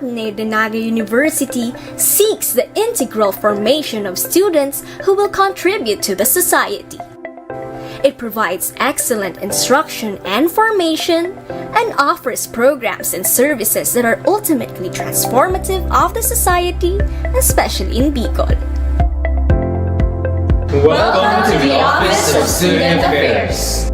Ateneo de Naga University seeks the integral formation of students who will contribute to the society. It provides excellent instruction and formation and offers programs and services that are ultimately transformative of the society, especially in Bicol. Welcome to the Office of Student Affairs.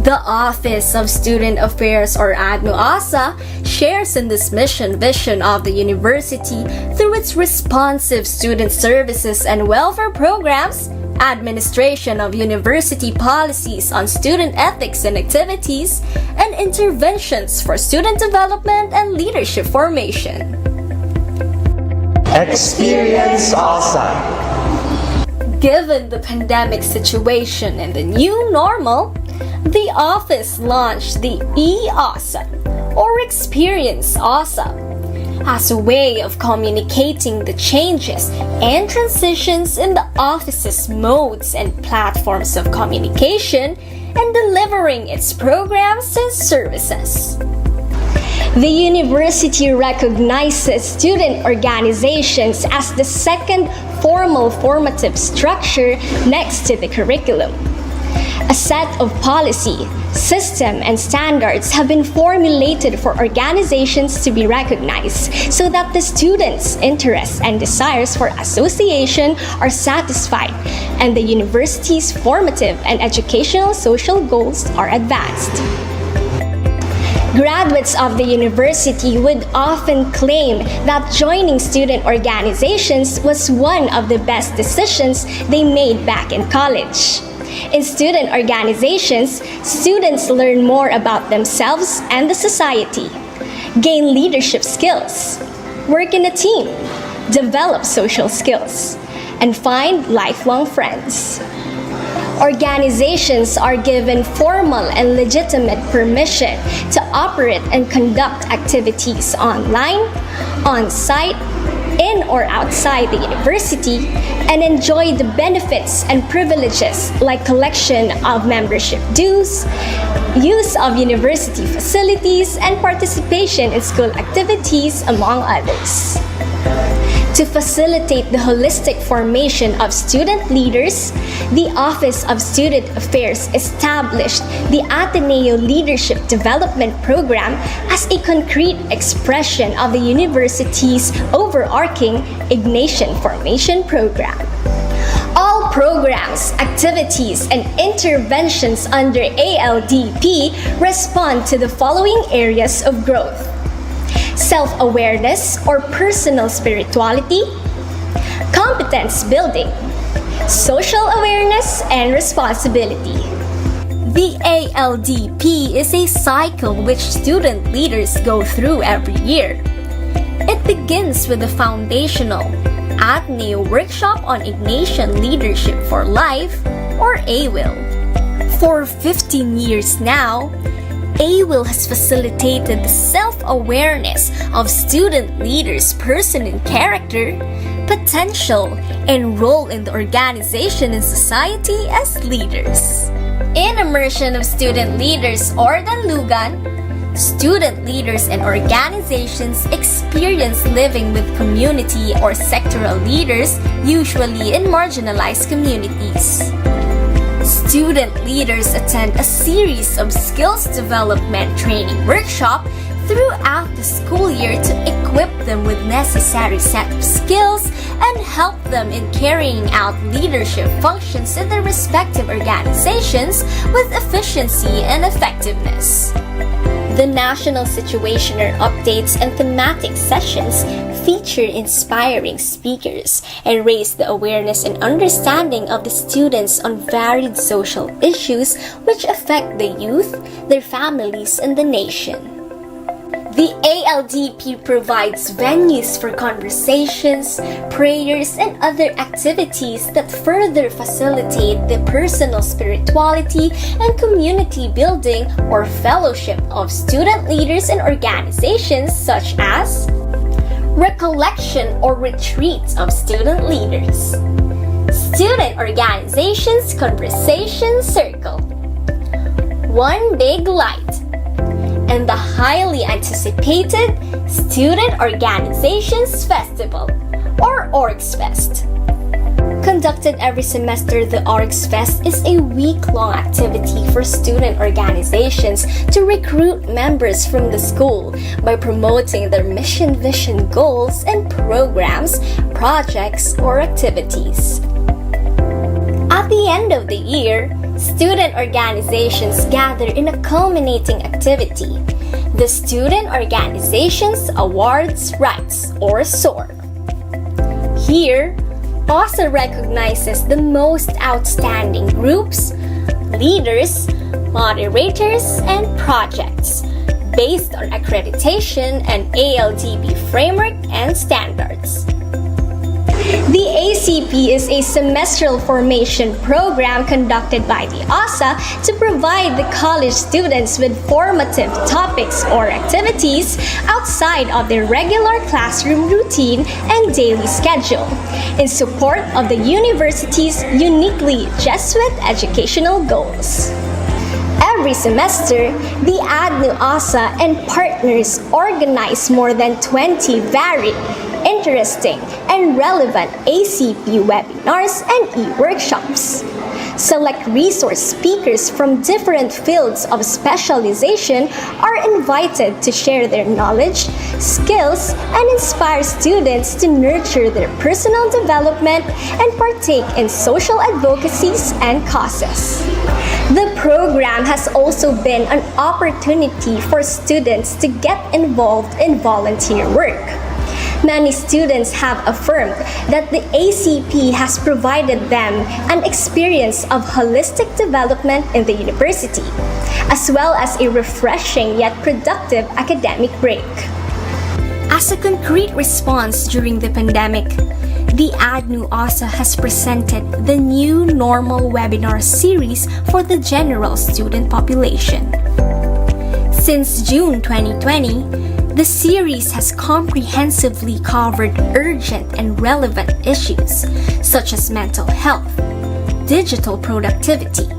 The Office of Student Affairs, or ADNU-ASA, shares in this mission vision of the university through its responsive student services and welfare programs, administration of university policies on student ethics and activities, and interventions for student development and leadership formation. Experience ASA. Given the pandemic situation and the new normal, the office launched the e-ASA, or Experience ASA, as a way of communicating the changes and transitions in the office's modes and platforms of communication and delivering its programs and services. The university recognizes student organizations as the second formal formative structure next to the curriculum. A set of policy, system, and standards have been formulated for organizations to be recognized so that the students' interests and desires for association are satisfied and the university's formative and educational social goals are advanced. Graduates of the university would often claim that joining student organizations was one of the best decisions they made back in college. In student organizations, students learn more about themselves and the society, gain leadership skills, work in a team, develop social skills, and find lifelong friends. Organizations are given formal and legitimate permission to operate and conduct activities online, on-site, in or outside the university, and enjoy the benefits and privileges like collection of membership dues, use of university facilities, and participation in school activities, among others. To facilitate the holistic formation of student leaders, the Office of Student Affairs established the Ateneo Leadership Development Program as a concrete expression of the university's overarching Ignition Formation Program. All programs, activities, and interventions under ALDP respond to the following areas of growth: self-awareness or personal spirituality, competence building, social awareness, and responsibility. The ALDP is a cycle which student leaders go through every year. It begins with the foundational Ateneo Workshop on Ignition Leadership for Life, or AWIL. For 15 years now, AWIL has facilitated the self-awareness of student leaders' person and character, potential, and role in the organization and society as leaders. In Immersion of Student Leaders, or Danlugan, student leaders and organizations experience living with community or sectoral leaders, usually in marginalized communities. Student leaders attend a series of skills development training workshops throughout the school year to equip them with necessary set of skills and help them in carrying out leadership functions in their respective organizations with efficiency and effectiveness. The National Situationer updates and thematic sessions feature inspiring speakers and raise the awareness and understanding of the students on varied social issues which affect the youth, their families, and the nation. The ALDP provides venues for conversations, prayers, and other activities that further facilitate the personal spirituality and community building or fellowship of student leaders and organizations, such as recollection or retreats of student leaders, student organizations conversation circle, One Big Light, and the highly anticipated Student Organizations Festival, or Orgs Fest. Conducted every semester, the Orgs Fest is a week-long activity for student organizations to recruit members from the school by promoting their mission, vision, goals, and programs, projects, or activities. At the end of the year, student organizations gather in a culminating activity, the Student Organizations Awards Rights, or SOR. Here, OSA recognizes the most outstanding groups, leaders, moderators, and projects based on accreditation and ALDP framework and standards. The ACP is a semestral formation program conducted by the OSA to provide the college students with formative topics or activities outside of their regular classroom routine and daily schedule, in support of the university's uniquely Jesuit educational goals. Every semester, the ADNU OSA and partners organize more than 20 varied, interesting, and relevant ACP webinars and e-workshops. Select resource speakers from different fields of specialization are invited to share their knowledge, skills, and inspire students to nurture their personal development and partake in social advocacies and causes. The program has also been an opportunity for students to get involved in volunteer work. Many students have affirmed that the ACP has provided them an experience of holistic development in the university, as well as a refreshing yet productive academic break. As a concrete response during the pandemic, the ADNU OSA has presented the New Normal webinar series for the general student population. Since June 2020, the series has comprehensively covered urgent and relevant issues such as mental health, digital productivity,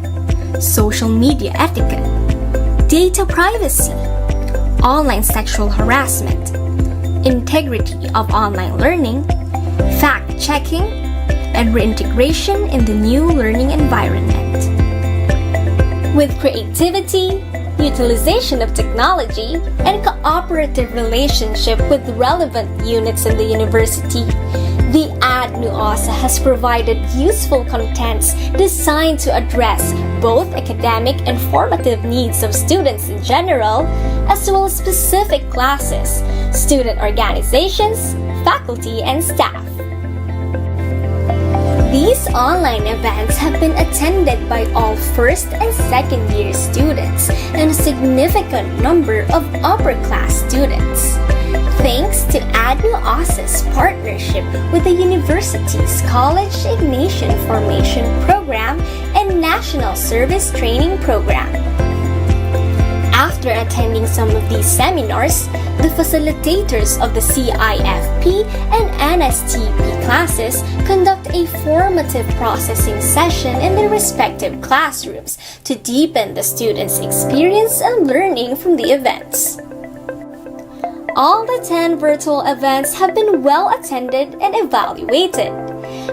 social media etiquette, data privacy, online sexual harassment, integrity of online learning, fact-checking, and reintegration in the new learning environment. With creativity, utilization of technology, and cooperative relationship with relevant units in the university, the ADNU OSA has provided useful contents designed to address both academic and formative needs of students in general, as well as specific classes, student organizations, faculty, and staff. These online events have been attended by all first and second year students and a significant number of upper class students. Thanks to ADNU OSA's partnership with the university's College Ignition Formation Program and National Service Training Program. After attending some of these seminars, the facilitators of the CIFP and NSTP classes conduct a formative processing session in their respective classrooms to deepen the students' experience and learning from the events. All the 10 virtual events have been well attended and evaluated.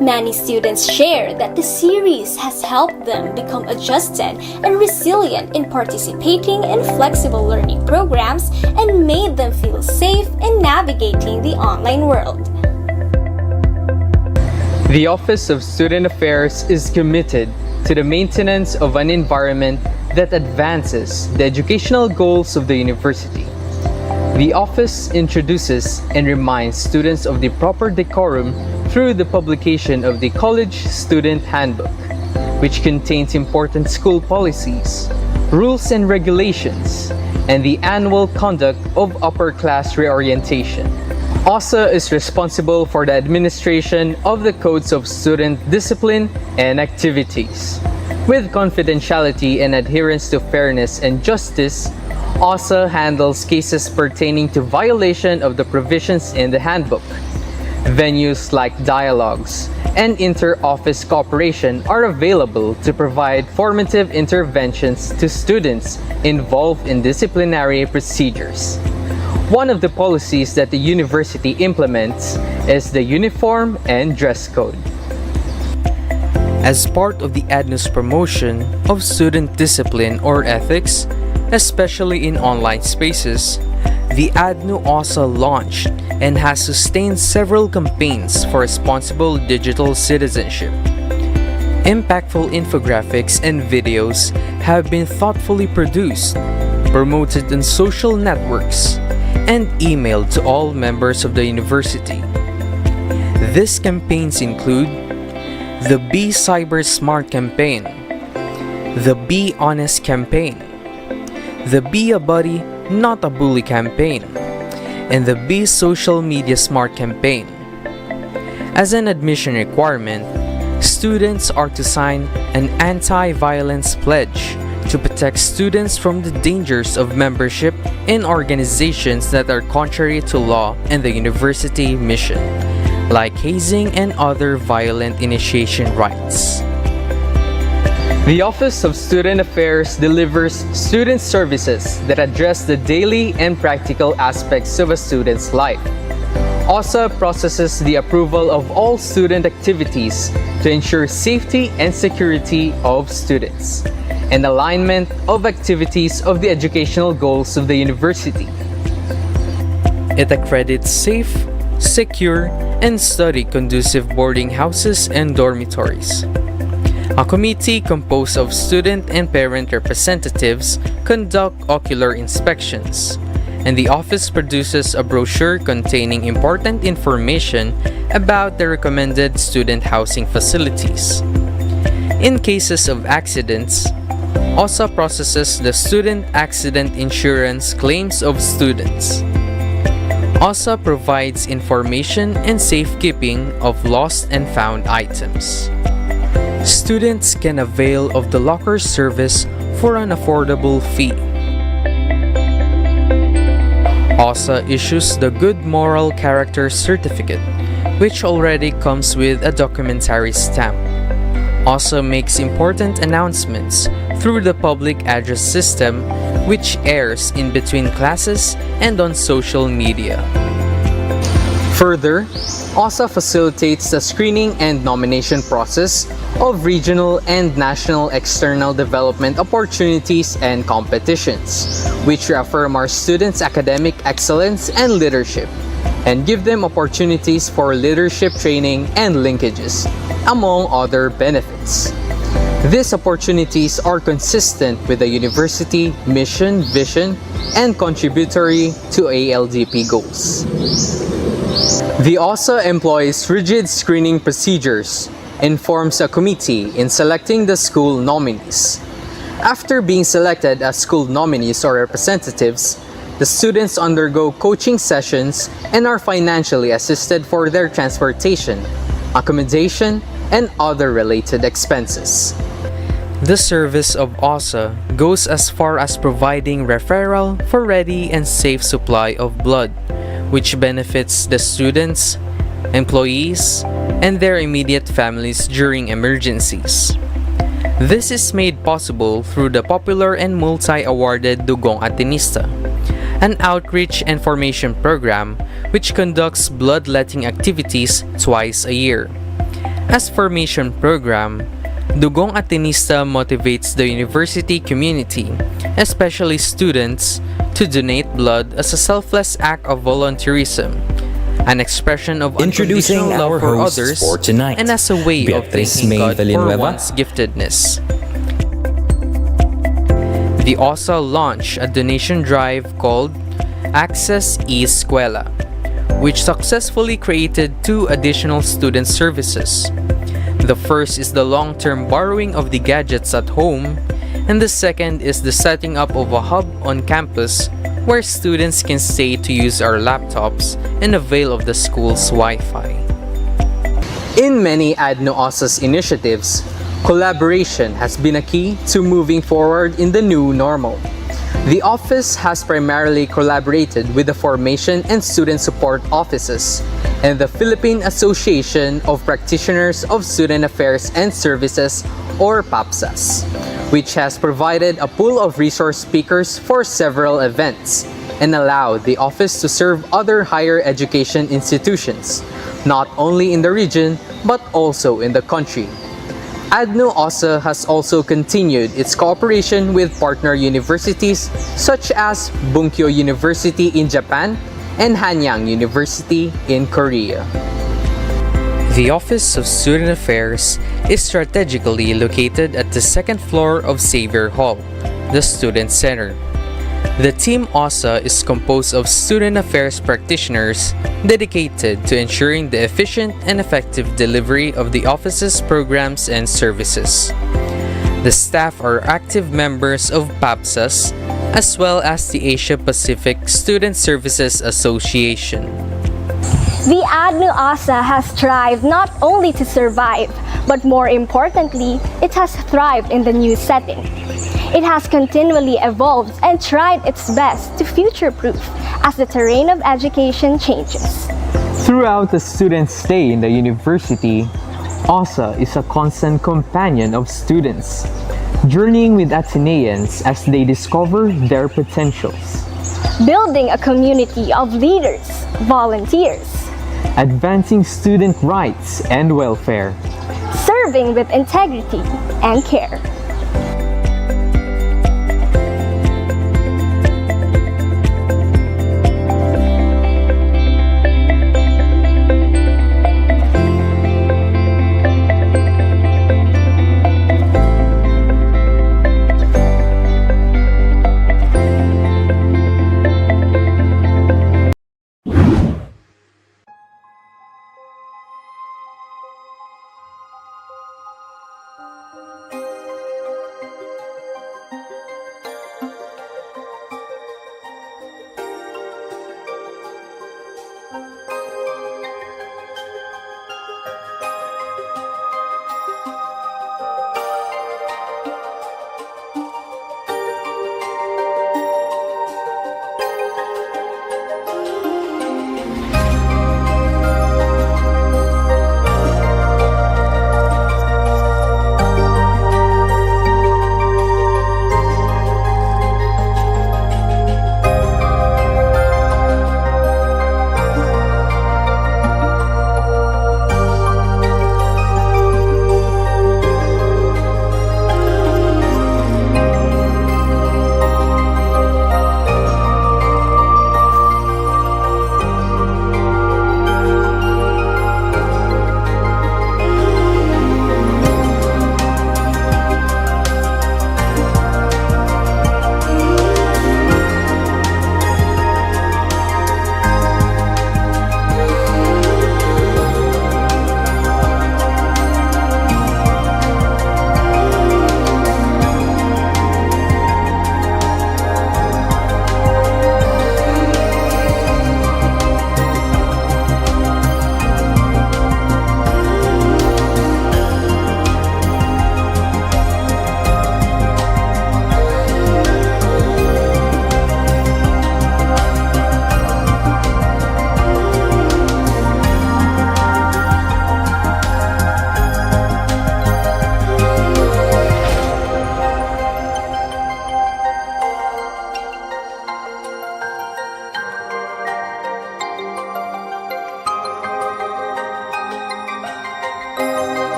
Many students share that the series has helped them become adjusted and resilient in participating in flexible learning programs and made them feel safe in navigating the online world. The Office of Student Affairs is committed to the maintenance of an environment that advances the educational goals of the university. The office introduces and reminds students of the proper decorum through the publication of the College Student Handbook, which contains important school policies, rules and regulations, and the annual conduct of upper class reorientation. OSA is responsible for the administration of the codes of student discipline and activities. With confidentiality and adherence to fairness and justice, OSA handles cases pertaining to violation of the provisions in the handbook. Venues like dialogues and inter-office cooperation are available to provide formative interventions to students involved in disciplinary procedures. One of the policies that the university implements is the uniform and dress code. As part of the ADNU's promotion of student discipline or ethics, especially in online spaces, the ADNU also launched and has sustained several campaigns for responsible digital citizenship. Impactful infographics and videos have been thoughtfully produced, promoted on social networks, and emailed to all members of the university. These campaigns include the Be Cyber Smart campaign, the Be Honest campaign, the Be a Buddy, Not a Bully campaign, and the Be Social Media Smart campaign. As an admission requirement, students are to sign an anti-violence pledge to protect students from the dangers of membership in organizations that are contrary to law and the university mission, like hazing and other violent initiation rites. The Office of Student Affairs delivers student services that address the daily and practical aspects of a student's life. OSA processes the approval of all student activities to ensure safety and security of students, and alignment of activities of the educational goals of the university. It accredits safe, secure, and study-conducive boarding houses and dormitories. A committee composed of student and parent representatives conduct ocular inspections, and the office produces a brochure containing important information about the recommended student housing facilities. In cases of accidents, OSA processes the student accident insurance claims of students. OSA provides information and safekeeping of lost and found items. Students can avail of the locker service for an affordable fee. OSA issues the Good Moral Character Certificate, which already comes with a documentary stamp. OSA makes important announcements through the public address system, which airs in between classes and on social media. Further, OSA facilitates the screening and nomination process of regional and national external development opportunities and competitions, which reaffirm our students' academic excellence and leadership, and give them opportunities for leadership training and linkages, among other benefits. These opportunities are consistent with the university mission, vision, and contributory to ALDP goals. The OSA employs rigid screening procedures and forms a committee in selecting the school nominees. After being selected as school nominees or representatives, the students undergo coaching sessions and are financially assisted for their transportation, accommodation, and other related expenses. The service of OSA goes as far as providing referral for ready and safe supply of blood, which benefits the students, employees, and their immediate families during emergencies. This is made possible through the popular and multi-awarded Dugong Atenista, an outreach and formation program which conducts bloodletting activities twice a year. As formation program, Dugong Atenista motivates the university community, especially students, to donate blood as a selfless act of volunteerism, an expression of Introducing unconditional our love for hosts others, for tonight, and as a way of Beatriz thanking May God for Villanueva, one's giftedness. The OSA launched a donation drive called Access e-Eskwela, which successfully created 2 additional student services. The first is the long-term borrowing of the gadgets at home, and the second is the setting up of a hub on campus where students can stay to use our laptops and avail of the school's Wi-Fi. In many ADNU OSA's initiatives, collaboration has been a key to moving forward in the new normal. The office has primarily collaborated with the Formation and Student Support Offices and the Philippine Association of Practitioners of Student Affairs and Services, or PAPSAS, which has provided a pool of resource speakers for several events, and allow the office to serve other higher education institutions, not only in the region but also in the country. ADNU also has also continued its cooperation with partner universities such as Bunkyo University in Japan and Hanyang University in Korea. The Office of Student Affairs is strategically located at the second floor of Xavier Hall, the Student Center. The Team OSA is composed of student affairs practitioners dedicated to ensuring the efficient and effective delivery of the office's programs and services. The staff are active members of PAPSAS as well as the Asia Pacific Student Services Association. The ADNU OSA has thrived not only to survive, but more importantly, it has thrived in the new setting. It has continually evolved and tried its best to future-proof as the terrain of education changes. Throughout the student's stay in the university, OSA is a constant companion of students, journeying with Ateneans as they discover their potentials, Building a community of leaders, volunteers, advancing student rights and welfare, serving with integrity and care.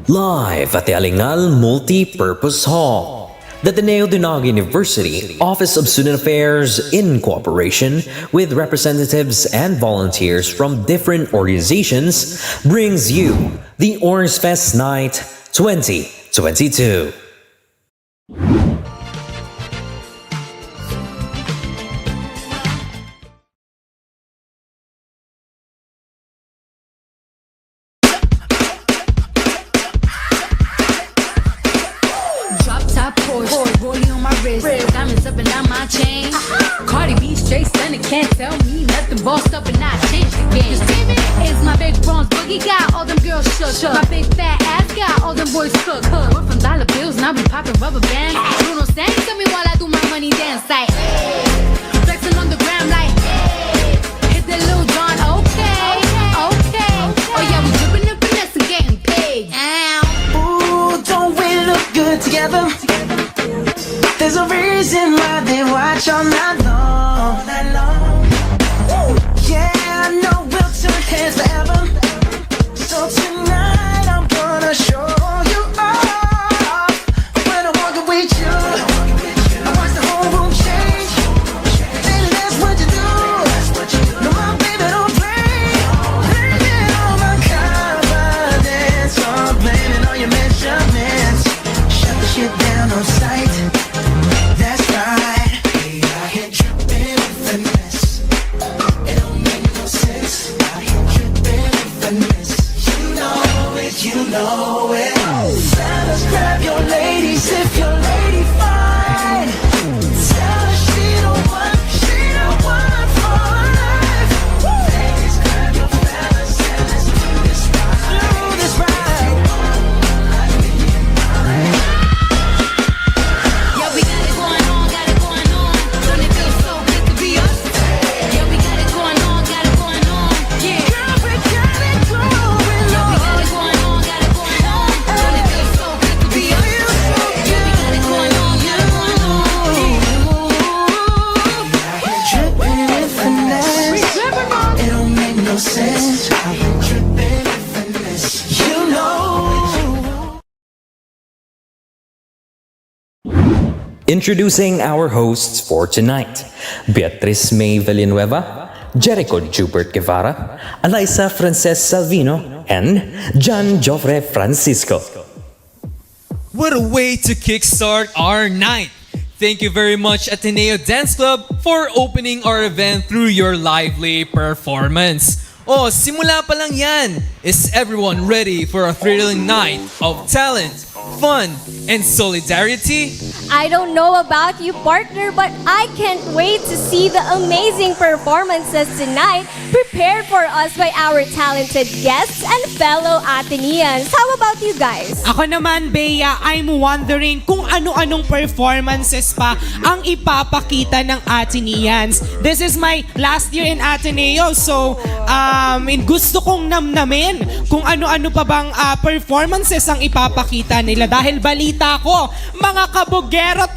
Live at the Alingal Multi-Purpose Hall, the Ateneo de Naga University Office of Student Affairs, in cooperation with representatives and volunteers from different organizations, brings you the Orange Fest Night 2022. Rolling on my wrist, diamonds up and down my chain. Cardi B straight stunning, can't tell me nothing. Bossed up and I changed the game. You see me? It's my big bronze boogie got all them girls shook. My big fat ass got all them boys cooked. We're from dollar bills and I be popping rubber bands. Bruno Sang tell me while I do my money dance like flexing on the gram like hit that little John, okay. Oh yeah, we dripping and finesse and getting paid. Ooh, don't we look good together? There's a reason why they watch all night long. Yeah, I know we'll turn heads forever. So tonight I'm gonna show you off. When I walk with you, I watch the whole room change. Baby, that's what you do. No, my baby don't play. Blaming all my confidence, or blaming all your measurements. Shut the shit down on sight. Know it. Fellas, grab your ladies if your lady fine. Tell her she don't want for life. Ladies, grab your fellas and let's do this right. Yeah, we got it going on. Don't it feel so good to be us? Yeah, we got it going on. Yeah, Girl, we got it going on. Sense. You know. Introducing our hosts for tonight, Beatriz May Villanueva, Jericho Jubert Guevara, Eliza Frances Salvino, and John Joffre Francisco. What a way to kickstart our night! Thank you very much, Ateneo Dance Club, for opening our event through your lively performance. Oh, simula pa lang yan! Is everyone ready for a thrilling night of talent, fun, and solidarity? I don't know about you, partner, but I can't wait to see the amazing performances tonight prepared for us by our talented guests and fellow Ateneans. How about you guys? Ako naman, Bea, I'm wondering kung ano-anong performances pa ang ipapakita ng Ateneans. This is my last year in Ateneo, so gusto kong namnamin kung ano-ano pa bang performances ang ipapakita nila. Dahil balita ko, mga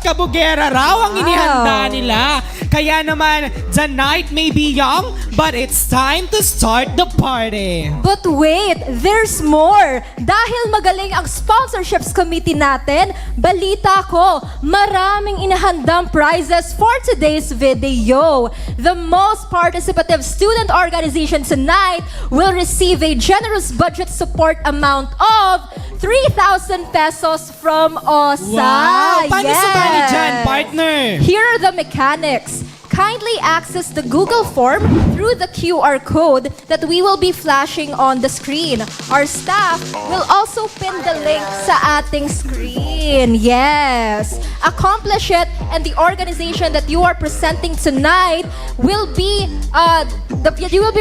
kabugera raw ang inihanda nila. Kaya naman, the night may be young, but it's time to start the party. But wait, there's more! Dahil magaling ang sponsorships committee natin, balita ko, maraming inahandang prizes for today's video. The most participative student organization tonight will receive a generous budget support amount of 3,000 pesos from OSA. Wow! Paano sa bali dyan, partner? Here are the mechanics. Kindly access the Google form through the QR code that we will be flashing on the screen. Our staff will also pin the link sa ating screen. Yes! Accomplish it, and the organization that you are presenting tonight will be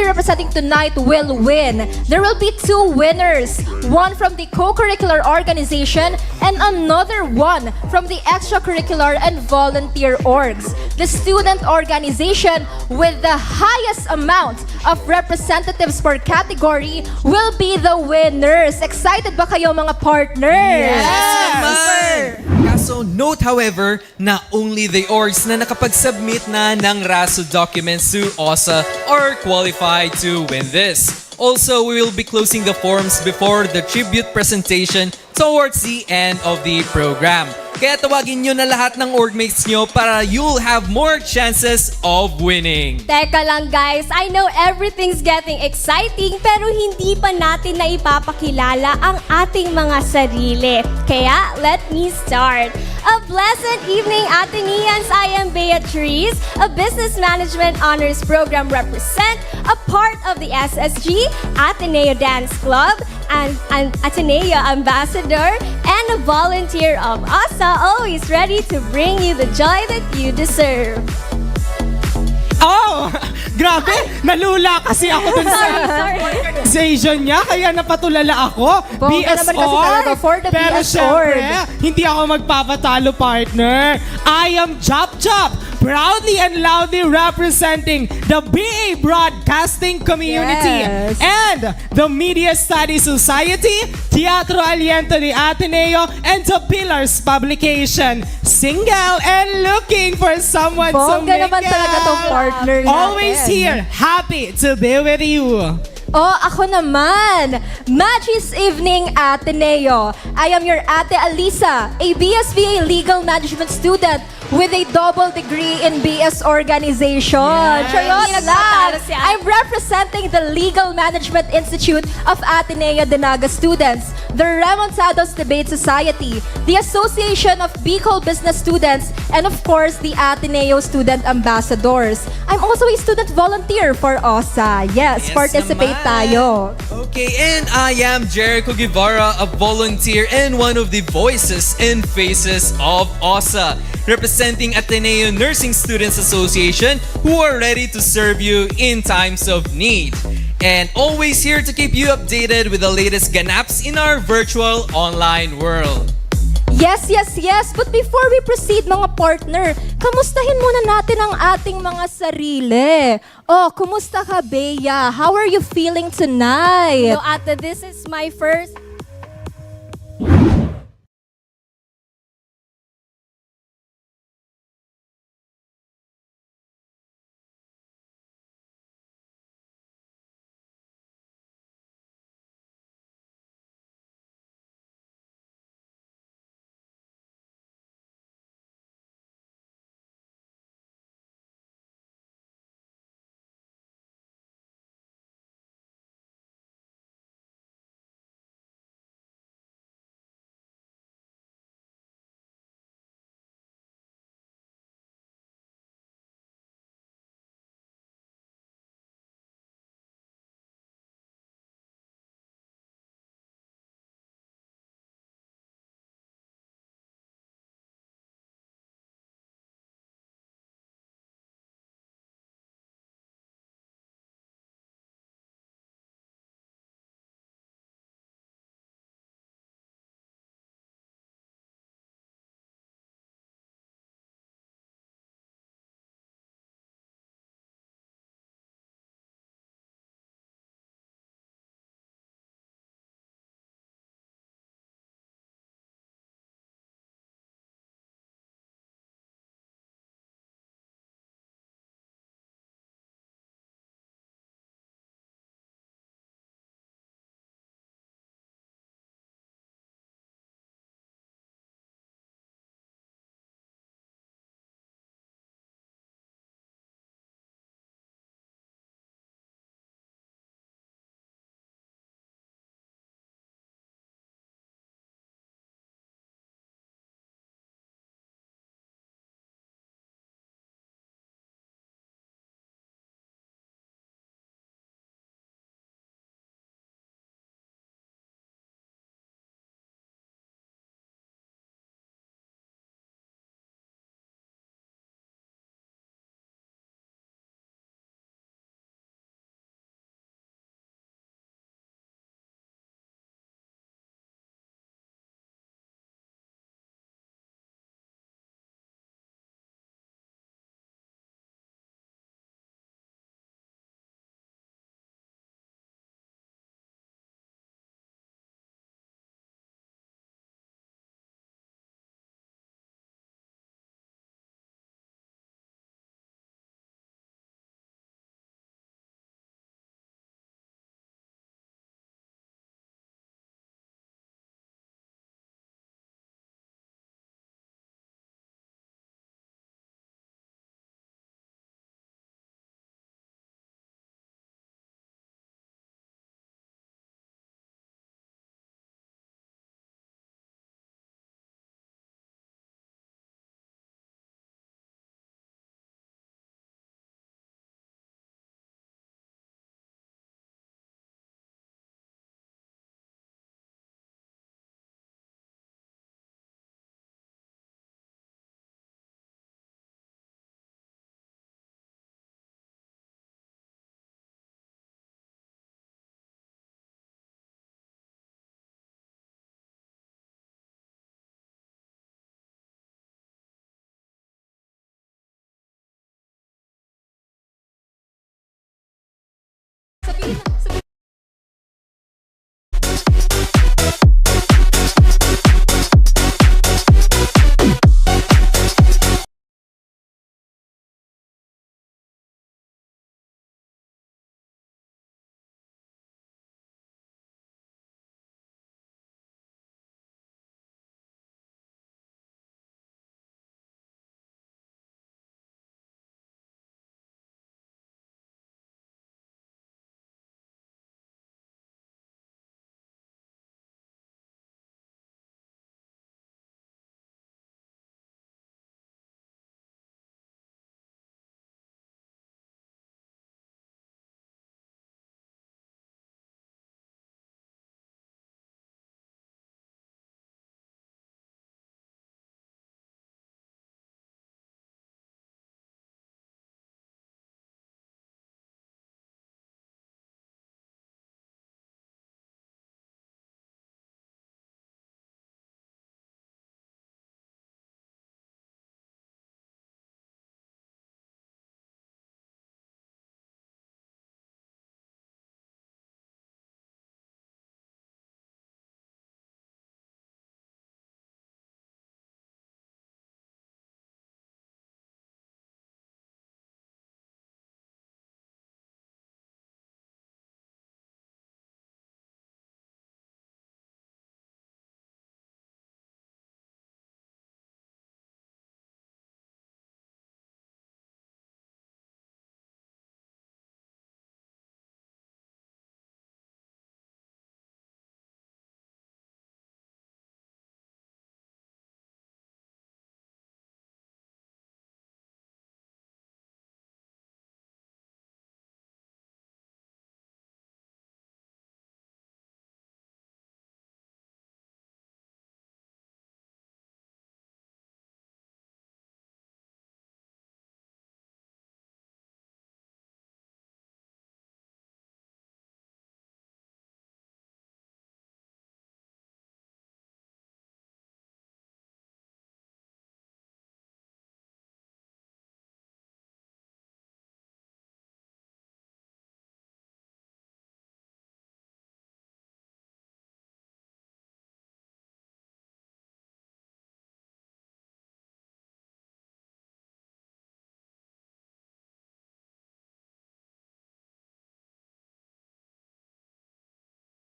representing tonight will win. There will be two winners, one from the co-curricular organization and another one from the extracurricular and volunteer orgs. The student organization with the highest amount of representatives per category will be the winners. Excited ba kayo, mga partners? Super! Kaso note however na only the orgs na nakapag-submit na ng RASO documents to OSA are qualified to win this. Also, we will be closing the forms before the tribute presentation towards the end of the program. Kaya tawagin nyo na lahat ng orgmates nyo para you'll have more chances of winning. Teka lang guys, I know everything's getting exciting pero hindi pa natin na ipapakilala ang ating mga sarili. Kaya, let me start. A blessed evening, Ateneans. I am Beatrice, a Business Management Honors Program represent, a part of the SSG, Ateneo Dance Club, and an Ateneo Ambassador, and a volunteer of ASA, always ready to bring you the joy that you deserve. Oh! Grabe! Nalula kasi ako dun sa organization niya, kaya napatulala ako. Bongga naman kasi talaga for the Pero BS syempre, Award. hindi ako magpapatalo, partner. I am Chop Chop, proudly and loudly representing the BA Broadcasting Community Yes. and the Media Studies Society, Teatro Aliento de Ateneo, and the Pillars Publication. Single and looking for someone to Bongga naman mingle. talaga tong partner natin. Always here, happy to be with you. Oh, ako naman! Magis Evening Ateneo. I am your Ate Alisa, a BSBA Legal Management student with a double degree in BS Organization. Charot Hindi lang! nagpatalo si Ate. I'm representing the Legal Management Institute of Ateneo de Naga students, the Remontados Debate Society, the Association of Bicol Business Students, and of course, the Ateneo Student Ambassadors. I'm also a student volunteer for OSA. Yes, participate tayo. Okay, and I am Jericho Guevara, a volunteer and one of the voices and faces of OSA, representing Ateneo Nursing Students Association, who are ready to serve you in times of need. And always here to keep you updated with the latest ganaps in our virtual online world. Yes, yes, yes. But before we proceed, mga partner, kamustahin muna natin ang ating mga sarili. Oh, kumusta ka, Bea? How are you feeling tonight? So, Ate, this is my first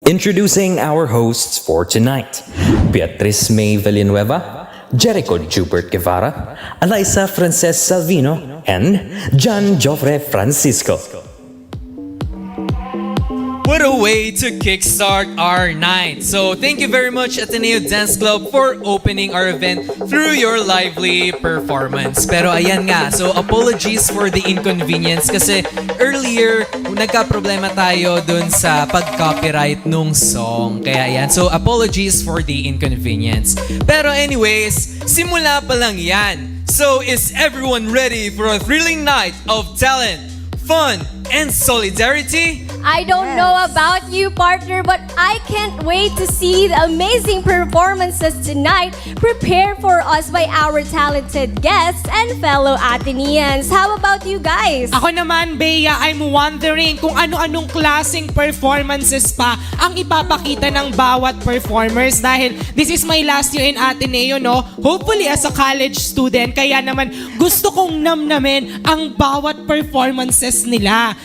Introducing our hosts for tonight, Beatriz May Villanueva, Jericho Jubert Guevara, Eliza Frances Salvino, and John Joffre Francisco. What a way to kickstart our night. So thank you very much Ateneo Dance Club for opening our event through your lively performance. Pero ayan nga, so apologies for the inconvenience kasi earlier nagka-problema tayo dun sa pag-copyright nung song. Kaya ayan, so apologies for the inconvenience. Pero anyways, simula pa lang yan. So is everyone ready for a thrilling night of talent, fun, and solidarity? I don't know about you, partner, but I can't wait to see the amazing performances tonight prepared for us by our talented guests and fellow Ateneans. How about you guys? Ako naman, Bea, I'm wondering kung ano-anong klaseng performances pa ang ipapakita ng bawat performers dahil this is my last year in Ateneo, no? Hopefully as a college student, kaya naman gusto kong namnamin ang bawat performances nila.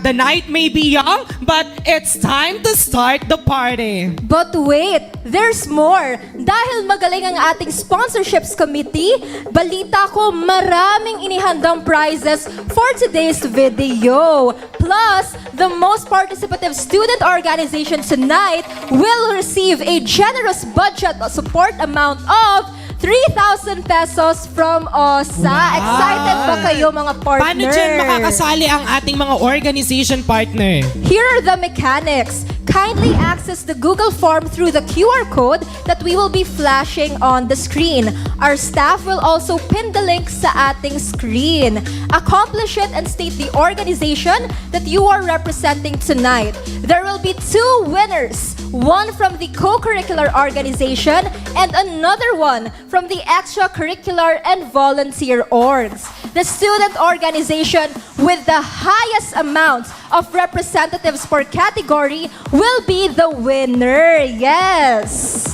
The night may be young, but it's time to start the party. But wait, there's more. Dahil magaling ang ating sponsorships committee, balita ko maraming inihandang prizes for today's video. Plus, the most participative student organization tonight will receive a generous budget support amount of 3,000 pesos from OSA. Wow. Excited ba kayo mga partner? Paano dyan makakasali ang ating mga organization partner? Here are the mechanics. Kindly access the Google form through the QR code that we will be flashing on the screen. Our staff will also pin the link sa ating screen. Accomplish it and state the organization that you are representing tonight. There will be 2 winners. One from the co-curricular organization and another one from the extracurricular and volunteer orgs. The student organization with the highest amount of representatives per category will be the winner. Yes!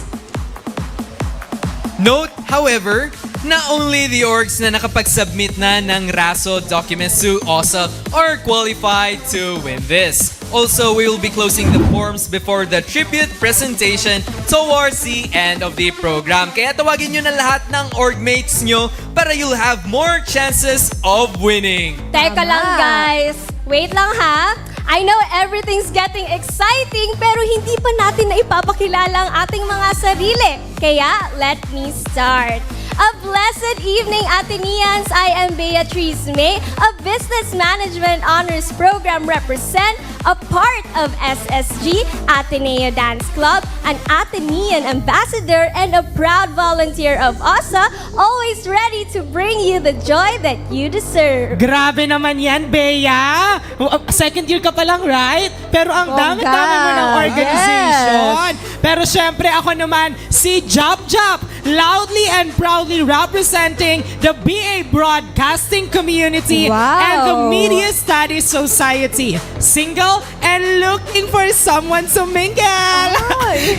Note, however, not only the orgs na nakapag-submit na ng RASO documents to OSA are qualified to win this. Also, we will be closing the forms before the tribute presentation towards the end of the program. Kaya tawagin nyo na lahat ng orgmates nyo para you'll have more chances of winning. Teka lang guys, wait lang ha. I know everything's getting exciting pero hindi pa natin na ipapakilala ang ating mga sarili. Kaya, let me start. A blessed evening, Ateneans! I am Beatrice May, a Business Management Honors Program represent, a part of SSG, Ateneo Dance Club, an Atenean ambassador, and a proud volunteer of OSA, always ready to bring you the joy that you deserve. Grabe naman yan, Bea. Second year ka pa lang, right? Pero ang dami-dami mo ng organization. Pero syempre ako naman, si Jop Jop, loudly and proudly representing the BA Broadcasting Community and the Media Studies Society. Single and looking for someone to mingle.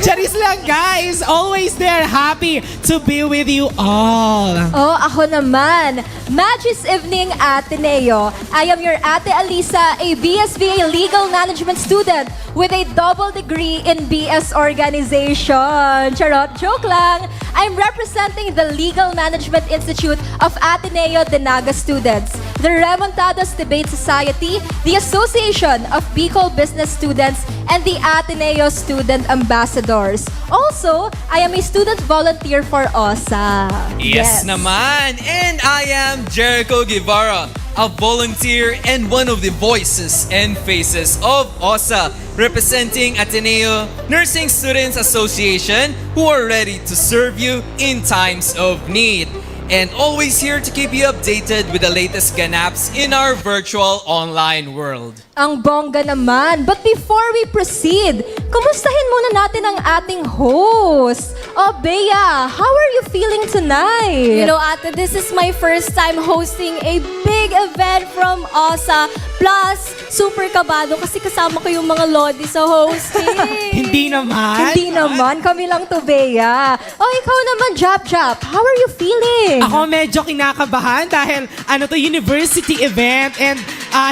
Charis lang, guys. Always there, happy to be with you all. Oh, ako naman. Magis Evening Ateneo. I am your Ate Alisa, a BSBA Legal Management student with a double degree in BS Organization. Charot, joke lang. I'm representing the Legal Management Institute of Ateneo de Naga students, the Remontados Debate Society, the Association of Bicol Business Students, and the Ateneo Student Ambassadors. Also, I am a student volunteer for OSA. Yes naman! And I am Jericho Guevara, a volunteer and one of the voices and faces of OSA, representing Ateneo Nursing Students Association, who are ready to serve you in times of need. And always here to keep you updated with the latest ganaps in our virtual online world. Ang bongga naman. But before we proceed, kumustahin muna natin ang ating host. Oh, Bea, how are you feeling tonight? You know, Ate, this is my first time hosting a big event from OSA. Plus, super kabado kasi kasama ko yung mga lodi sa hosting. Hindi naman. Hindi naman. Kami lang to, Bea. Oh, ikaw naman, Jop Jop. How are you feeling? Ako medyo kinakabahan dahil university event and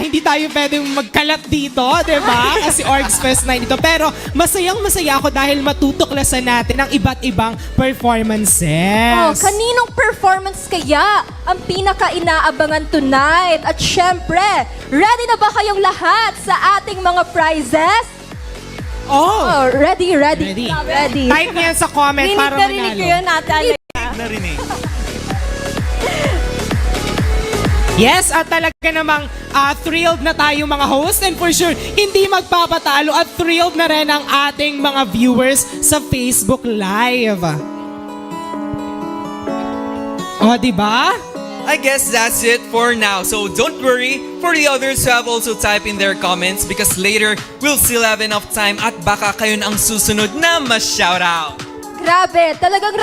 hindi tayo pwedeng magkalat dito, di ba? Kasi Orgs Fest 9 ito. Pero masayang-masaya ako dahil matutuklasan natin ang iba't ibang performances. Oh, kaninong performance kaya ang pinaka-inaabangan tonight? At syempre, ready na ba kayong lahat sa ating mga prizes? Oh, ready. Type niyan sa comment para manalo. Narinig ko yun, Ate Alea. Narinig. Yes, at talaga namang thrilled na tayo mga host and for sure, hindi magpapatalo at thrilled na rin ang ating mga viewers sa Facebook Live. O, diba? I guess that's it for now. So don't worry for the others who have also typed in their comments because later we'll still have enough time at baka kayo na ang susunod na ma-shoutout. Grabe, talagang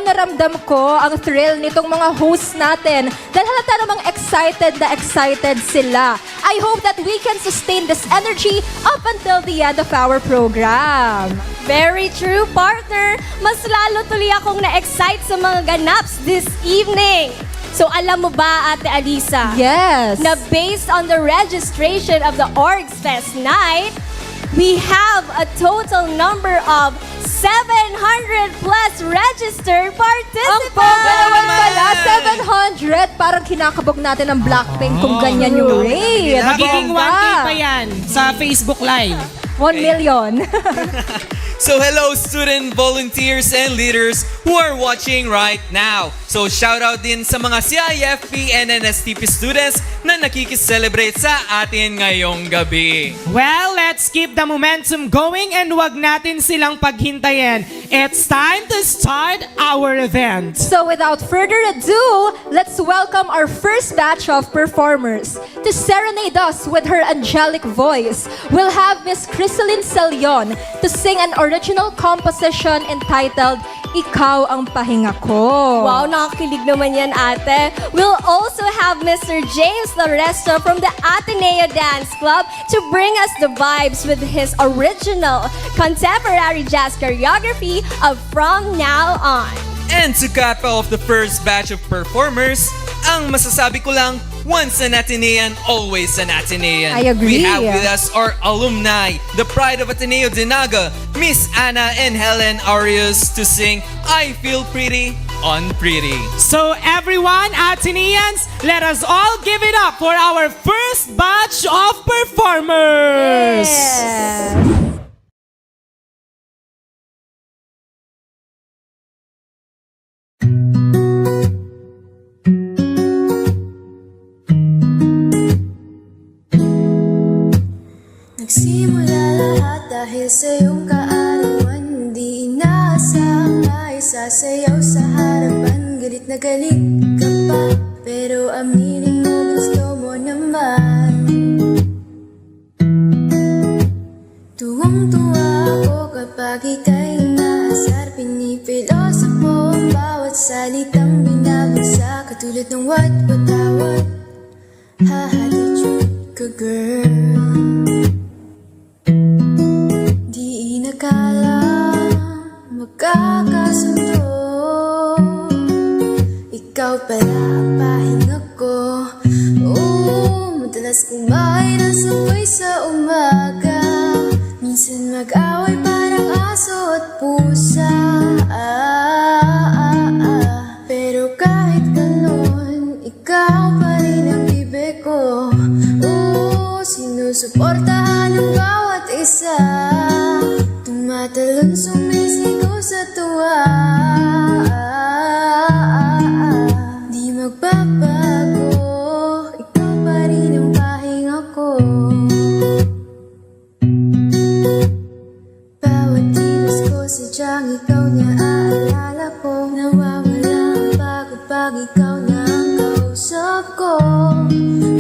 ramdam ko ang thrill nitong mga hosts natin dahil halata namang excited sila. I hope that we can sustain this energy up until the end of our program. Very true, partner. Mas lalo tuloy akong na-excite sa mga ganaps this evening. So alam mo ba, Ate Alisa? Yes. Na based on the registration of the Orgs Fest night, we have a total number of 700 plus registered participants! Ang bongga naman pala, 700! Parang kinakabog natin ang Blackpink kung ganyan yung rate. Magiging 1K Bongga. pa yan sa Facebook Live. 1 million. So hello student volunteers and leaders who are watching right now. So shout out din sa mga CIFP and NSTP students na nakikiselebrate sa atin ngayong gabi. Well, let's keep the momentum going and wag natin silang paghintayin. It's time to start our event. So without further ado, let's welcome our first batch of performers. To serenade us with her angelic voice, we'll have Miss Crisaline Celion to sing an original composition entitled Ikaw ang Pahinga Ko. Wow, nakakilig naman yan, ate. We'll also have Mr. James Loresto from the Ateneo Dance Club to bring us the vibes with his original contemporary jazz choreography of From Now On. And to cap off the first batch of performers, ang masasabi ko lang, once an Atenean, always an Atenean. I agree. We have with us our alumni, the pride of Ateneo de Naga, Miss Anna and Helen Arias, to sing I Feel Pretty on Pretty. So everyone, Ateneans, let us all give it up for our first batch of performers. Nagsimula lahat dahil sa iyong kaarawan. Di inaasang ay sasayaw sa harapan. Galit na galit ka pa, pero aminin mo gusto mo naman. Tuwang-tuwa ako kapag ika'y inaasar. Pinipilosopo ang bawat salitang binabagsak. Katulad ng what, what, ha-attitude ka, girl. Di inakala magkakasundo. Ikaw pala ang pahinga ko. Oh, madalas kumain ang sabay sa umaga. Minsan mag-away parang aso at pusa. Pero kahit ganon, ikaw pa rin ang bibig ko. Oh, sinusuportahan ang bawat isa. Tumatalon, sumisigaw sa tuwa. Di magbabago, ikaw pa rin ang pahinga ko. Bawat kilos ko, sadyang ikaw na aalala ko. Nawawala ang pagod pag ikaw na ang kausap ko.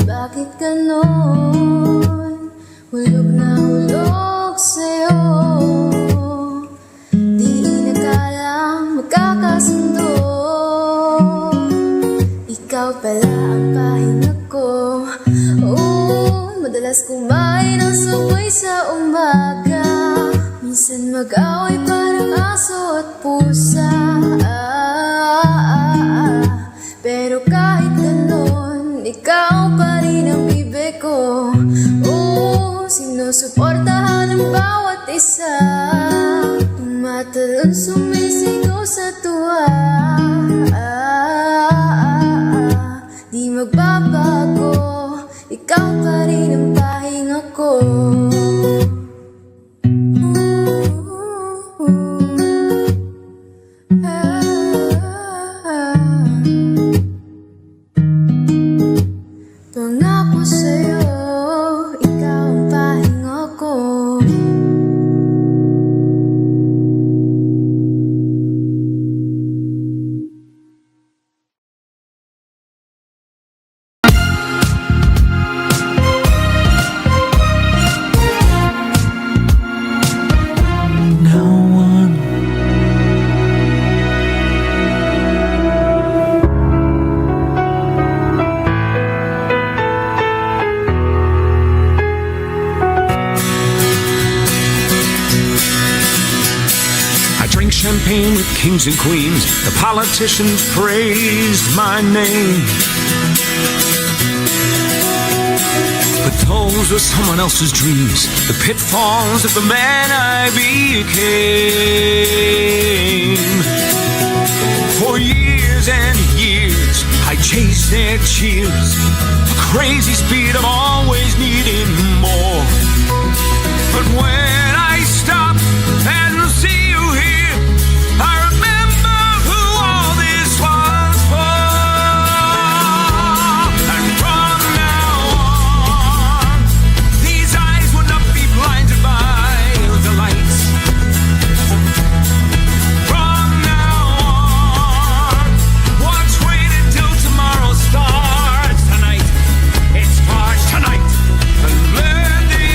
Bakit ganon? Hulog na hulog sa'yo. Di inakalang magkakasundo. Ikaw pala ang pahinga ko. Oh, madalas kumain ang sabay sa umaga. Minsan mag-away parang aso at pusa. Pero kahit ganon, ikaw pa rin ang bibig ko. Oh, sinusuportahan ang bawat isa. Tumatalon, sumisigaw sa tuwa. Di magbabago, ikaw pa rin ang pahinga ko. Pangako sa'yo, ikaw ang pahinga ko. Champagne with kings and queens. The politicians praised my name. But those were someone else's dreams. The pitfalls of the man I became. For years and years I chased their cheers. A crazy speed of always needing more. But when I stop and see you here, I remember who all this was for. And from now on, these eyes will not be blinded by the lights. From now on, what's waiting till tomorrow starts tonight. It starts tonight. And let the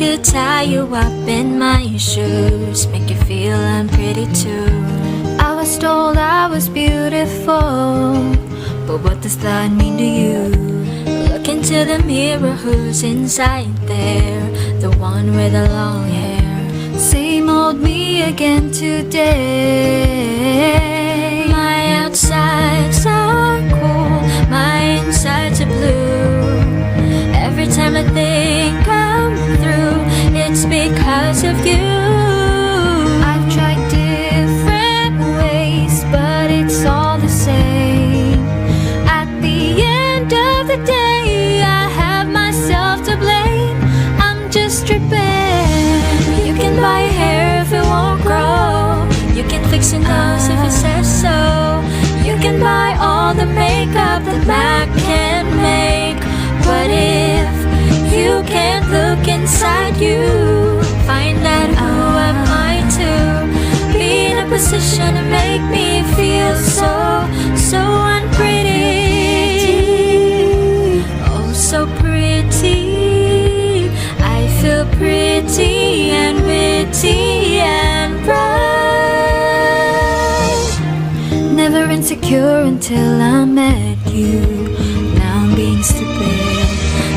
could tie you up in my shoes, make you feel I'm pretty too. I was told I was beautiful, but what does that mean to you? Look into the mirror, who's inside there? The one with the long hair. Same old me again today. My outsides are cool, my insides are blue. Every time I think I'm through, it's because of you. I've tried different ways, but it's all the same. At the end of the day, I have myself to blame. I'm just tripping. You can buy hair if it won't grow. You can fix your nose if it says so. You can buy all the makeup that Mac can make. But if you can't look inside you, find out who am I to be in a position to make me feel so, so unpretty. Oh, so pretty. I feel pretty and witty and bright. Never insecure until I met you. Now I'm being stupid.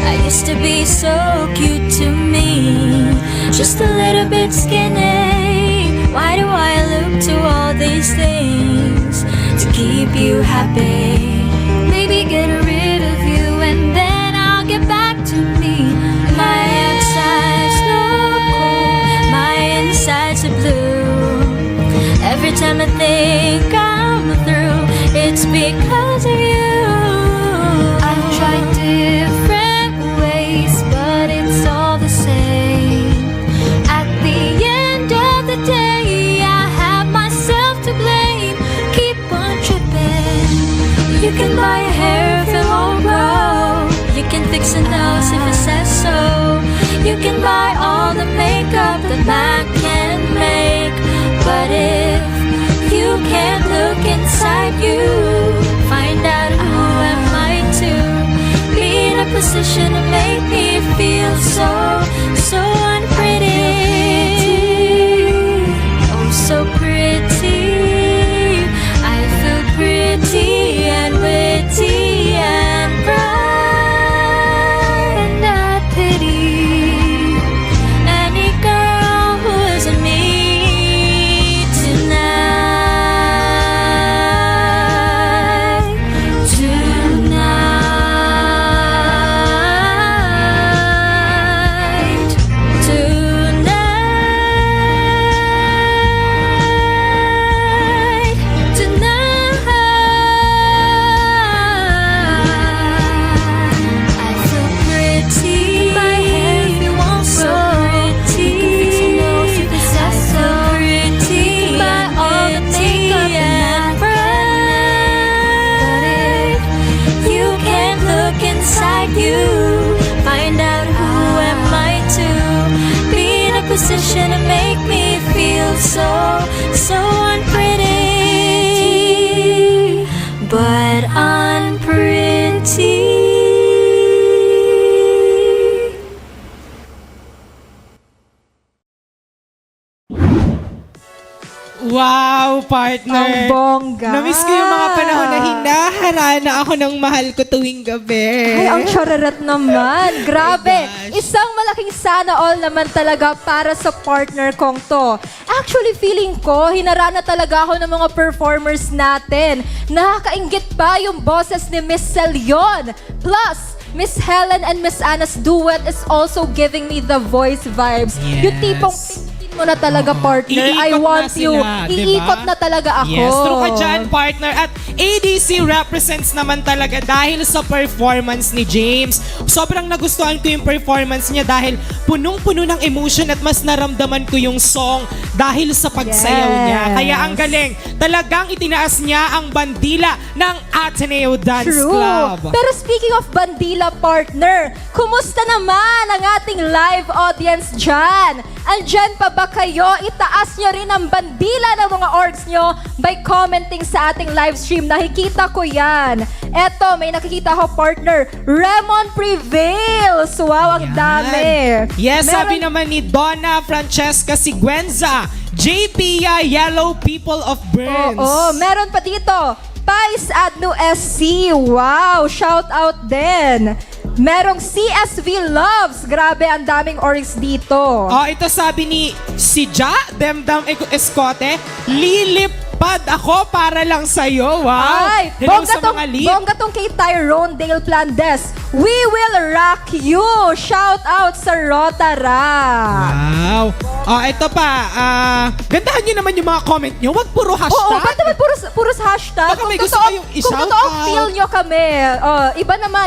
I used to be so cute to me, just a little bit skinny. Why do I look to all these things to keep you happy? Maybe get rid of you and then I'll get back to me. My outside's no cool, my insides are blue. Every time I think I'm through, it's because of you. I've tried different ways, but it's all the same. At the end of the day, I have myself to blame. Keep on tripping. You can buy a hair if it won't grow. You can fix a nose if it says so. You can buy all the makeup that Mac can make. But if you can't look inside you, find out who am I to be in a position to make me feel so, so unpretty. Oh, so pretty. I feel pretty and witty and bright. And I pity any girl who isn't me tonight. Position to make me feel so, so unpretty, but unpretty. Wow, partner! Ang bongga! Namiss ko yung mga panahon na hinaharana ako ng mahal ko tuwing gabi. Ay, ang chararat naman. Grabe. gosh. Isang malaking sana all naman talaga para sa partner kong to. Actually, feeling ko, hinarana talaga ako ng mga performers natin. Nakakaingit pa yung boses ni Miss Celion. Plus, Miss Helen and Miss Anna's duet is also giving me the voice vibes. Yes. Yung tipong mo na talaga, partner. Iikot I want na you. sila, Iikot diba? na talaga ako. Yes, true ka dyan, partner. At ADC represents naman talaga dahil sa performance ni James. Sobrang nagustuhan ko yung performance niya dahil punong-puno ng emotion at mas naramdaman ko yung song dahil sa pagsayaw niya. Kaya ang galing. Talagang itinaas niya ang bandila ng Ateneo Dance True. Club. Pero speaking of bandila, partner, kumusta naman ang ating live audience dyan? Andyan pa ba kayo? Itaas nyo rin ang bandila ng mga orgs nyo by commenting sa ating live stream. Nakikita ko yan. Eto, may nakikita ako partner, Remon Prevails. Wow, ang dami. Yes, sabi naman ni Donna Francesca Siguenza, JP Yellow People of Burns. Oo, meron pa dito, Pais ADNU SC. Wow, shout out din. Merong CSV Loves. Grabe, ang daming orgs dito. Ito sabi ni si Ja, Demdam Escote, lilipad ako para lang sa'yo. Wow. Ay, hello sa mga lip. bongga tong kay Tyrone Dale Plandes. We will rock you. Shout out sa Rotara. Wow. Ito pa. Gandahan nyo naman yung mga comment nyo. Wag puro hashtag. Oo, ba't naman puros hashtag? Baka may gusto kayong Kung i-shout totoo, out. feel nyo kami. Iba naman.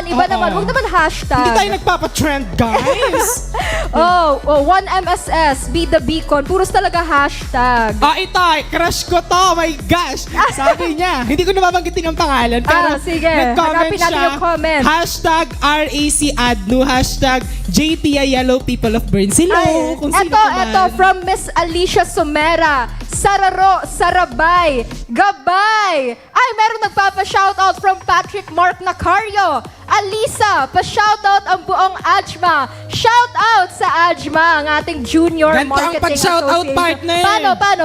Huwag naman hashtag. Hindi tayo nagpapatrend, guys. 1MSS, be the beacon. Puros talaga hashtag. Ito, crush ko to. My gosh. Sabi niya. Hindi ko nababanggitin ang pangalan. Pero sige. nag-comment Hanapin natin siya. yung comment. Hashtag RAC ADNU. Hashtag JPI Yellow People of Burns. Hello. Kung sino ka man. Ito from Miss Alicia Sumera. Sararo, Sarabay, Gabay. Ay, merong nagpapa-shoutout from Patrick Mark Nacario. Alisa, pa-shoutout ang buong AJMA. Shoutout sa AJMA, ang ating Junior Ganito ang Marketing pag-shoutout, Association. partner.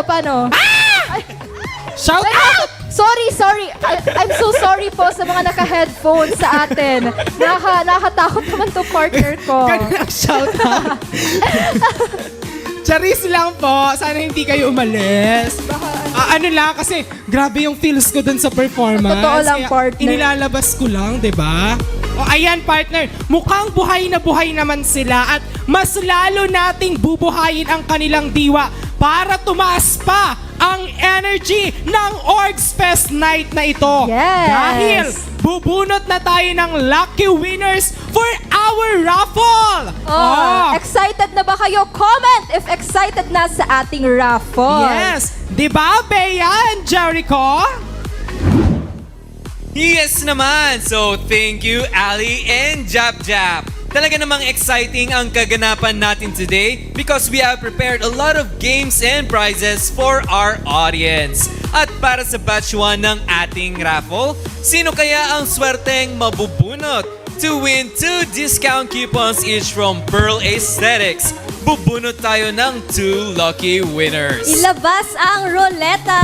Paano? Shout out! Sorry. I'm so sorry po sa mga naka-headphones sa atin. Nakatakot naman to partner ko. Ganun ang shout out. Charis lang po. Sana hindi kayo umalis. Ano lang, kasi grabe yung feels ko dun sa performance. Totoo lang, Kaya partner. Inilalabas ko lang, di ba? Ayan, partner. Mukhang buhay na buhay naman sila at mas lalo nating bubuhayin ang kanilang diwa para tumaas pa ang energy ng Orgs Fest Night na ito. Yes. Dahil bubunot na tayo ng lucky winners for our raffle. Excited na ba kayo? Comment if excited na sa ating raffle. Yes. Di ba, Bea and Jericho? Yes naman! So, thank you, Ali and Jap Jap. Talaga namang exciting ang kaganapan natin today because we have prepared a lot of games and prizes for our audience. At para sa batch 1 ng ating raffle, sino kaya ang swerteng mabubunot to win 2 discount coupons each from Pearl Aesthetics? Bubunot tayo ng 2 lucky winners. Ilabas ang roleta.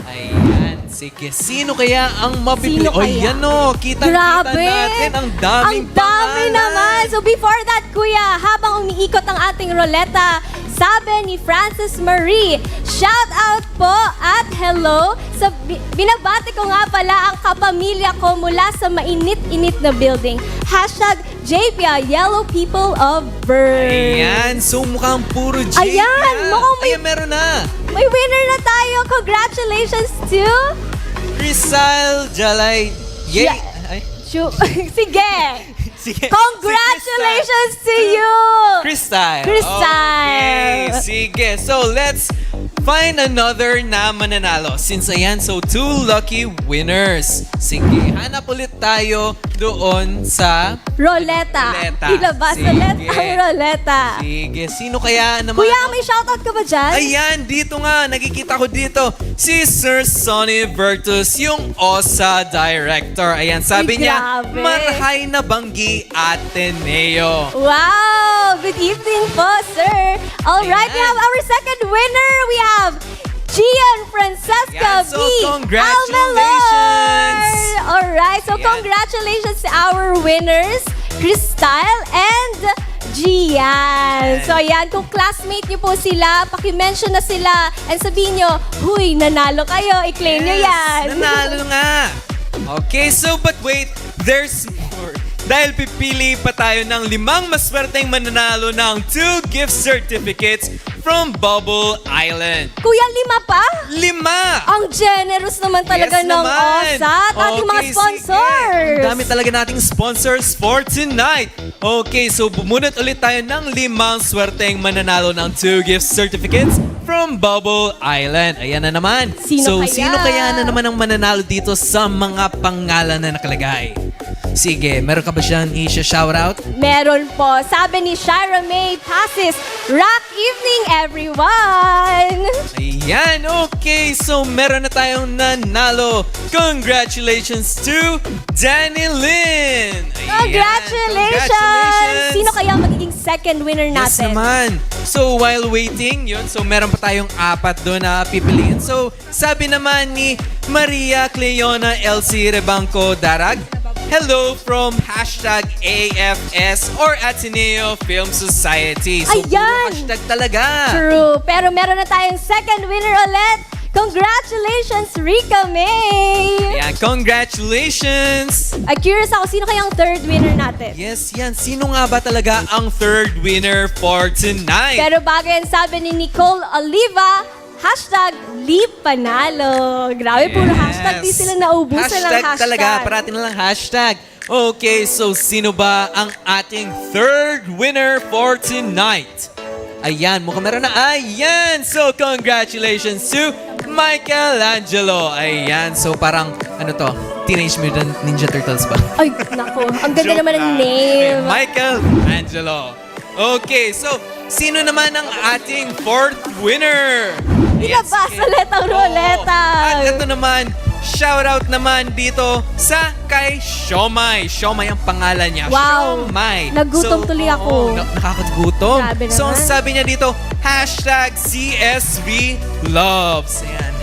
Ayan, sige. Sino kaya ang mapipili? Sino kaya? Yan o, kitang-kita natin ang daming Ang dami naman. So before that, kuya, habang umiikot ang ating roleta, sabi ni Francis Marie, shout out po at hello. Binabati ko nga pala ang kapamilya ko mula sa mainit-init na building. Hashtag JPI Yellow People of Burns. Ayan, so mukhang puro J. Ayan, mukhang may... Ayan, meron na. May winner na tayo. Congratulations to... Crystal Jalay. Yay! Yeah. Ay, Sige. sige. Congratulations to you. Crystal. Crystal. Okay, sige. So, let's find another na mananalo. Since ayan, so 2 lucky winners. Sige, hanap ulit tayo doon sa Roleta. Roleta. Ilabas Sige. ulit ang roleta. Sige, sino kaya naman? Kuya, may shoutout ka ba dyan? Ayan, dito nga, nakikita ko dito, si Sir Sonny Vertus, yung OSA Director. Ayan, sabi Ay, niya, grabe. Marhay na Banggi Ateneo. Wow! Good evening po, sir. Alright, we Ayan. have our second winner. We have Gian Francesca Ayan, so B. congratulations. Almalor. Alright, so Ayan. congratulations to our winners, Crystal and Gian. So ayan, kung classmate niyo po sila, paki-mention na sila and sabihin niyo, huy, nanalo kayo, i-claim niyo yan. Nanalo nga. Okay, so but wait, there's more. Dahil pipili pa tayo ng 5 maswerteng mananalo ng 2 gift certificates from Bubble Island. Kuya, 5 pa? 5! Ang generous naman talaga Yes ng naman. OSA at ating mga Okay, sponsors. sige. Ang dami talaga nating sponsors for tonight. Okay, so bumunot ulit tayo ng 5 swerteng mananalo ng 2 gift certificates from Bubble Island. Ayan na naman. Sino kaya? Sino kaya na naman ang mananalo dito sa mga pangalan na nakalagay? Sige, meron ka ba siyang i-shoutout? Meron po. Sabi ni Shira May Passes, rock evening everyone! Ayan, okay. So, meron na tayong nanalo. Congratulations to Danny Lynn! Ayan, Congratulations! Sino kaya magiging second winner Yes natin? naman. So, while waiting, yun. So, meron pa tayong 4 doon na pipiliin. So, sabi naman ni Maria Cleona LC Rebanco Darag, hello from #AFS or Ateneo Film Society. So, puro Ayan! hashtag talaga. True. Pero meron na tayong second winner ulit. Congratulations, Rika May! Ayan, congratulations! Ay, curious ako, sino kayang third winner natin? Yes, yan. Sino nga ba talaga ang third winner for tonight? Pero bago yan, sabi ni Nicole Oliva, #LeapPanalo. Grabe, puro hashtag. Di sila naubusan ng hashtag. Talaga, parati na lang hashtag. Okay, so sino ba ang ating third winner for tonight? Ayan, mukhang meron na. Ayan! So, congratulations to Michelangelo. Ayan, so parang, ano to? Teenage Mutant Ninja Turtles ba? Ay, nako. Ang ganda naman ng name. Michelangelo. Okay, so, sino naman ang ating fourth winner? Ilabas ulit ang ruleta. At ito naman, shoutout naman dito sa kay Siomay. Siomay ang pangalan niya. Wow. Siomay. Nagutom tuloy ako. Nakakagutom. Grabe So, ang naman. sabi niya dito, #CSV Loves. Ayan,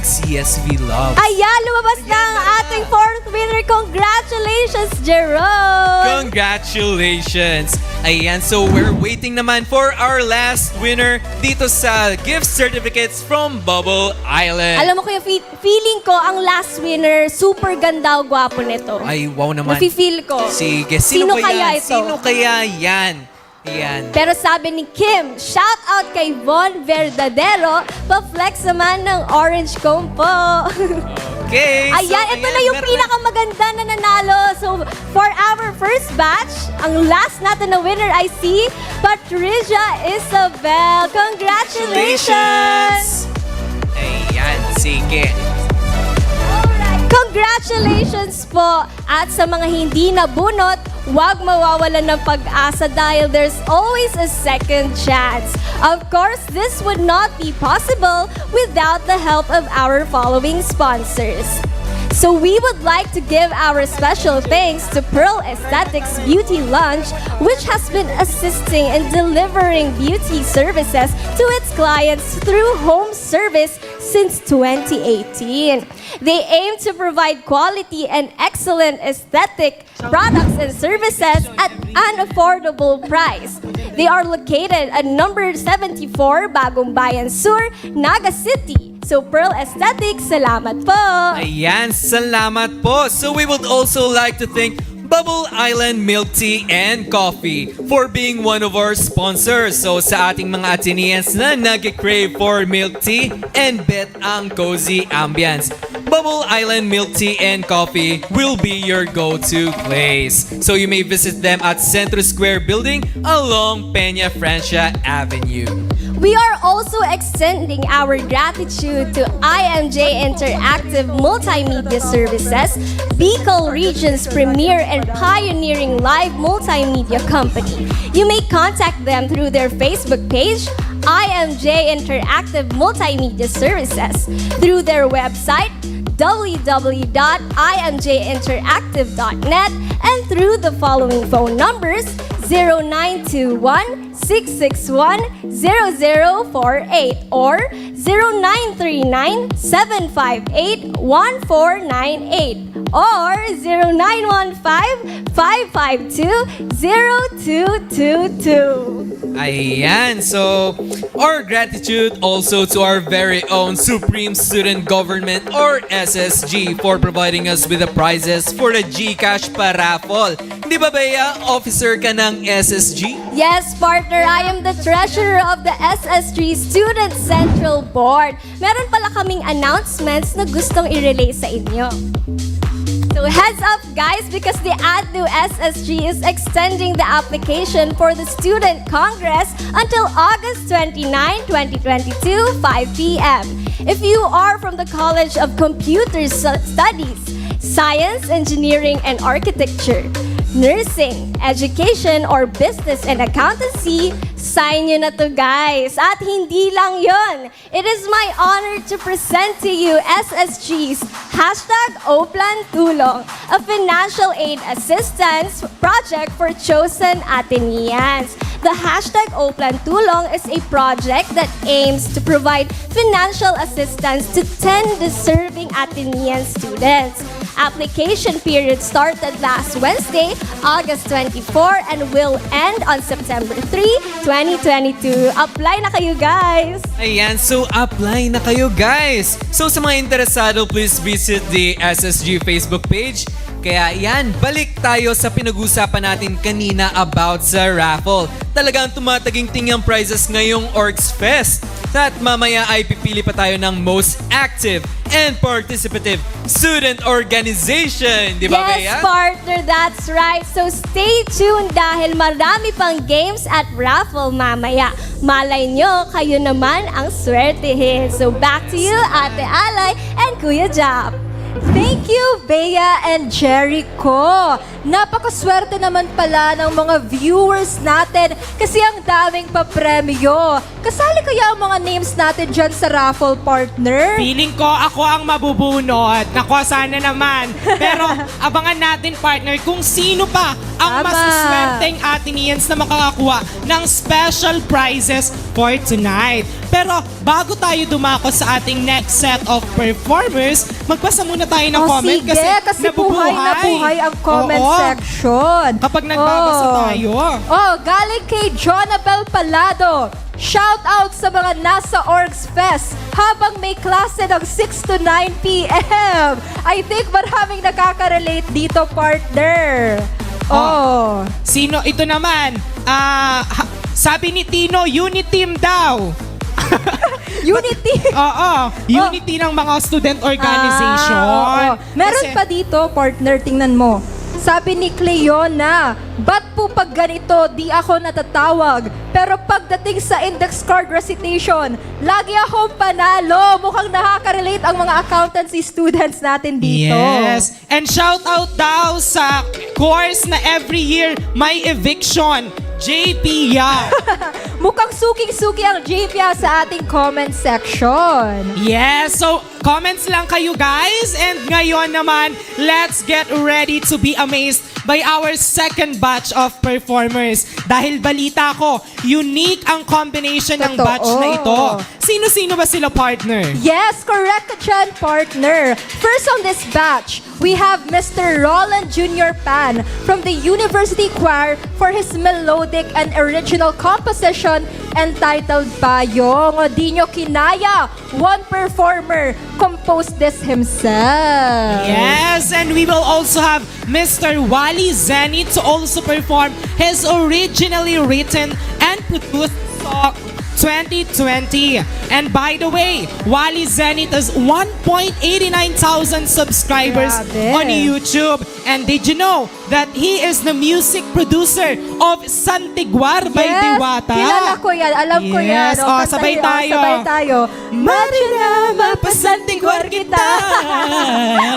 #CSV Loves. Ayan, lumabas na ang ating fourth winner. Congratulations, Jerome! Congratulations! Ayan, so we're waiting naman for our last winner dito sa gift certificates from Bubble Island. Alam mo kuya, feeling ko ang last winner, super ganda o gwapo nito. Ay, wow naman. Nafe-feel ko. Sige, Sino ba kaya yan? ito? Sino kaya yan? Ayan. Pero sabi ni Kim, shout out kay Von Verdadero, pa-flex naman ng orange cone po. Okay. Ayan, ito na yung pinakamaganda na nanalo. So, for our first batch, ang last natin na winner ay si Patricia Isabel. Congratulations! Ayan, sige. Congratulations po! At sa mga hindi nabunot, huwag mawawalan ng pag-asa dahil there's always a second chance. Of course, this would not be possible without the help of our following sponsors. So we would like to give our special thanks to Pearl Aesthetics Beauty Lounge, which has been assisting in delivering beauty services to its clients through home service since 2018. They aim to provide quality and excellent aesthetic products and services at an affordable price. They are located at number 74 Bagong Bayan Sur, Naga City. So Pearl Aesthetics, salamat po! Ayan, salamat po. So we would also like to thank Bubble Island Milk Tea and Coffee for being one of our sponsors. So sa ating mga Ateneans na nag-crave for milk tea and bet ang cozy ambience, Bubble Island Milk Tea and Coffee will be your go-to place. So you may visit them at Centro Square Building along Peña Francia Avenue. We are also extending our gratitude to IMJ Interactive Multimedia Services, Bicol Region's premier and pioneering live multimedia company. You may contact them through their Facebook page, IMJ Interactive Multimedia Services, through their website, www.imjinteractive.net, and through the following phone numbers, 0921-661-0048 or 0939-758-1498 or 0915-552-0222. Ayan, so our gratitude also to our very own Supreme Student Government or SSG for providing us with the prizes for the GCash Raffle. Di ba Bea, officer ka ng SSG? Yes, partner. I am the treasurer of the SSG Student Central Board. Meron pala kaming announcements na gustong i-relay sa inyo. So heads up guys, because the ADNU SSG is extending the application for the Student Congress until August 29, 2022, 5 p.m. If you are from the College of Computer Studies, Science, Engineering, and Architecture, nursing, education, or business and accountancy, sign nyo na to guys. At hindi lang yon. It is my honor to present to you SSG's #Oplan Tulong, a financial aid assistance project for chosen Ateneans. The #Oplan Tulong is a project that aims to provide financial assistance to 10 deserving Atenean students. Application period started last Wednesday, August 24, and will end on September 3, 2022. Apply na kayo, guys! Ayan, so apply na kayo guys! So sa mga interesado, please visit the SSG Facebook page. Kaya yan, balik tayo sa pinag-usapan natin kanina about sa raffle. Talagang tumataging-ting ang prizes ngayong Orgs Fest. At mamaya ay pipili pa tayo ng most active and participative student organization. Di ba, Bea? Yes, partner, that's right. So stay tuned dahil marami pang games at raffle mamaya. Malay nyo, kayo naman ang swertehin. So back to you, Ate Alay and Kuya Jap. Thank you, Bea and Jericho. Napakaswerte naman pala ng mga viewers natin kasi ang daming papremyo. Kasali kaya ang mga names natin dyan sa raffle, partner? Feeling ko ako ang mabubunot. Naku, sana naman. Pero abangan natin, partner, kung sino pa ang masuswerteng Ateneans na makakakuha ng special prizes for tonight. Pero bago tayo dumako sa ating next set of performers, magbasa muna tayo ng comment kasi buhay na buhay ang comment section. Kapag nagbabasa tayo. Galing kay Jonabel Palado. Shout out sa mga nasa Orgs Fest habang may klase ng 6 to 9 p.m. I think maraming nakaka-relate dito, partner. Sino ito naman? Sabi ni Tino, unit team daw. Unity. Unity ng mga student organization. Meron pa dito, partner, tingnan mo. Sabi ni Cleona, ba't po pag ganito di ako natatawag? Pero pagdating sa index card recitation, lagi akong panalo. Mukhang nakaka-relate ang mga accountancy students natin dito. Yes. And shout out daw sa course na every year may eviction. JP ya. Mukhang suking-suki ang JP sa ating comment section. Yes, so comments lang kayo guys. And ngayon naman, let's get ready to be amazed by our second batch of performers. Dahil balita ko, unique ang combination ng batch na ito. Sino-sino ba sila, partner? Yes, correct ka dyan, partner. First on this batch, we have Mr. Roland Jr. Pan from the University Choir for his melodic and original composition entitled Payong. O di nyo kinaya, one performer composed this himself. Yes, and we will also have Mr. Wally Zenit to also perform his originally written and produced song 2020. And by the way, Wally Zenit has 1,89,000 subscribers on YouTube. And did you know that he is the music producer of Santiguar by Diwata? Kilala ko yan. Alam ko yan. Sabay tayo. Sabay tayo. Marina, mapasantiguar kita.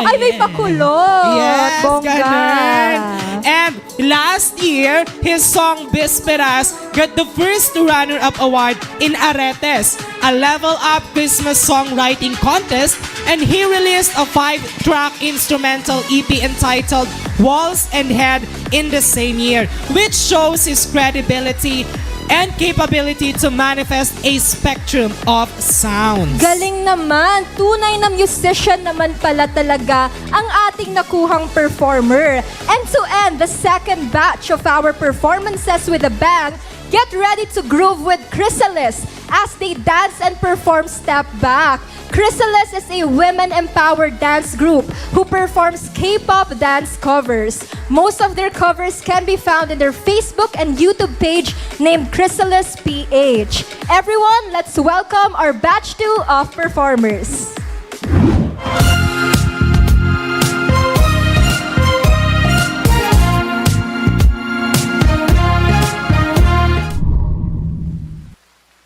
Ay, may pakulot. Yes, Bongga. ganun. And last year, his song Bisperas got the first runner-up award in Aretes, a level-up Christmas songwriting contest, and he released a 5-track instrumental EP entitled Walls and Head in the same year, which shows his credibility and capability to manifest a spectrum of sounds. Galing naman. Tunay na musician naman pala talaga ang ating nakuhang performer. And to end the second batch of our performances with a bang, get ready to groove with Chrysalis as they dance and perform Step Back. Chrysalis is a women-empowered dance group who performs K-pop dance covers. Most of their covers can be found in their Facebook and YouTube page named Chrysalis PH. Everyone, let's welcome our batch 2 of performers.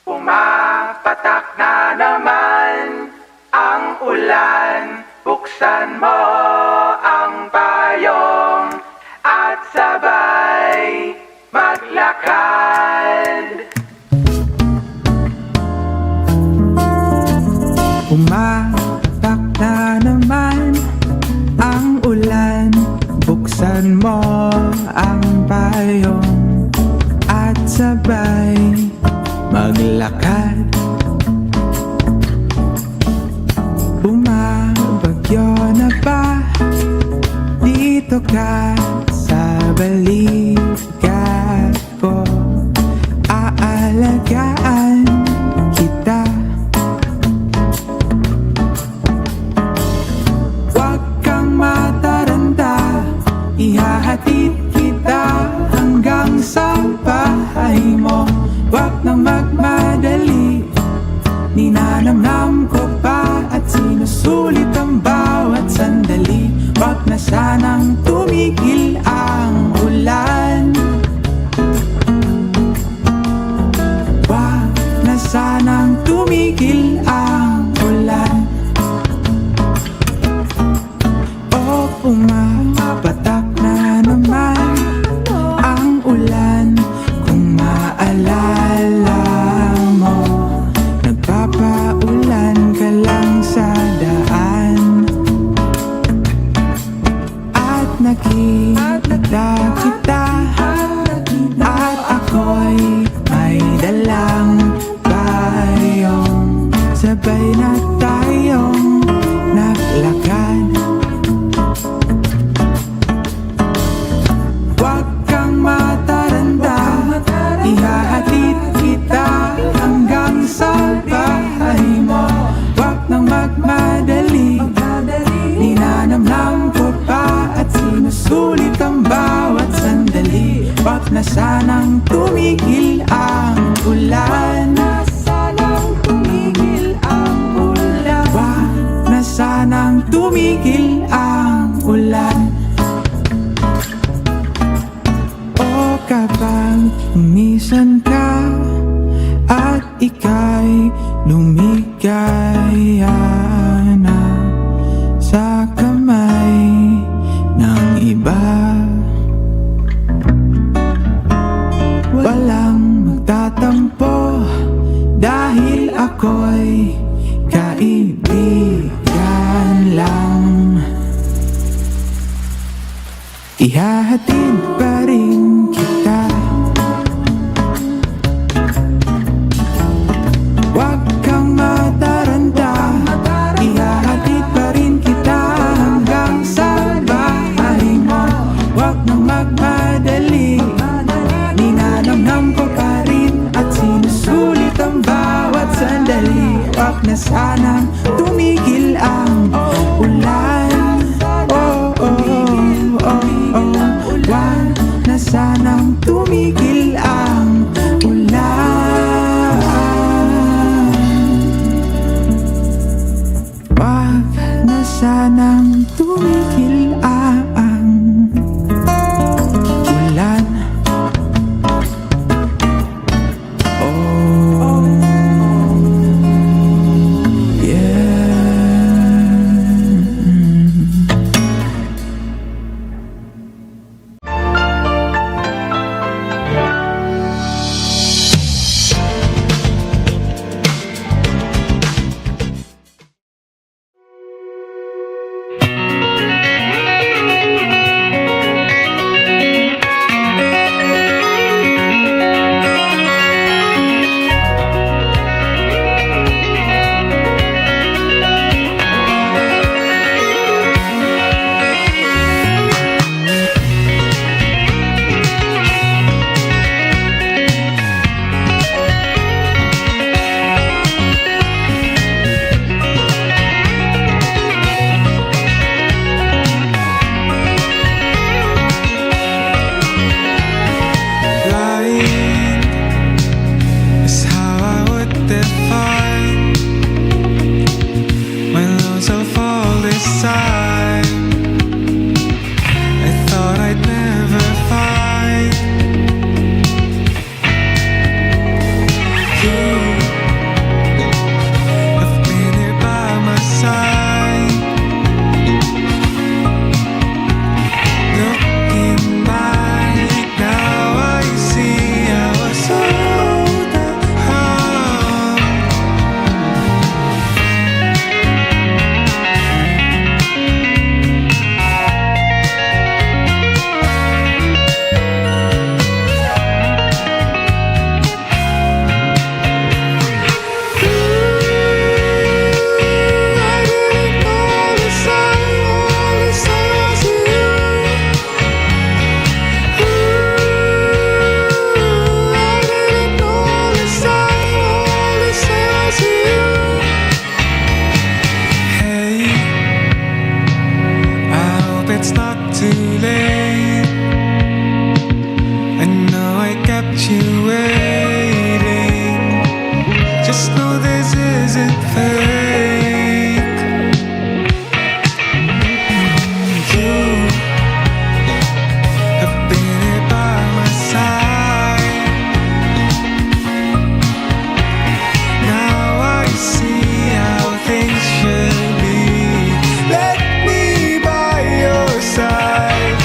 Pumapatak na naman ang ulan. Buksan mo ang payong at magsabay, maglakad. Umatak na naman ang ulan. Buksan mo ang payong at sabay maglakad. Bumabagyo na ba dito ka sa balikat ko? Aalagaan kita. Huwag kang mataranta, ihahatid kita hanggang sa bahay mo. Huwag nang magmadali, ninanamnam ko pa at sinusulit ang bawat sandali. Huwag na sanang tumigil ang ulan. Huwag na sanang tumigil ang ulan. O pumapatak na naman ang ulan. Kung maalala mo, nagpapaulan ka lang sa daan. At nakita kita, at ako'y may dalang payong. Sabay na tayong naglakad. Huwag kang mataranta, ihahatid kita hanggang sa bahay mo. Huwag nang magmadali, ninanamnam ko pa at sinusulit ang bawat sandali. Huwag na sanang tumigil ang ulan. Huwag na sanang tumigil ang ulan. O kapag umisan ka at ika'y lumigaya na sa kamay ng iba, walang magtatampo dahil ako'y kaibigan lang. Ihahatid pa rin kita. Huwag kang mataranta, ihahatid pa rin kita hanggang sa bahay mo. Huwag nang magmadali, ninanamnam ko pa rin at sinusulit ang bawat sandali. Huwag na sanang tumigil ang ulan. Oh, oh, oh, oh, oh. Huwag na sanang tumigil ang ulan. Huwag na sanang tumigil ang ulan. Oh, yeah. it's not too late. I know I kept you waiting. Just know this isn't fake. You have been here by my side. Now I see how things should be. Let me by your side.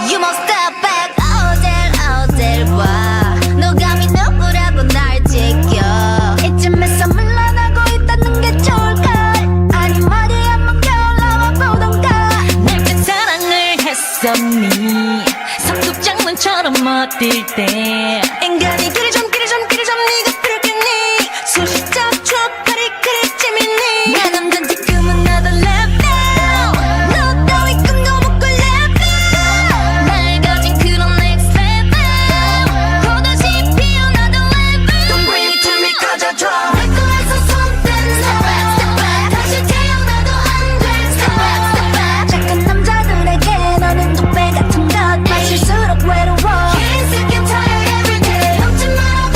You must step back. 어딜 봐. 누가 미 누구라고 날 지켜. 이쯤에서 물러나고 있다는 게 좋을걸. 아니 어디 한번 겨울나와 보던가. 내게 사랑을 했었니. 석급장난처럼 어딜 때. 인간이 길이 좀 네가 필요겠니. 소식적 촉발이 그리 재밌니. 내 남잔 지금은 another level. 너 따위 꿈도 못 꿀 level. 날 가진 그런 next level. 보다시 피어나던 level. Don't bring it to me cause I drop. 내 거에서 손 떼는 step back, step back. 다시 태어나도 안 돼. Step back, step back. 착한 남자들에게 너는 독배 같은 것. 마실수록 외로워. Can't sick and tired every day. 넘지 마라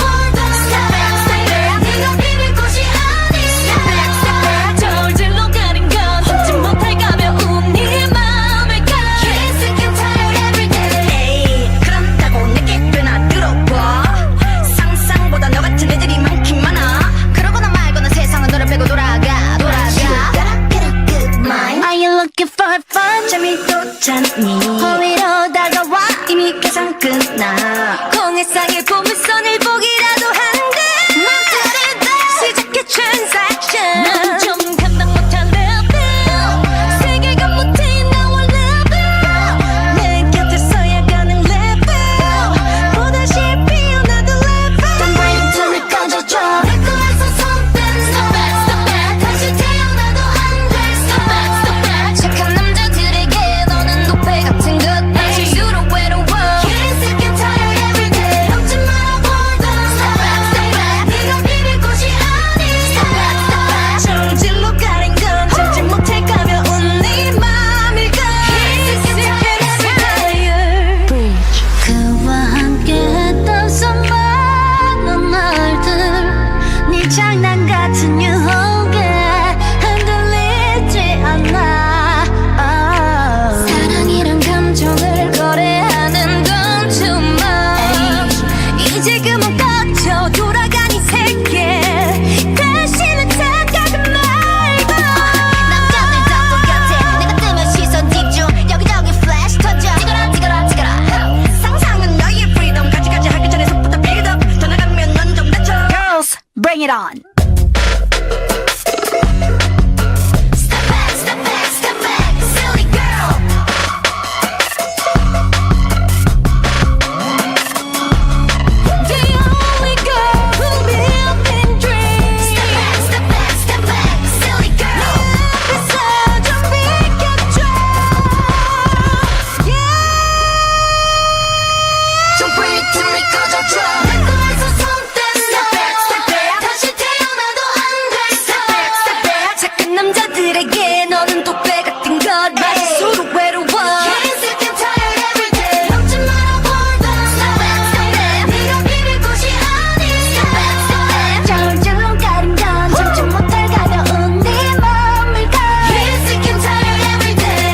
it on. Step back, silly girl. The only girl who lived in dreams. Step back, silly girl. Beside your big control. Yeah. Don't bring it to me 'cause I'll try. 내꺼에서 손 뗐어. 다시 태어나도 안 됐어. 착한 남자들에게 너는 독배 같은 것. 마지수로 외로워. Can't sick and tired every day. 넘지 마라 볼던. 네가 비빌 곳이 아닌. 저울질로 가린 건 참지 못할 가벼운 네 맘을 가. Can't sick and tired every day.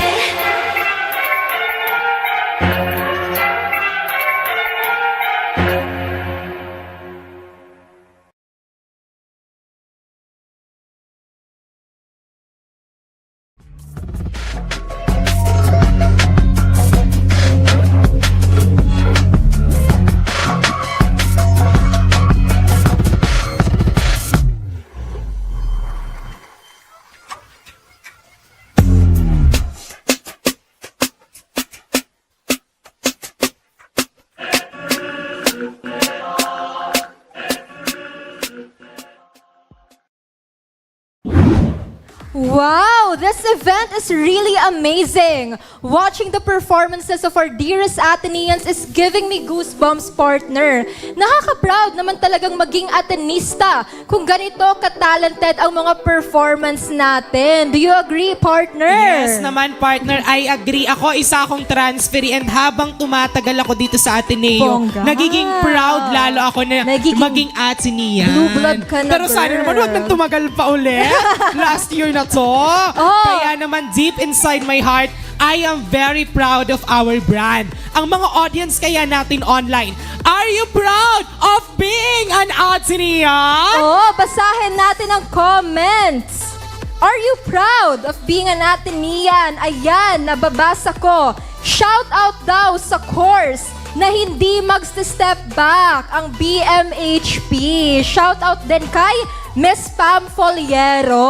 Wow, this event is really amazing. Watching the performances of our dearest Ateneans is giving me goosebumps, partner. Nakaka-proud naman talagang maging Atenista kung ganito ka-talented ang mga performance natin. Do you agree, partner? Yes naman, partner. I agree. Ako, isa akong transferee and habang tumatagal ako dito sa Ateneo, Bongga. nagiging proud lalo ako na maging Atenean. Blue blood ka na, Pero sana girl. naman, huwag nang tumagal pa ulit. Last year na to. Kaya naman, deep inside my heart, I am very proud of our brand. Ang mga audience kaya natin online, are you proud of being an Atenean? Basahin natin ang comments. Are you proud of being an Atenean? Ayan, nababasa ko. Shout out daw sa course na hindi mag-step back ang BMHP. Shout out din kay Miss Pam Foliero.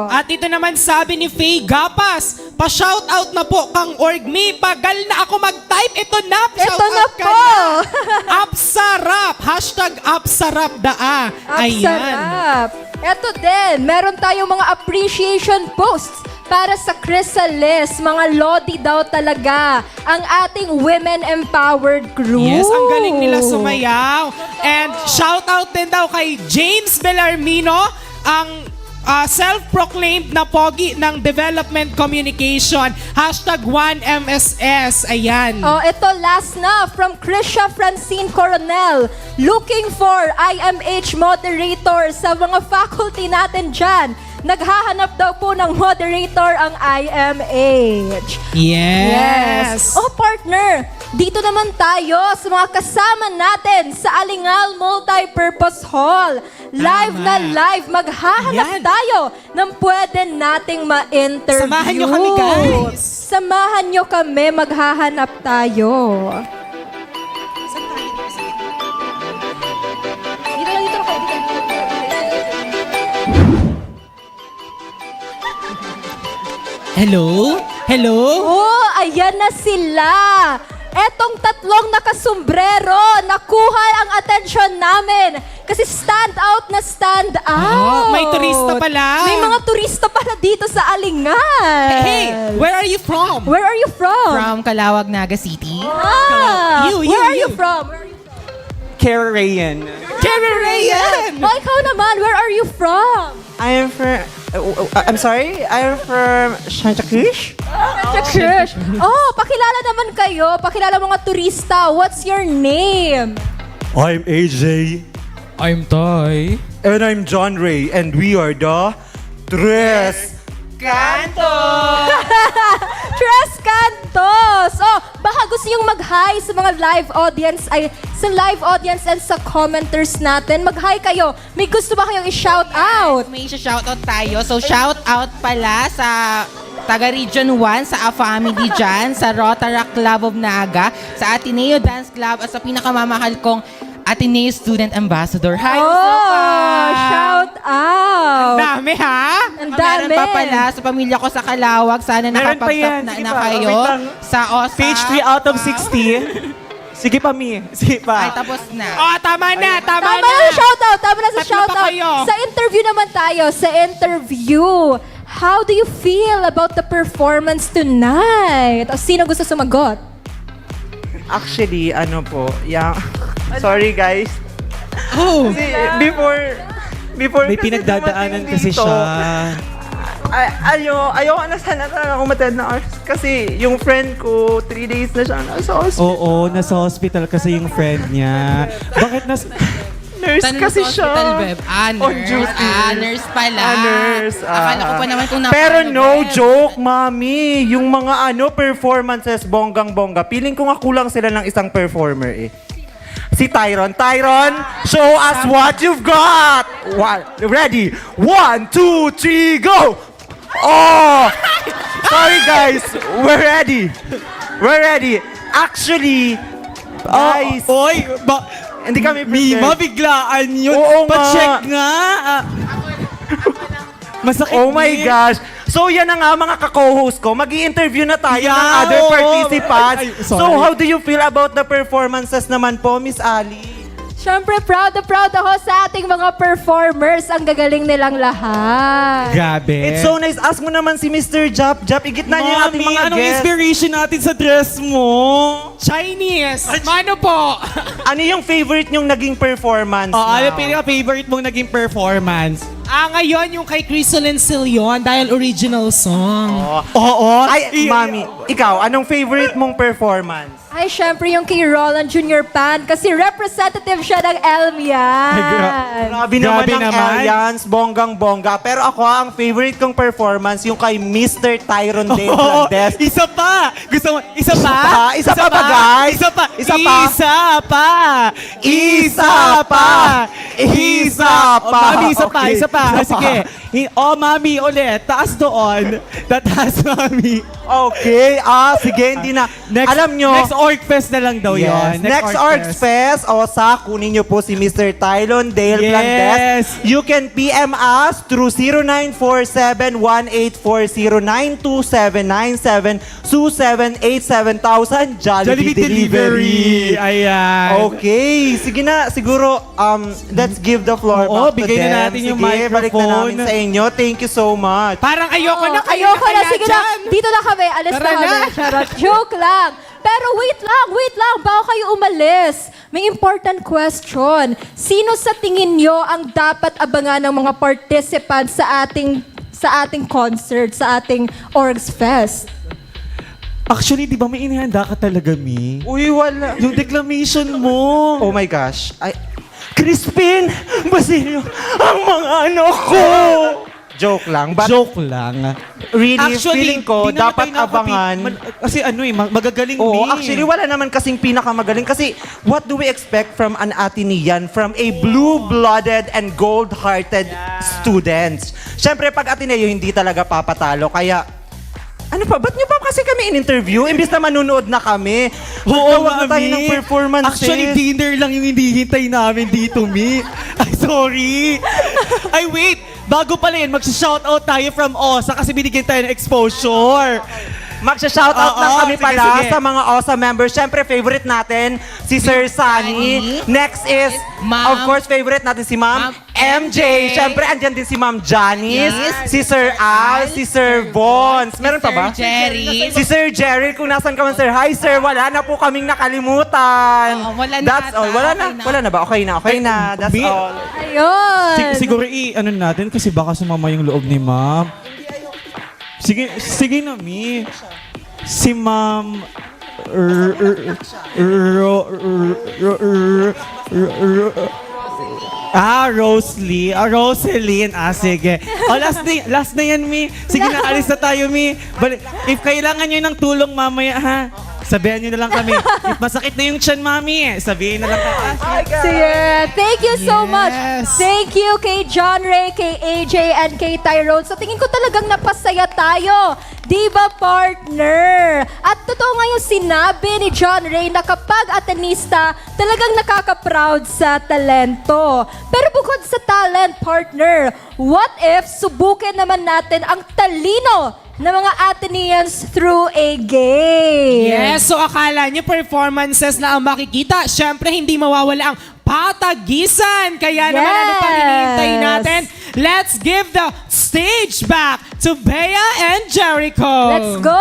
At ito naman sabi ni Faye Gapas, pa-shoutout na po kang Orgme. Pagal na ako mag-type. Ito na. Ito na po. Apsarap. Hashtag Apsarap daa. Ayan. Apsarap. Ito din, meron tayong mga appreciation posts para sa Chrysalis. Mga lodi daw talaga ang ating women-empowered crew. Yes, ang galing nila sumayaw. And shout out din daw kay James Bellarmino, ang self-proclaimed na pogi ng Development Communication. Hashtag 1MSS. Ayan. Ito last na from Krisha Francine Coronel. Looking for IMH moderator sa mga faculty natin dyan. Naghahanap daw po ng moderator ang IMH. Yes. Partner, dito naman tayo sa mga kasama natin sa Alingal Multipurpose Hall. Live na live, maghahanap tayo ng pwede nating ma-interview. Samahan nyo kami, guys. Samahan nyo kami, maghahanap tayo. Hello? Hello? Ayan na sila. Etong tatlong nakasombrero, nakuha ang atensyon namin. Kasi stand out na stand out. May turista pala. May mga turista pala dito sa Alingal. Hey, where are you from? Where are you from? From Calawag, Naga City. Where are you from? Cararayan. Cararayan! Ikaw naman, where are you from? I am from... I'm sorry? I am from Santa Cruz? Santa Cruz. Pakilala naman kayo. Pakilala mga turista. What's your name? I'm AJ. I'm Ty. And I'm John Ray. And we are the Tres Cantos! Tres Cantos! Baka gusto niyong mag-hi sa mga live audience, and sa commenters natin. Mag-hi kayo. May gusto ba kayong i-shout out? May shoutout tayo. So, shout out pala sa taga Region 1, sa A-Family dyan, sa Rotaract Club of Naga, sa Ateneo Dance Club, at sa pinakamamahal kong Ateneo Student Ambassador. Hi, Oh, Sopa! shout out! Dami ha? Ang Meron dami. pa pala sa pamilya ko sa Kalawag. Sana Meron pa yan. nakapag-stop Sige na pa. kayo Wait lang. sa OSA. Page 3 out of 60. Sige pa, Mi. Sige Ay, pa. tapos na. Oh, tama na, tama Tama na. na sa shoutout! Tama na sa Tatlo pa shoutout! kayo. Sa interview naman tayo, sa interview. How do you feel about the performance tonight? O sino gusto sumagot? Actually, ano po, sorry guys. Oh. Kasi before May kasi pinagdadaanan dumating kasi dito, siya. Ayoko na sana talaga umattend na arts kasi yung friend ko, 3 days na siya nasa hospital. Oo, nasa hospital kasi yung friend niya. Bakit Nurse Saan kasi sa siya. hospital, Beb? On duty. Nurse pala. Nurse. Akala ko pa naman kung Pero no Beb. joke, mami. Yung mga performances, bonggang-bongga. Feeling ko nga kulang sila ng isang performer eh. Si Tyron. Tyron, show us what you've got! Ready? 1, 2, 3, go! Oh! Sorry guys, we're ready. We're ready. Actually, guys, hindi kami prepared. Mima, biglaan yun. Oo nga. Pa-check nga. Masakit Oh my din. gosh. So yan na nga mga ka-co-host ko. Mag-i-interview na tayo Yeah, ng other oo. participants. Ay, sorry. So how do you feel about the performances naman po, Miss Ali? Siyempre, proud na proud ako sa ating mga performers. Ang gagaling nilang lahat. Grabe. It's so nice. Ask mo naman si Mr. Jap. Jap, igitna niyo yung ating Mami, mga anong guests. inspiration natin sa dress mo? Chinese. Mano po? Ano yung favorite nyong naging performance? Ano now? pinaka-favorite mong naging performance? Ngayon yung kay Crystalline Sillion dahil original song. Oo. Ay, mami, ikaw, anong favorite mong performance? Ay, syempre yung kay Roland Jr. Pan kasi representative siya ng Elmian. Grabe naman Grabe ang naman. Alliance, bonggang-bongga. Pero ako, ang favorite kong performance, yung kay Mr. Tyron Dale Oo, Blandes. isa pa! Gusto mo, isa pa? Isa pa ba, guys? Isa pa! Isa pa? Isa pa! Isa pa! Isa pa! Mami, isa pa, Okay. isa pa. Isa pa. Sige. Mami, ulit. Taas doon. Tataas, mami. Okay, sige, hindi na. Alam nyo, Next Org Fest na lang daw yun. Next Orgs Fest, kunin nyo po si Mr. Tylon Dale Blandes. You can PM us through 0947-184092797-2787,000 Jollibee Delivery. Ayan. Okay, sige na, siguro, let's give the floor Oo, back to bigay na them. natin yung Sige, balik na namin microphone. sa inyo. Thank you so much. Parang ayoko na kayo Ayoko na, sige na. dyan. Dito na kami. Alis Tara na kami. na. Charot. Joke lang. Pero wait lang. Bago kayo umalis. May important question. Sino sa tingin nyo ang dapat abangan ng mga participants sa ating concert, sa ating Orgs Fest? Actually, di ba may inihanda ka talaga, Mi? Uy, wala. Yung declamation mo. Oh my gosh. Crispin! Basilio! Ang mga ano ko! Joke lang. But Joke lang. really, Actually, feeling ko, di naman dapat tayo nakakapi- abangan. Kasi magagaling Oo, Mi. actually, wala naman kasing pinakamagaling. Kasi, what do we expect from an Atenean? From a blue-blooded and gold-hearted students. Siyempre, pag Ateneo, hindi talaga papatalo. Kaya, ano pa? Ba't nyo pa kasi kami in-interview? Imbis na manunood na kami. Oo, Magtawag na tayo ng performances. Actually, dinner lang yung hinihintay namin dito, Mi. Ay, sorry. Ay, wait. Bago pala yun, mag-shoutout tayo from OSA kasi binigyan tayo ng exposure. Magsha-shoutout lang kami sige, pala sige. sa mga OSA members. Siyempre, favorite natin, si Sir Sunny. Next is, Ma'am. of course, favorite natin si Ma'am MJ. Siyempre, andyan din si Ma'am Janice, si Sir Al, si Sir Vons. Meron pa ba? Sir Jerry. Si Sir Jerry, kung nasan ka man, Sir. Hi, Sir. Wala na po kaming nakalimutan. Oo, wala na That's ata. all. Wala na. Okay na. Wala na ba? Okay na. That's Mi- all. Ayun. Siguro natin kasi baka sumama yung loob ni Ma'am. Sige na, Mi. Si Ma'am Roselyn. Sige. Last na yan, Mi. Sige na, alis na tayo, Mi. If kailangan nyo ng tulong mamaya, ha? Sabihan nyo na lang kami. If masakit na yung chan, mami, sabihin na lang kami. Sige. Thank you so much. Thank you kay John Ray, kay AJ, and kay Tyrone. So tingin ko talagang napasaya tayo. Di ba, partner? At totoo nga yung sinabi ni John Ray na kapag Atenista, talagang nakaka-proud sa talento. Pero bukod sa talent, partner, what if subukin naman natin ang talino ng mga Ateneans through a game? Yes, so akala niyo performances na ang makikita. Syempre, hindi mawawala ang patagisan. Kaya naman, ano pang hinihintay natin? Let's give the stage back to Bea and Jericho. Let's go!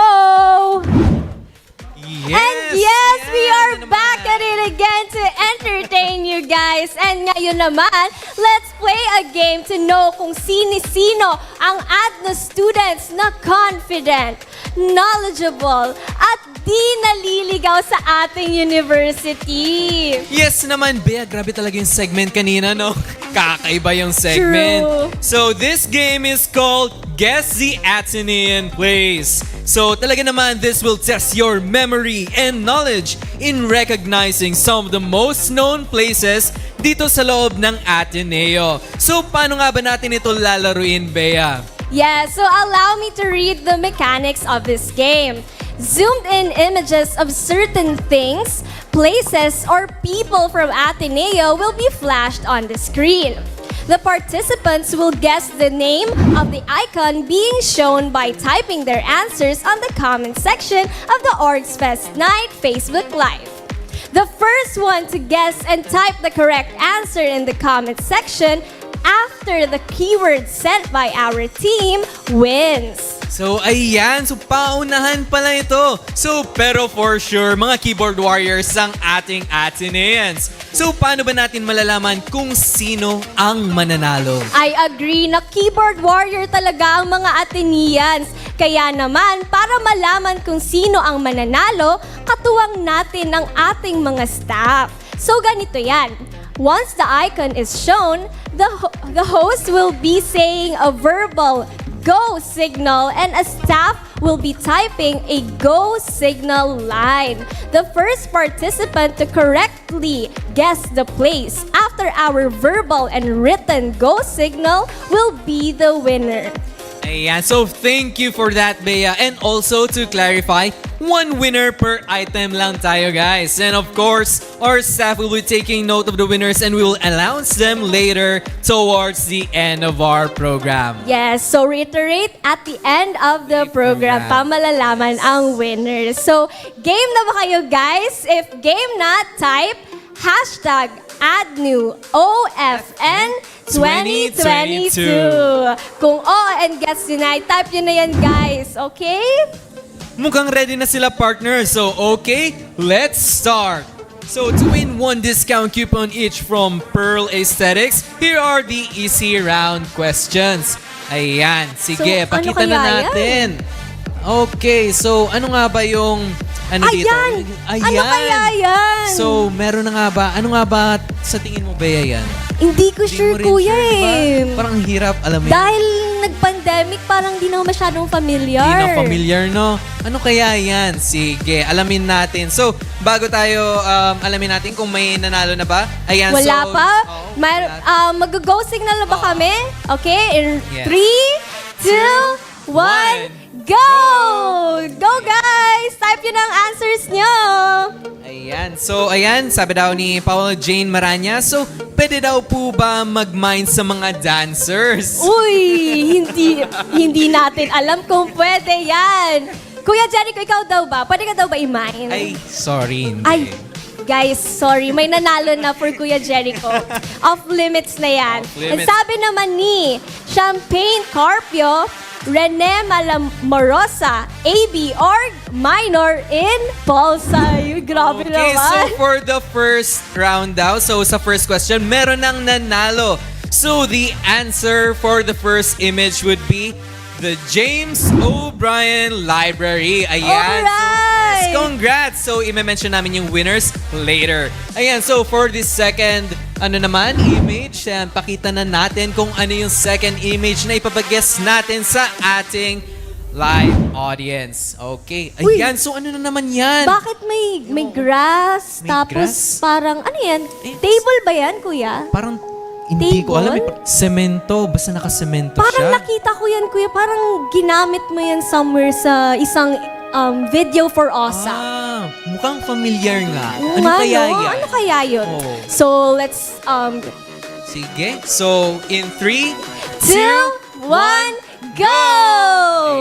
And yes, we are back at it again to entertain you guys. And ngayon naman, let's play a game to know kung sino-sino ang ADNU students na confident, knowledgeable, at di naliligaw sa ating university. Yes naman, Bea. Grabe talaga yung segment kanina, no? Kakaiba yung segment. True. So, this game is called Guess the Atenean Place. So, talaga naman, this will test your memory and knowledge in recognizing some of the most known places dito sa loob ng Ateneo. So, paano nga ba natin ito lalaruin, Bea? Yeah, so allow me to read the mechanics of this game. Zoomed in images of certain things, places, or people from Ateneo will be flashed on the screen. The participants will guess the name of the icon being shown by typing their answers on the comment section of the Orgs Fest Night Facebook Live. The first one to guess and type the correct answer in the comment section after the keyword sent by our team wins. So, ayan. So, paunahan pala ito. So, pero for sure, mga keyboard warriors ang ating Ateneans. So, paano ba natin malalaman kung sino ang mananalo? I agree na keyboard warrior talaga ang mga Ateneans. Kaya naman, para malaman kung sino ang mananalo, katuwang natin ang ating mga staff. So, ganito yan. Once the icon is shown, the host will be saying a verbal go signal and a staff will be typing a go signal line. The first participant to correctly guess the place after our verbal and written go signal will be the winner. Ayan, so thank you for that, Bea. And also to clarify, one winner per item lang tayo, guys. And of course, our staff will be taking note of the winners and we will announce them later towards the end of our program. Yes, so reiterate, at the end of the program, pamalalaman ang winners. So, game na ba kayo, guys? If game na, type hashtag ADNU OFN 2022. Kung and gets denied, type yun na yan, guys. Okay? Mukhang ready na sila, partners. So, okay, let's start. So, to win one discount coupon each from Pearl Aesthetics, here are the easy round questions. Ayan, sige, So, pakita ano na kaya natin. Okay, so ano nga ba yung dito? Ayan! Ano kaya yan? So, meron na nga ba? Ano nga ba sa tingin mo, Bea, yan? Hindi ko sure, kuya eh. Diba? Parang hirap, alam mo yun. Dahil nag-pandemic, parang di na ako masyadong familiar. Hindi na familiar, no? Ano kaya yan? Sige, alamin natin. So, bago tayo alamin natin kung may nanalo na ba. Ayan, Wala so, pa? Mag-go signal na ba kami? Okay, in Yes. 3, 2, 1, go! Go, guys! Type yun ang answers nyo. Ayan. So, ayan, sabi daw ni Paul Jane Maranya, so, pwede daw po ba mag-mind sa mga dancers? Uy, hindi natin alam kung pwede yan. Kuya Jericho, ikaw daw ba? Pwede ka daw ba i-mine? Ay, sorry, hindi. Ay, guys, sorry. May nanalo na for Kuya Jericho. Off limits na yan. Off-limits. And sabi naman ni Champagne Carpio, Rene Malamorosa, AB Org, minor in Polsay. Grabe Okay, naman. so for the first round daw, so sa first question, meron nang nanalo. So the answer for the first image would be the James O'Brien Library. Ayan. Alright! So, congrats! So, i-mention namin yung winners later. Ayan, so for this second, image, pakita na natin kung ano yung second image na ipapag-guess natin sa ating live audience. Okay. Ayan, so ano na naman yan? Bakit may grass? May Tapos grass? parang, ano yan? Table ba yan, kuya? Parang hindi ko alam. Table? Semento. Basta nakasemento Parang siya. nakita ko yan, kuya. Parang ginamit mo yan somewhere sa isang video for OSA. Mukhang familiar nga. Oo Ano nga, kaya no? yan? Ano kaya yun? Oh. So, let's, Sige. So, in 3, 2, 1, go!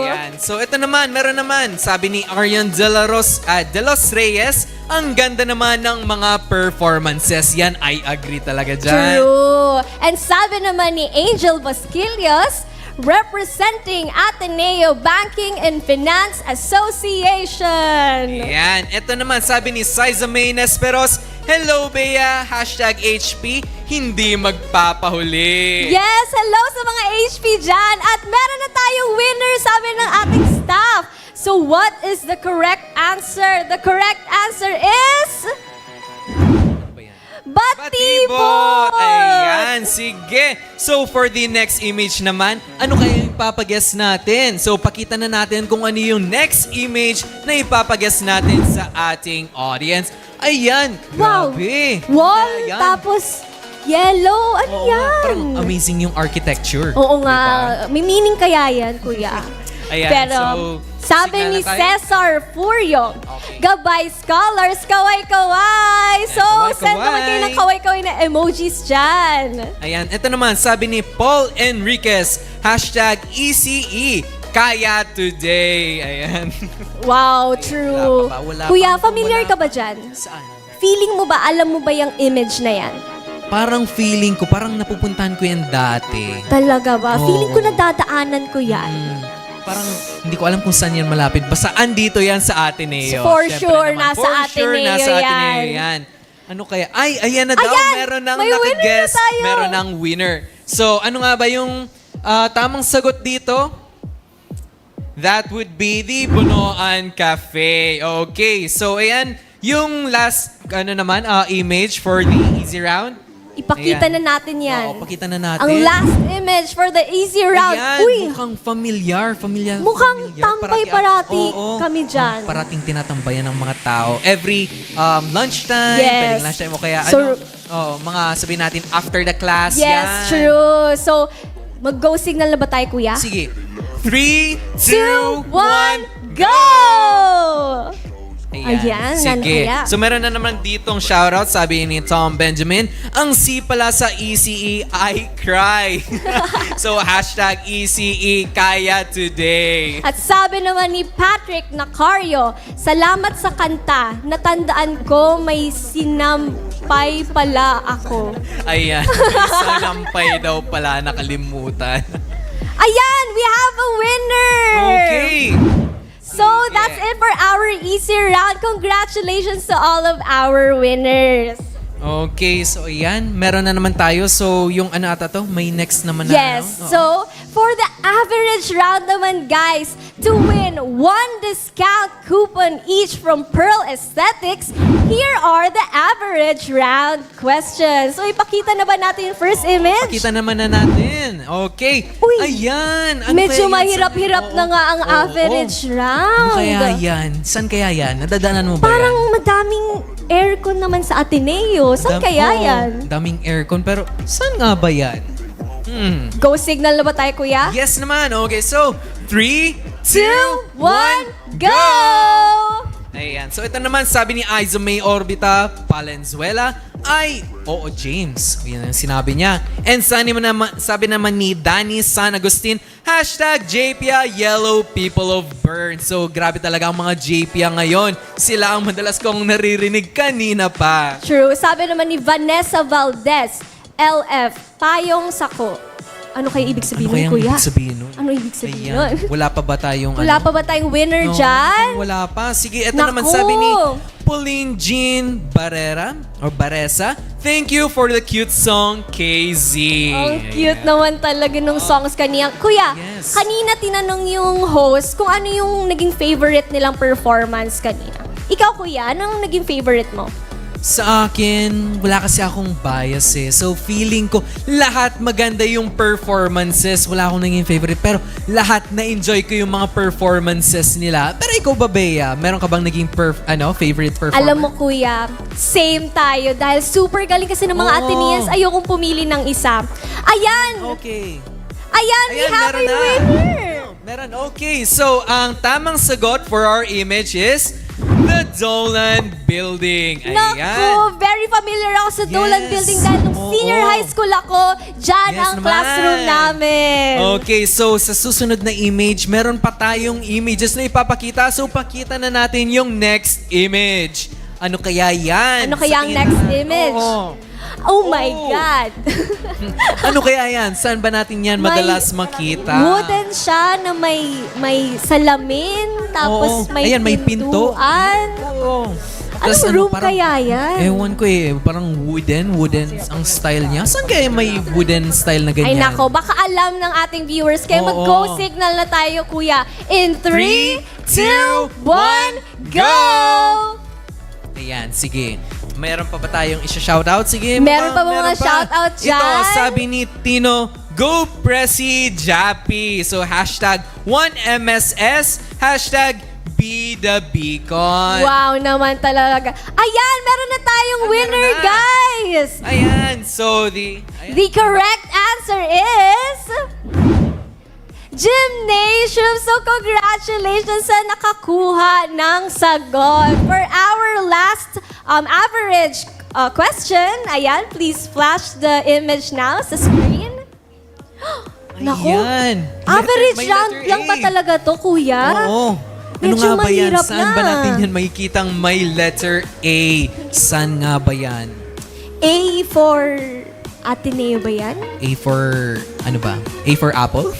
Ayan. So, ito naman, meron naman. Sabi ni Arian de los Reyes, ang ganda naman ng mga performances. Yan, I agree talaga dyan. True. And sabi naman ni Angel Basquilios, representing Ateneo Banking and Finance Association. Ayan. Ito naman, sabi ni Siza May Nesperos, hello, Bea, #HP, hindi magpapahuli. Yes, hello sa mga HP dyan. At meron na tayong winner, sabi ng ating staff. So what is the correct answer? The correct answer is... Batibot! Ayan, sige. So, for the next image naman, ano kaya yung ipapaguess natin? So, pakita na natin kung ano yung next image na ipapaguess natin sa ating audience. Ayan, Wow. grabe. Wall, Ayan. tapos yellow. Ano yan? Parang amazing yung architecture. Oo nga. May meaning kaya yan, kuya. Ayan, Pero, sabi signal ni na tayo. Cesar Furio, Gabay Scholars, kaway-kaway! So, kaway-kaway. send naman kayo ng kaway-kaway na emojis dyan. Ayan, ito naman, sabi ni Paul Enriquez, #ECE, kaya today. Ayan. Wow, true. Wala Kuya, pa, familiar ka ba dyan? Saan? Feeling mo ba, alam mo ba yung image na yan? Parang feeling ko, parang napupuntahan ko yan dati. Talaga ba? Oo. Feeling ko nadadaanan ko yan. Parang hindi ko alam kung saan yan malapit. Basta andito yan sa Ateneo. For Siyempre sure, naman. nasa Ateneo nasa yan. Ateneo yan. Ano kaya? Ay, ayan na daw. Ayan! Meron nang May winner nakaguess. na tayo! Meron nang winner. So, ano nga ba yung tamang sagot dito? That would be the Bunoan Cafe. Okay, so ayan. Yung last, image for the easy round. Ipakita Ayan. na natin yan. Oo, pakita na natin. Ang last image for the easy round. Ayan, Uy, mukhang familiar. mukhang tambay parati Oo, kami dyan. parating tinatambayan ng mga tao. Every lunchtime, Yes. pwedeng lunchtime o kaya So, mga sabihin natin after the class. yes, yan. true. So, mag-go signal na ba tayo, kuya? Sige. 3, 2, 2, 1, go! Ayan, ano sige. kaya? So meron na naman ditong shoutout, sabi ni Tom Benjamin, ang C pala sa ECE, I cry. So #ECE, kaya today. At sabi naman ni Patrick Nacario, salamat sa kanta. Natandaan ko may sinampay pala ako. Ayan, may salampay daw pala, nakalimutan. Ayan, we have a winner! Okay. So, that's it for our easy round. Congratulations to all of our winners. Okay, so ayan, meron na naman tayo. So, yung may next naman na. Yes, so for the average round naman, guys, to win 1 discount coupon each from Pearl Aesthetics, here are the average round questions. So, ipakita na ba natin yung first image? Pakita naman na natin. Okay. Ayan. Ano Medyo kaya yan? mahirap-hirap na nga ang average round. Ano kaya yan? Saan kaya yan? Nadadaanan mo ba Parang yan? madaming aircon naman sa Ateneo. Saan kaya yan? Daming aircon. Pero saan nga ba yan? Go signal na ba tayo, kuya? Yes naman. Okay, so 3, 2, 1, go! Ayan. So ito naman, sabi ni Aiza May Orbita Valenzuela, ay, oo, James. Yan ang sinabi niya. And sabi naman ni Danny San Agustin, #JPia Yellow People of Burn. So grabe talaga ang mga JPia ngayon. Sila ang madalas kong naririnig kanina pa. True. Sabi naman ni Vanessa Valdez, LF, payong sako. Ano kaya ibig sabihin, Ano kayang kuya? ibig sabihin nun? Ano ibig sabihin Ayan. nun? Wala pa ba tayong Wala pa ba tayong winner No, dyan? Wala pa. Sige, ito Naku. naman sabi ni Pauline Jean Baresa. Thank you for the cute song, KZ. Ang cute naman talaga nung songs kanina. Kuya, kanina tinanong yung host kung ano yung naging favorite nilang performance kanina. Ikaw, kuya, anong naging favorite mo? Sa akin, wala kasi akong bias eh. So feeling ko, lahat maganda yung performances. Wala akong naging favorite. Pero lahat na-enjoy ko yung mga performances nila. Pero ikaw ba, Bea? Meron ka bang naging favorite performance? Alam mo, kuya, same tayo. Dahil super galing kasi ng mga Ateneans, ayokong pumili ng isa. Ayan! Okay. Ayan, we have a winner! Meron, okay. So, ang tamang sagot for our image is the Dolan Building. Naku, very familiar ako sa Dolan Building dahil nung senior high school ako, dyan ang classroom namin. Okay, so sa susunod na image, meron pa tayong images na ipapakita. So, pakita na natin yung next image. Ano kaya yan? Ano kaya ang next image? Oh my God! Ano kaya yan? Saan ba natin yan madalas makita? Wooden siya na may salamin, tapos may pintuan. Anong room kaya yan? Ewan ko eh, parang wooden ang style niya. Saan kaya may wooden style na ganyan? Ay nako, baka alam ng ating viewers. Kaya mag-go signal na tayo, kuya. In 3, 2, 1, go! Ayan, sige. Meron pa ba tayong isa-shoutout? Sige, meron pa ba mga shoutout dyan? Ito, sabi ni Tino, Go Presi Jappy. So, hashtag 1MSS, hashtag Be the Beacon. Wow naman talaga. Ayan, meron na tayong winner, guys! Ayan, so the correct answer is... Gymnasium! So, congratulations sa nakakuha ng sagot. For our last average question, ayan, please flash the image now sa screen. Naku, average round lang ba talaga to, kuya? Oo. Ano Medyo nga ba yan? mahirap Saan ba natin yan makikitang may letter A? Saan nga ba yan? A for Ateneo ba yan? A for, ano ba? A for apple?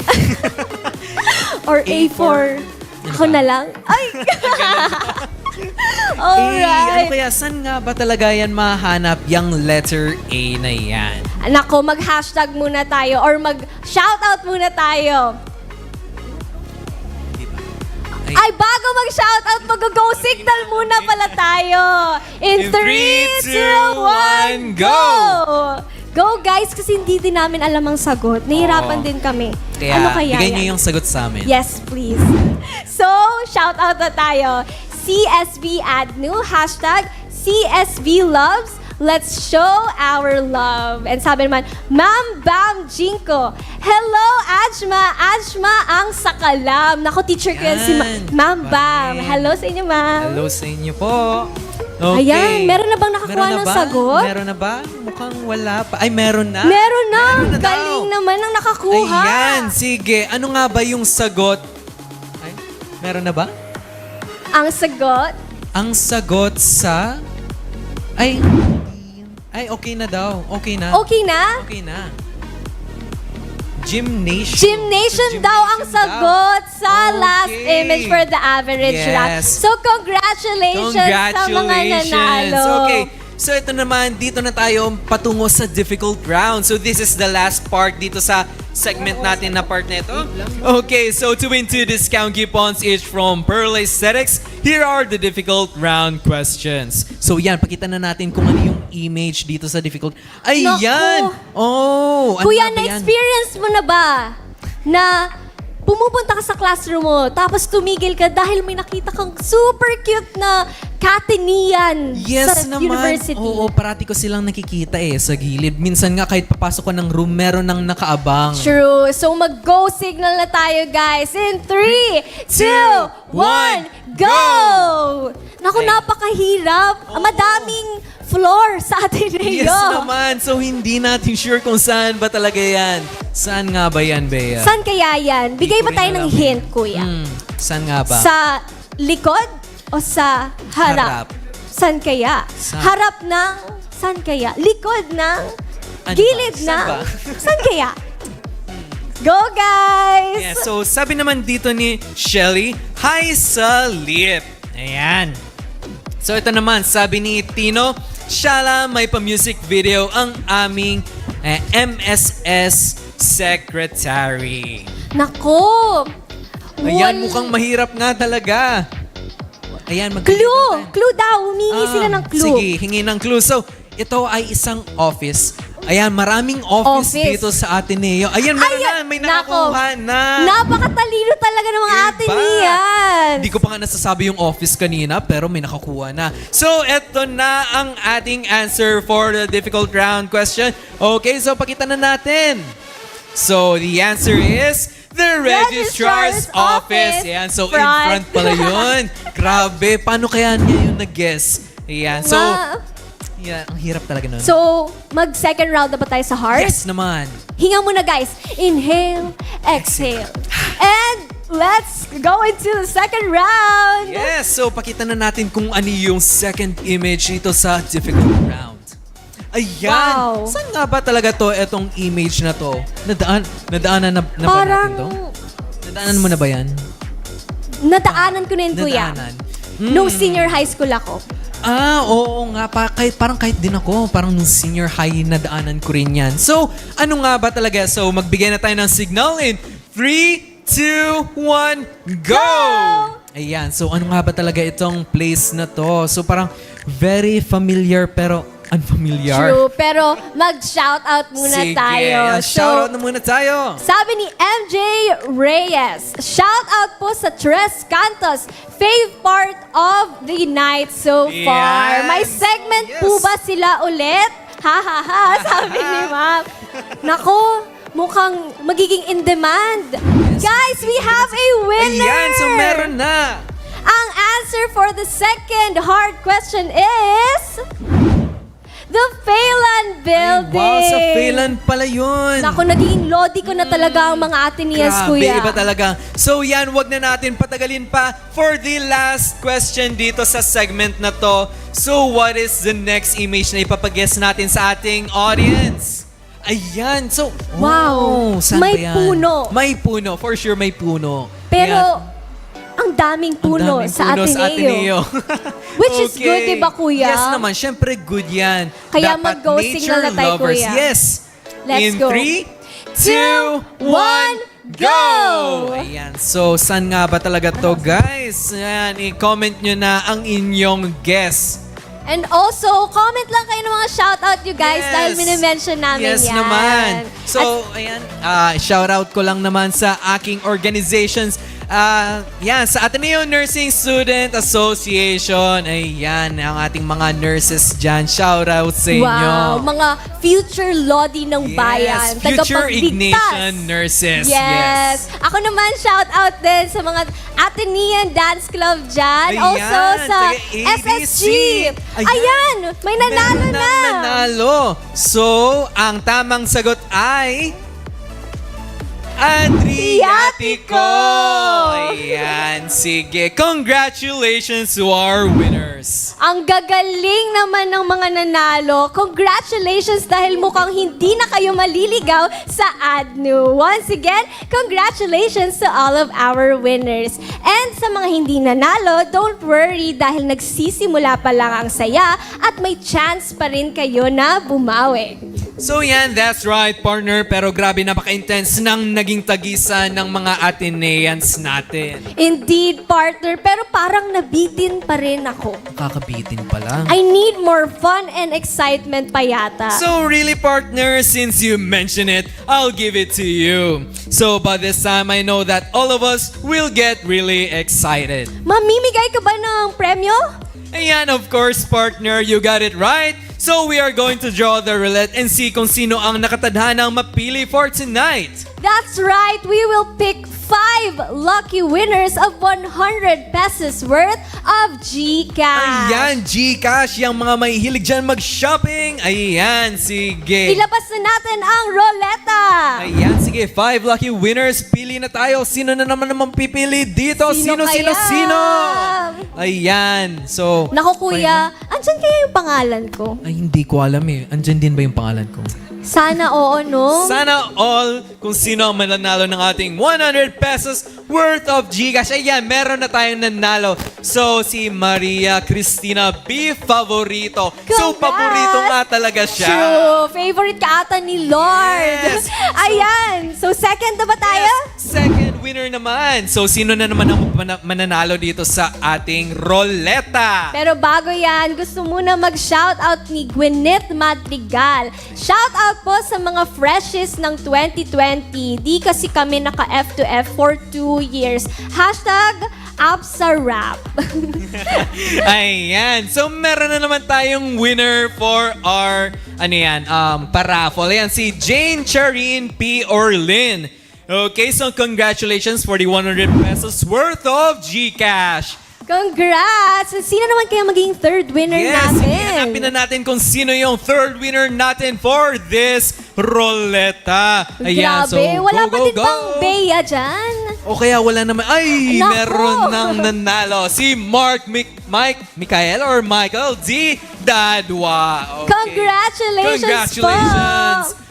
Or A for... Ako na lang? Ay! Alright. Ano kaya, saan nga ba talaga yan mahanap yung letter A na yan? Nako, mag-hashtag muna tayo or mag-shoutout muna tayo. Ay, bago mag-shoutout, mag-go signal muna pala tayo. In 3, 2, 1, go! Go guys, kasi hindi din namin alam ang sagot. Nahihirapan din kami. Kaya, ano kaya bigay yan? niyo yung sagot sa amin. Yes, please. So, shoutout na tayo. CSB ADNU, hashtag CSB Loves. Let's show our love. And sabi naman, Ma'am Bam Jinko. Hello, Ajma. Ajma ang sakalam. Naku, teacher ko yan si Ma'am Bam. Hello sa inyo, Ma'am. Hello sa inyo po. Okay. Ayan, meron na bang nakakuha ng sagot? Meron na ba? Mukhang wala pa. Ay, meron na. Meron na. Meron na Galing naman ang nakakuha. Ayan, sige. Ano nga ba yung sagot? Ay, meron na ba? Ang sagot? Ang sagot sa... Ay, okay na daw. Okay na. Okay na? Okay na. Gymnasium. Gymnasium daw ang sagot sa last image for the average round. So, congratulations sa mga nanalo. Okay. So, ito naman, dito na tayo patungo sa difficult round. So, this is the last part dito sa segment natin na part nito. Okay, so to win 2 discount coupons each from Pearl Aesthetics, here are the difficult round questions. So, yan, pakita na natin kung ano yung image dito sa difficult. Ay, Naku. yan! Oh! Ano Kuya, nga ba yan? na-experience mo na ba na pumupunta ka sa classroom mo, tapos tumigil ka dahil may nakita kang super cute na Katenian Yes sa naman. university? Oo, parati ko silang nakikita sa gilid. Minsan nga kahit papasok ko ng room, meron nang nakaabang. True. So mag-go signal na tayo, guys. In 3, 2, 1, go! Naku, napakahirap. Madaming floor sa Ateneo. Yes naman. So hindi natin sure kung saan ba talaga yan. Saan nga ba yan, Bea? Saan kaya yan? Bigay ba tayo ng hint, kuya? Saan nga ba? Sa likod o sa harap? Saan kaya? Harap ng... Saan kaya? Likod ng... Gilid ng... Saan kaya? Go, guys! Yeah, so sabi naman dito ni Shelly, hi sa lip. Ayan. So ito naman, sabi ni Tino, Shala, may pa-music video ang aming MSS secretary. Nako! Ayan, mukhang mahirap nga talaga. Ayan, Clue! Clue daw! Humingi sila ng clue. Sige, hingi ng clue. So, ito ay isang office. Ayan, maraming office dito sa Ateneo. Ayan, may nakakuha na. Napakatalino talaga ng mga Ateneans. Hindi ko pa nga nasasabi yung office kanina, pero may nakakuha na. So, eto na ang ating answer for the difficult round question. Okay, so pakita na natin. So, the answer is the Registrar's Office. Ayan, so in front pala yun. Grabe, paano kaya niya yung nag-guess? Ayan, so... Yeah, ang hirap talaga nun. So, mag-second round na ba tayo sa heart? Yes naman. Hinga muna guys. Inhale, exhale. And let's go into the second round. Yes, so pakita na natin kung ano yung second image dito sa difficult round. Ayan. Wow. Saan nga ba talaga to, etong image na to? Nadaanan na ba natin to? Nadaanan mo na ba yan? Nadaanan ko na yun, kuya. Nung senior high school ako. Oo nga. Parang kahit din ako. Parang nung senior high nadaanan ko rin yan. So, ano nga ba talaga? So, magbigay na tayo ng signal in 3, 2, 1, go! Ayan. So, ano nga ba talaga itong place na to? So, parang very familiar pero unfamiliar. True, pero mag-shoutout muna tayo. Shoutout na muna tayo. Sabi ni MJ Reyes, shoutout po sa Tres Cantos, fave part of the night so far. May segment po ba sila ulit? Ha ha ha, sabi ni Ma'am. Nako, mukhang magiging in demand. Guys, we have a winner! Ayan, so meron na. Ang answer for the second hard question is... the Phelan Building! Wow, sa Phelan pala yun. Naku, naging lodi ko na talaga ang mga Ateneans, kuya. Grabe, iba talaga. So yan, wag na natin patagalin pa for the last question dito sa segment na to. So what is the next image na ipapag-guess natin sa ating audience? Ayan, so... Wow, saan may ba yan? puno. May puno, for sure may puno. Pero... Ayan. ang daming puno, sa Ateneo. Which is good, di ba, kuya? Yes naman, syempre good yan. Kaya dapat mag-go signal na tayo, lovers. kuya. Yes. Let's In go. 3, 2, 1, go! Ayan, so saan nga ba talaga to, guys? Ayan, i-comment nyo na ang inyong guess. And also, comment lang kayo ng mga shoutout you guys dahil minimension namin Yes yan. naman. So, ayan, shoutout ko lang naman sa aking organizations. Yan, sa Ateneo Nursing Student Association. Ayan, ang ating mga nurses dyan. Shoutout sa inyo. Wow, mga future lodi ng bayan. Future Tagapagligtas. Ignition nurses. Yes. Ako naman, shoutout din sa mga Atenean Dance Club dyan. Ayan, Also sa taga SSG. ADC. Ayan, may nanalo na. Nanalo. So, ang tamang sagot ay... Adriatico! Ayan, sige. Congratulations to our winners. Ang gagaling naman ng mga nanalo. Congratulations dahil mukhang hindi na kayo maliligaw sa ADNU. Once again, congratulations to all of our winners. And sa mga hindi nanalo, don't worry dahil nagsisimula pa lang ang saya at may chance pa rin kayo na bumawi. So yan, that's right, partner. Pero grabe, napaka-intense ng naging tagisan ng mga Ateneans natin. Indeed, partner. Pero parang nabitin pa rin ako. Kakabitin pa lang. I need more fun and excitement pa yata. So really, partner, since you mention it, I'll give it to you. So by this time, I know that all of us will get really excited. Mamimigay ka ba ng premyo? Ayan, of course, partner, you got it right. So we are going to draw the roulette and see kung sino ang nakatadhanang mapili for tonight. That's right. We will pick 5 lucky winners of 100 pesos worth of GCash. Ayan, GCash, yung mga mahihilig dyan mag-shopping. Ayan, sige. Ilabas na natin ang roleta. Ayan, sige, 5 lucky winners. Pili na tayo. Sino na naman pipili dito? Sino? Ayan, so... Naku, kuya, andyan kaya yung pangalan ko? Ay, hindi ko alam eh. Andyan din ba yung pangalan ko? Sana oo, no? Sana all kung sino ang mananalo ng ating 100 pesos worth of GCash. Ayan, meron na tayong nanalo. So, si Maria Cristina B. Favorito. So, paborito nga talaga siya. True. Favorite ka ata ni Lord. Yes. Ayan. So, second na ba tayo? Yes. Second winner naman. So, sino na naman ang mananalo dito sa ating roleta? Pero bago yan, gusto muna mag-shoutout ni Gwyneth Madrigal. Shoutout po sa mga freshies ng 2020. Di kasi kami naka-F2F for 2 years. #ApsaRap. Ayan. So, meron na naman tayong winner for our, pa-raffle. Ayan, si Jane Charin P. Orlin. Okay, so congratulations for the 100 pesos worth of GCash. Congrats! Sino naman kaya maging third winner natin? Hanapin na natin kung sino yung third winner natin for this roleta. Ayan, Grabe, wala pa din bang Bea dyan? O kaya wala naman. Ay, Nako! meron nang nanalo. Si Michael or Michael D. Dadwa. Okay. Congratulations po!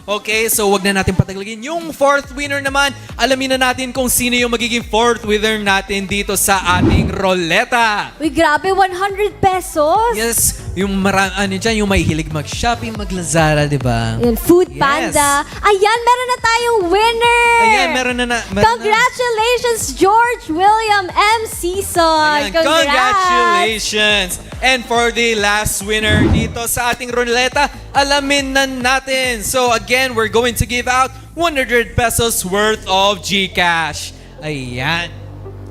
Okay, so wag na natin patagalin. Yung fourth winner naman, alamin na natin kung sino yung magiging fourth winner natin dito sa ating roleta. Uy, grabe, 100 pesos? Yes, yung yung may hilig mag-shopping, mag-Lazada, di ba? Yung Food Panda. Ayan, meron na tayong winner! Ayan, meron na. Congratulations, George William M. Season! Ayan, congratulations! And for the last winner dito sa ating roleta, alamin na natin. So again, we're going to give out 100 pesos worth of GCash. Ayan.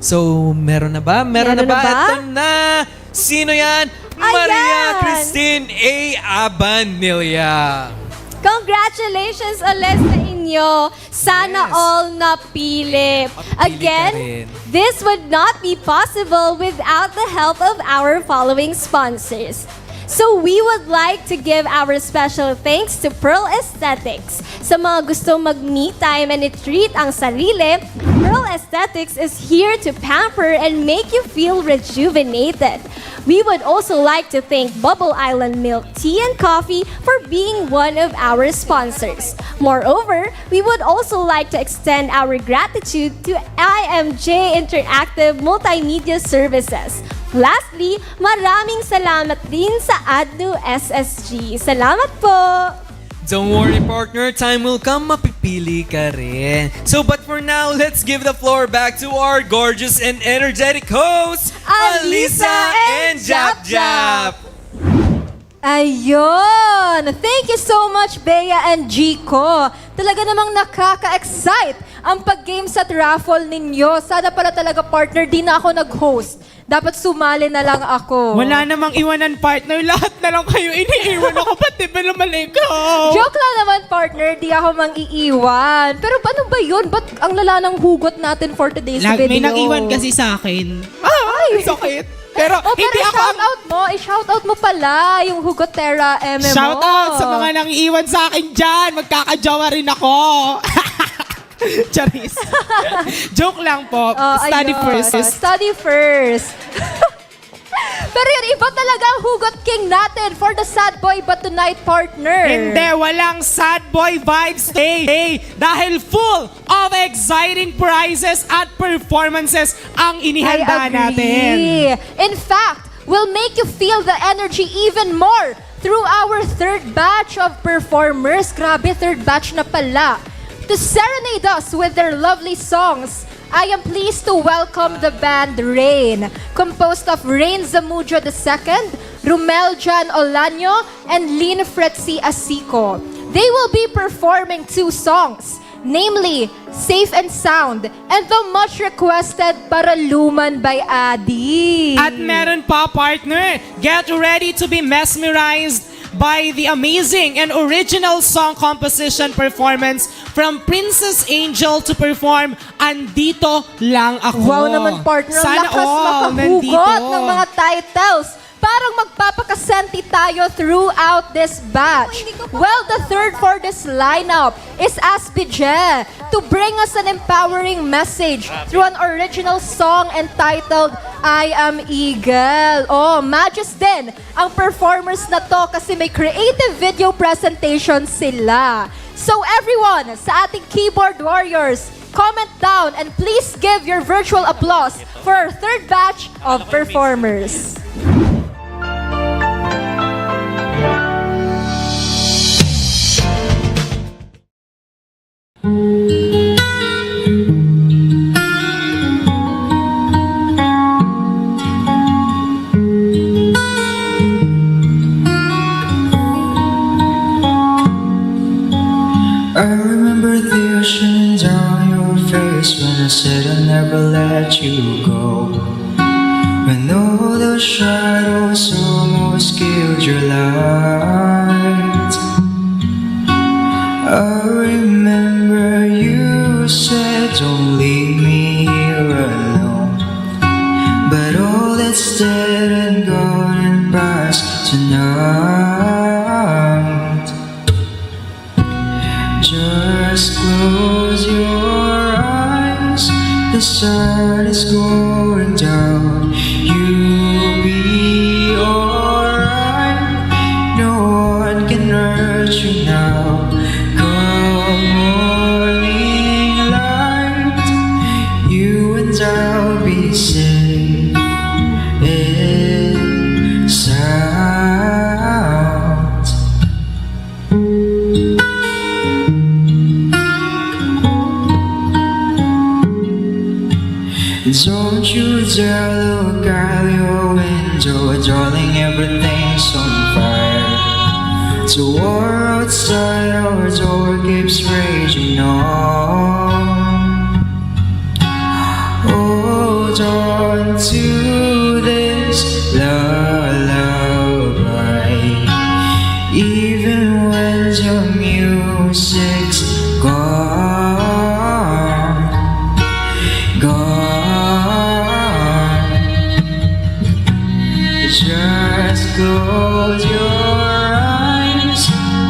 So, meron na ba? Meron na ba? Ito na. Sino yan? Maria Christine A. Abanilla. Congratulations ulit sa inyo. Sana all napili. Again, this would not be possible without the help of our following sponsors. So we would like to give our special thanks to Pearl Aesthetics. Sa mga gusto mag-me time and treat ang sarili, Pearl Aesthetics is here to pamper and make you feel rejuvenated. We would also like to thank Bubble Island Milk Tea and Coffee for being one of our sponsors. Moreover, we would also like to extend our gratitude to IMJ Interactive Multimedia Services. Lastly, maraming salamat din sa ADNU SSG. Salamat po! Don't worry, partner. Time will come, mapipili ka rin. So, but for now, let's give the floor back to our gorgeous and energetic hosts, Alisa and Jap Jap. Ayun! Thank you so much, Bea and Jico. Talaga namang nakaka-excite ang pag-game sa raffle ninyo. Sana pala talaga, partner, di na ako nag-host. Dapat sumali na lang ako. Wala namang iwanan, partner. Lahat na lang kayo iniiwan ako. Pati ba naman ikaw? Joke lang naman, partner. Di ako mang-iiwan. Pero ano ba yun? Ba't ang lala ng hugot natin for today's video? May nang-iwan kasi sa akin. Ay, sakit. Pero hindi ako i-shoutout mo pala yung Hugotera MMO. Shoutout sa mga nang-iwan sa akin dyan. Magkakajawa rin ako. Charis. Joke lang po. Study first. Study first. Pero yun, iba talaga ang hugot king natin for the sad boy but tonight, partner. Hindi, walang sad boy vibes. Hey, dahil full of exciting prizes at performances ang inihanda natin. In fact, we'll make you feel the energy even more through our third batch of performers. Grabe, third batch na pala. To serenade us with their lovely songs, I am pleased to welcome the band Rain, composed of Rain Zamudio II, Rumel Jan Olanyo, and Lynn Fretzi Asico. They will be performing 2 songs, namely Safe and Sound and the much requested Paraluman by Adi. At meron pa, partner, get ready to be mesmerized by the amazing and original song composition performance from Princess Angel to perform Andito Lang Ako. Wow naman, partner. Sana lakas makahugot ng mga titles. Parang magpapakasenti tayo throughout this batch. Well, the third for this lineup is Aspije to bring us an empowering message through an original song entitled I Am Eagle. Oh, Magis din ang performers na to kasi may creative video presentation sila. So everyone, sa ating keyboard warriors, comment down and please give your virtual applause for our third batch of performers. let you go. When all the shadows almost killed your light, I remember you said don't leave me here alone. But all that's dead and gone and past tonight. Just close your eyes, the sun is going down. You'll be alright, no one can hurt you now. Come morning light, you and I'll be safe and sound. Don't you dare look out your window, darling, everything's on fire. The war outside our door keeps raging on. Hold on to this lullaby, even when your music's gone, gone. Just close your eyes,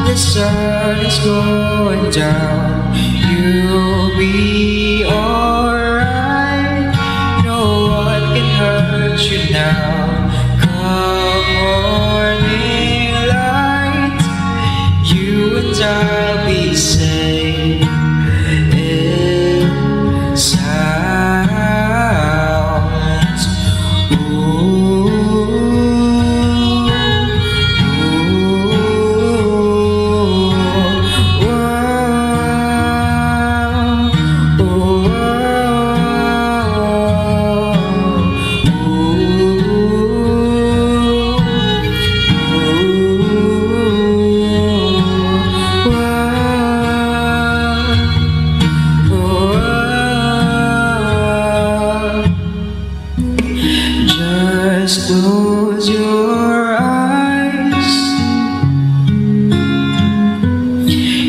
the sun is going down. You'll be alright, no one can hurt you now. Come morning light, you and I'll be safe and sound. Just close your eyes,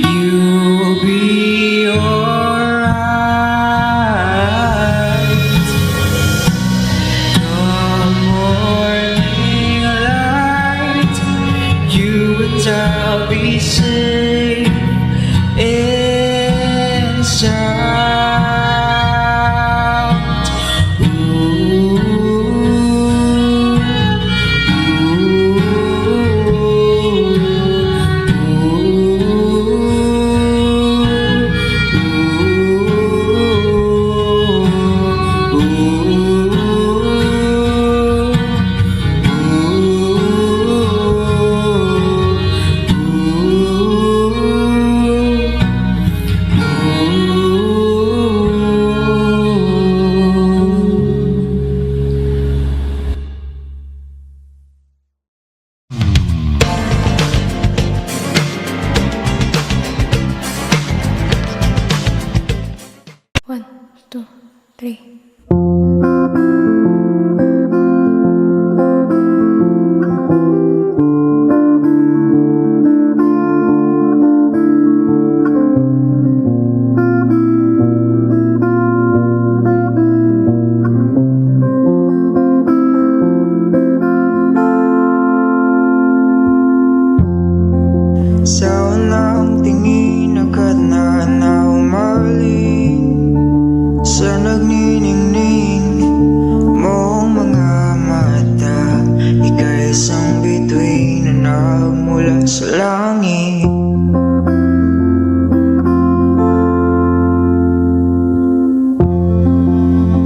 you'll be alright. Come morning light, you and I'll be safe and sound. One, two, three. Sa unang tingin agad na umaling sa nagniningning mong mga mata. Ika'y isang bituin na nagmula sa langit.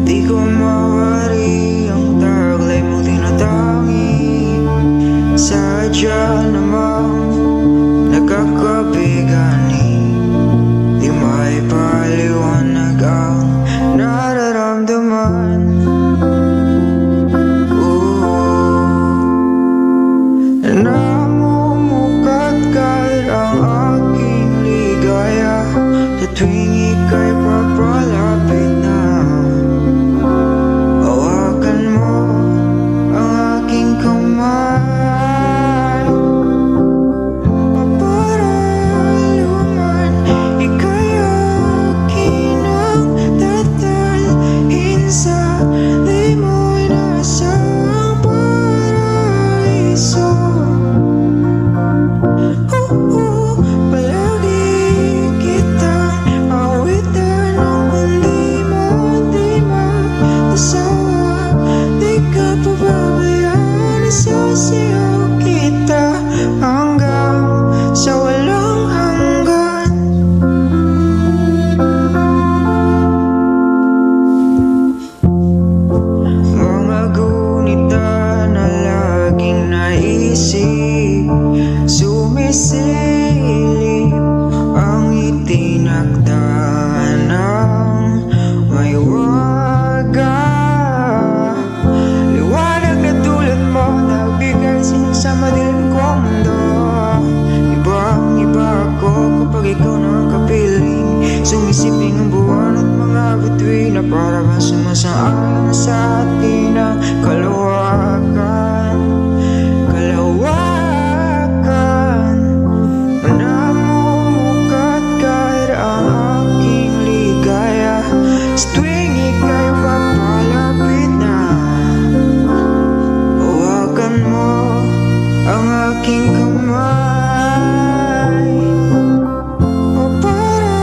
Di ko mawari ang taglay mong tinatangi. Sadya namang nagkakabigani, di may paliwanag ang nararamdaman. Namumukat-kat ang aking ligaya sa tuwing ika'y papalapit na. saan sa atin ang kalawakan. Kalawakan, namumukat-kat ang aking ligaya. Sa tuwing ika'y papalapit na, hawakan mo ang aking kamay. O para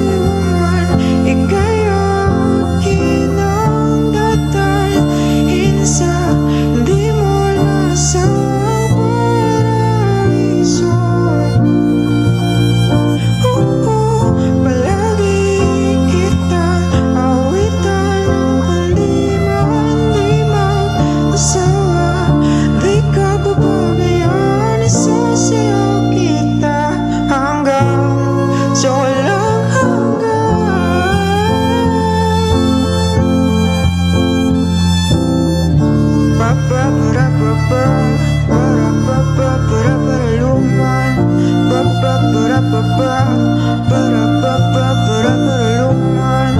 luman, ika'y akin ang dadalhin sa di mo nasawang paraiso. Palagi kitang awitan ng kundi man di mag-asawa. Di ka pababayaan, isasayaw kita hanggang sa walang hanggan. Para-pa-para-luman, para-pa-para-luman,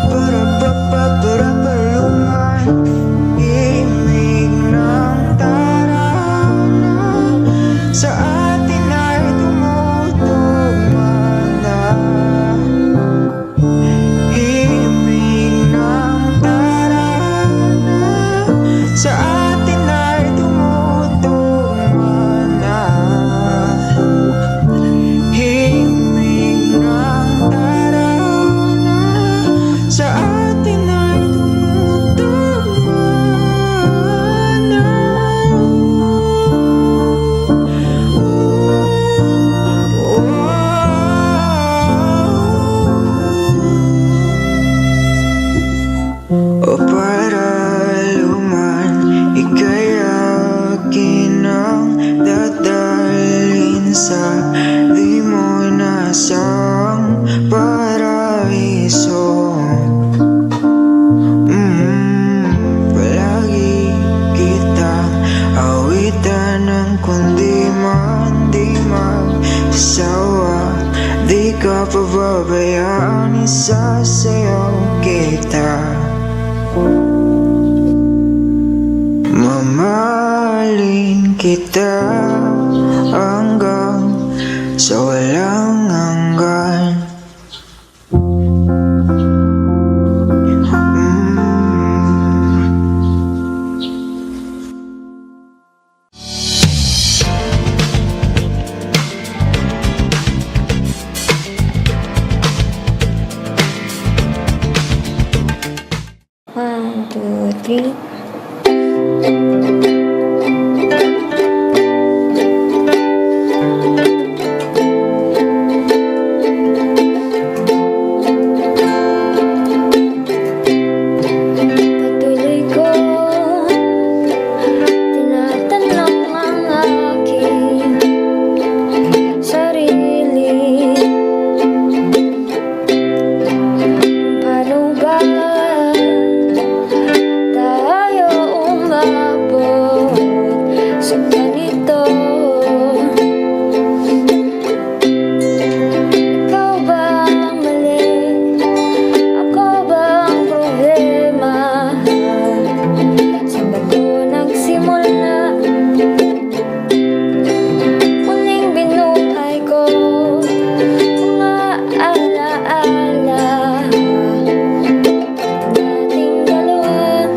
para-pa-para-luman. Himig ng tarana sa atin ay tumutugma na. Himig ng tarana sa atin ay tumutugma na. Himig ng tarana sa atin ay tumutugma na. O para luman, ika'y akin ang dadalhin sa di mo nasang paraiso. Palagi kitang awitan ng kundi man di magsawa. Di ka pababayaan, isasayaw kita. Mamahalin kita hanggang sa walang hanggan. One, two, three. Patuloy ko tinatanong ang aking sarili. Paano ba tayo umabot sa ganito? Ikaw ba ang mali? Ako ba ang problema? Saan ba ito nagsimula? Muling binuhay ko mga alaala nating dalawa.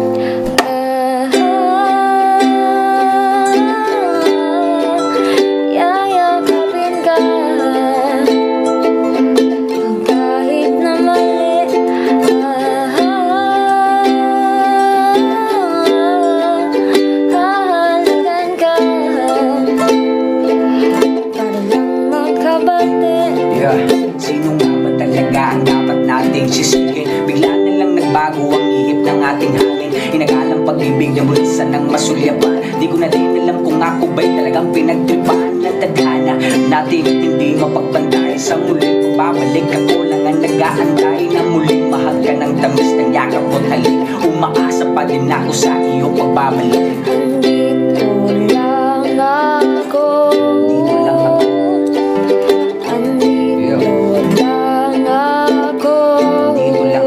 Yayakapin ka kahit na mali. Hahalikan ka para lang magkabati. Sino nga ba talaga ang dapat nating sisihin? Bigla na lang nagbago ang ihip ng ating hangin. Inagalang pag-ibig na bulisan ng masulyapan. Di ko na din alam kung ako ba'y talagang pinagtripahan ng tadhana natin at hindi mapagbantay. Sa muling pagbabalik ako lang ang nag-aantay na muling mahal ka ng tamis ng yakap o halik. Umaasa pa din ako sa iyo pagbabalik. Andito lang ako. Andito lang ako.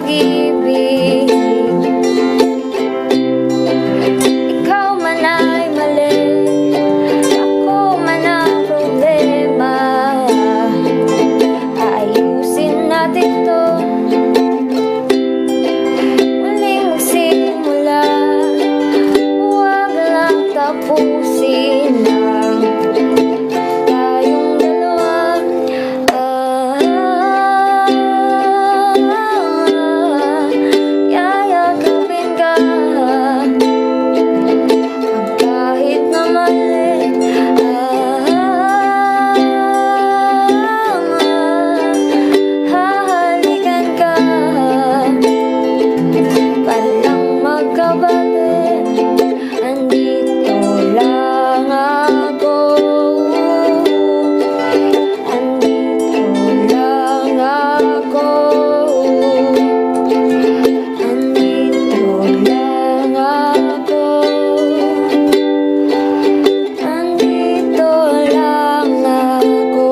pag-ibig. Ikaw man ay mali, ako man ang problema. Ayusin natin to, muling magsimula. Huwag lang tapusin lang tayong dalawa. Yayakapin ka kahit na mali. Hahalikan ka palang magkabalik. Andito lang ako, andito lang ako, andito lang ako, andito lang ako.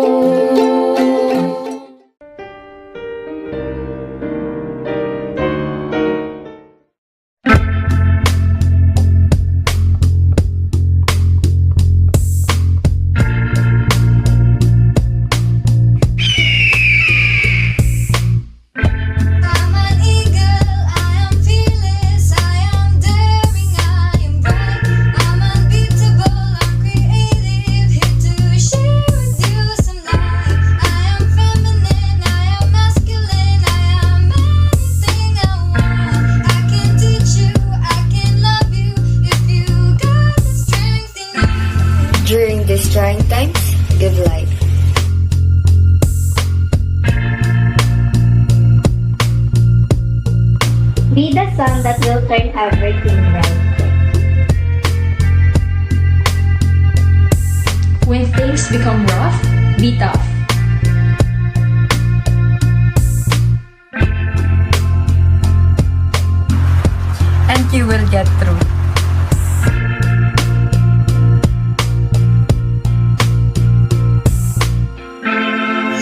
I'm an eagle, I am fearless, I am daring, I am bright, I'm unbeatable, I'm creative, here to share with you some light. I am feminine, I am masculine, I am anything I want. I can teach you, I can love you, if you got the strength in you. During these trying times, give light. Be the sun that will turn everything right. When things become rough, be tough. And you will get through.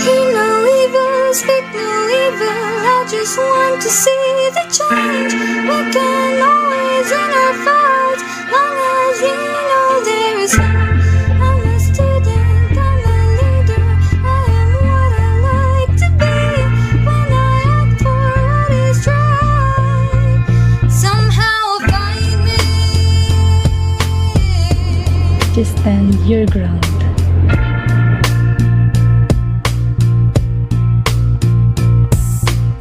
Hear no evil, speak no evil, I just want to see the change. We can always win our fights, long as we know there is hope. I'm a student, I'm a leader, I am what I like to be. When I act for what is right, somehow find me. Just stand your ground.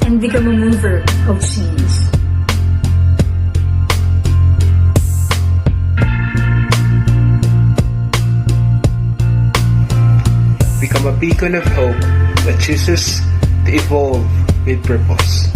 And become a mover of change. Become a beacon of hope that chooses to evolve with purpose.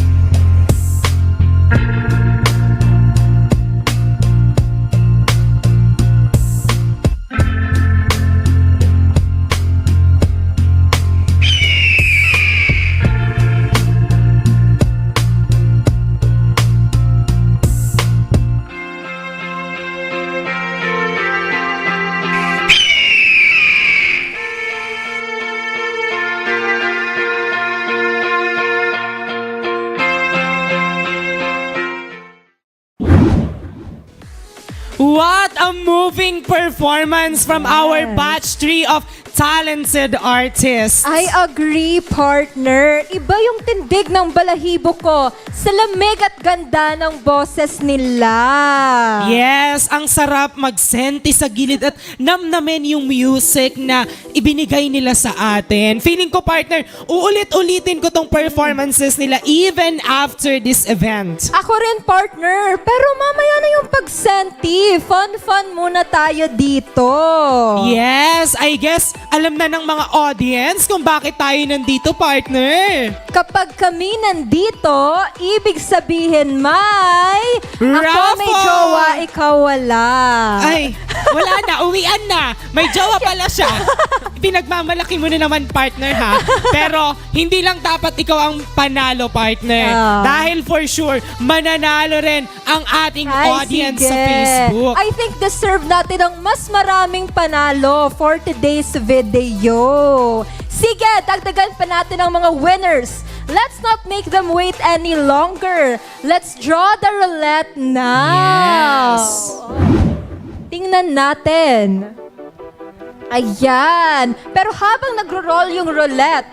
What a moving performance from our batch 3 of talented artists. I agree, partner. Iba yung tindig ng balahibo ko sa lamig at ganda ng boses nila. Yes, ang sarap magsenti sa gilid at namnamin yung music na ibinigay nila sa atin. Feeling ko, partner, uulit-ulitin ko tong performances nila even after this event. Ako rin, partner. Pero mamaya na yung pagsenti. Fun muna tayo dito. Yes, I guess alam na ng mga audience kung bakit tayo nandito, partner. Kapag kami nandito, ibig sabihin may... Raffle! Ako may jowa, ikaw wala. Ay, wala na. Uwian na. May jowa pala siya. Pinagmamalaki mo na naman, partner, ha? Pero hindi lang dapat ikaw ang panalo, partner. Dahil for sure, mananalo rin ang ating audience sa Facebook. I think deserve natin ang mas maraming panalo for today's video. Sige, dagdagan pa natin ang mga winners let's not make them wait any longer. Let's draw the roulette now. Yes. Tingnan natin. Ayan. Pero habang nagro-roll yung roulette,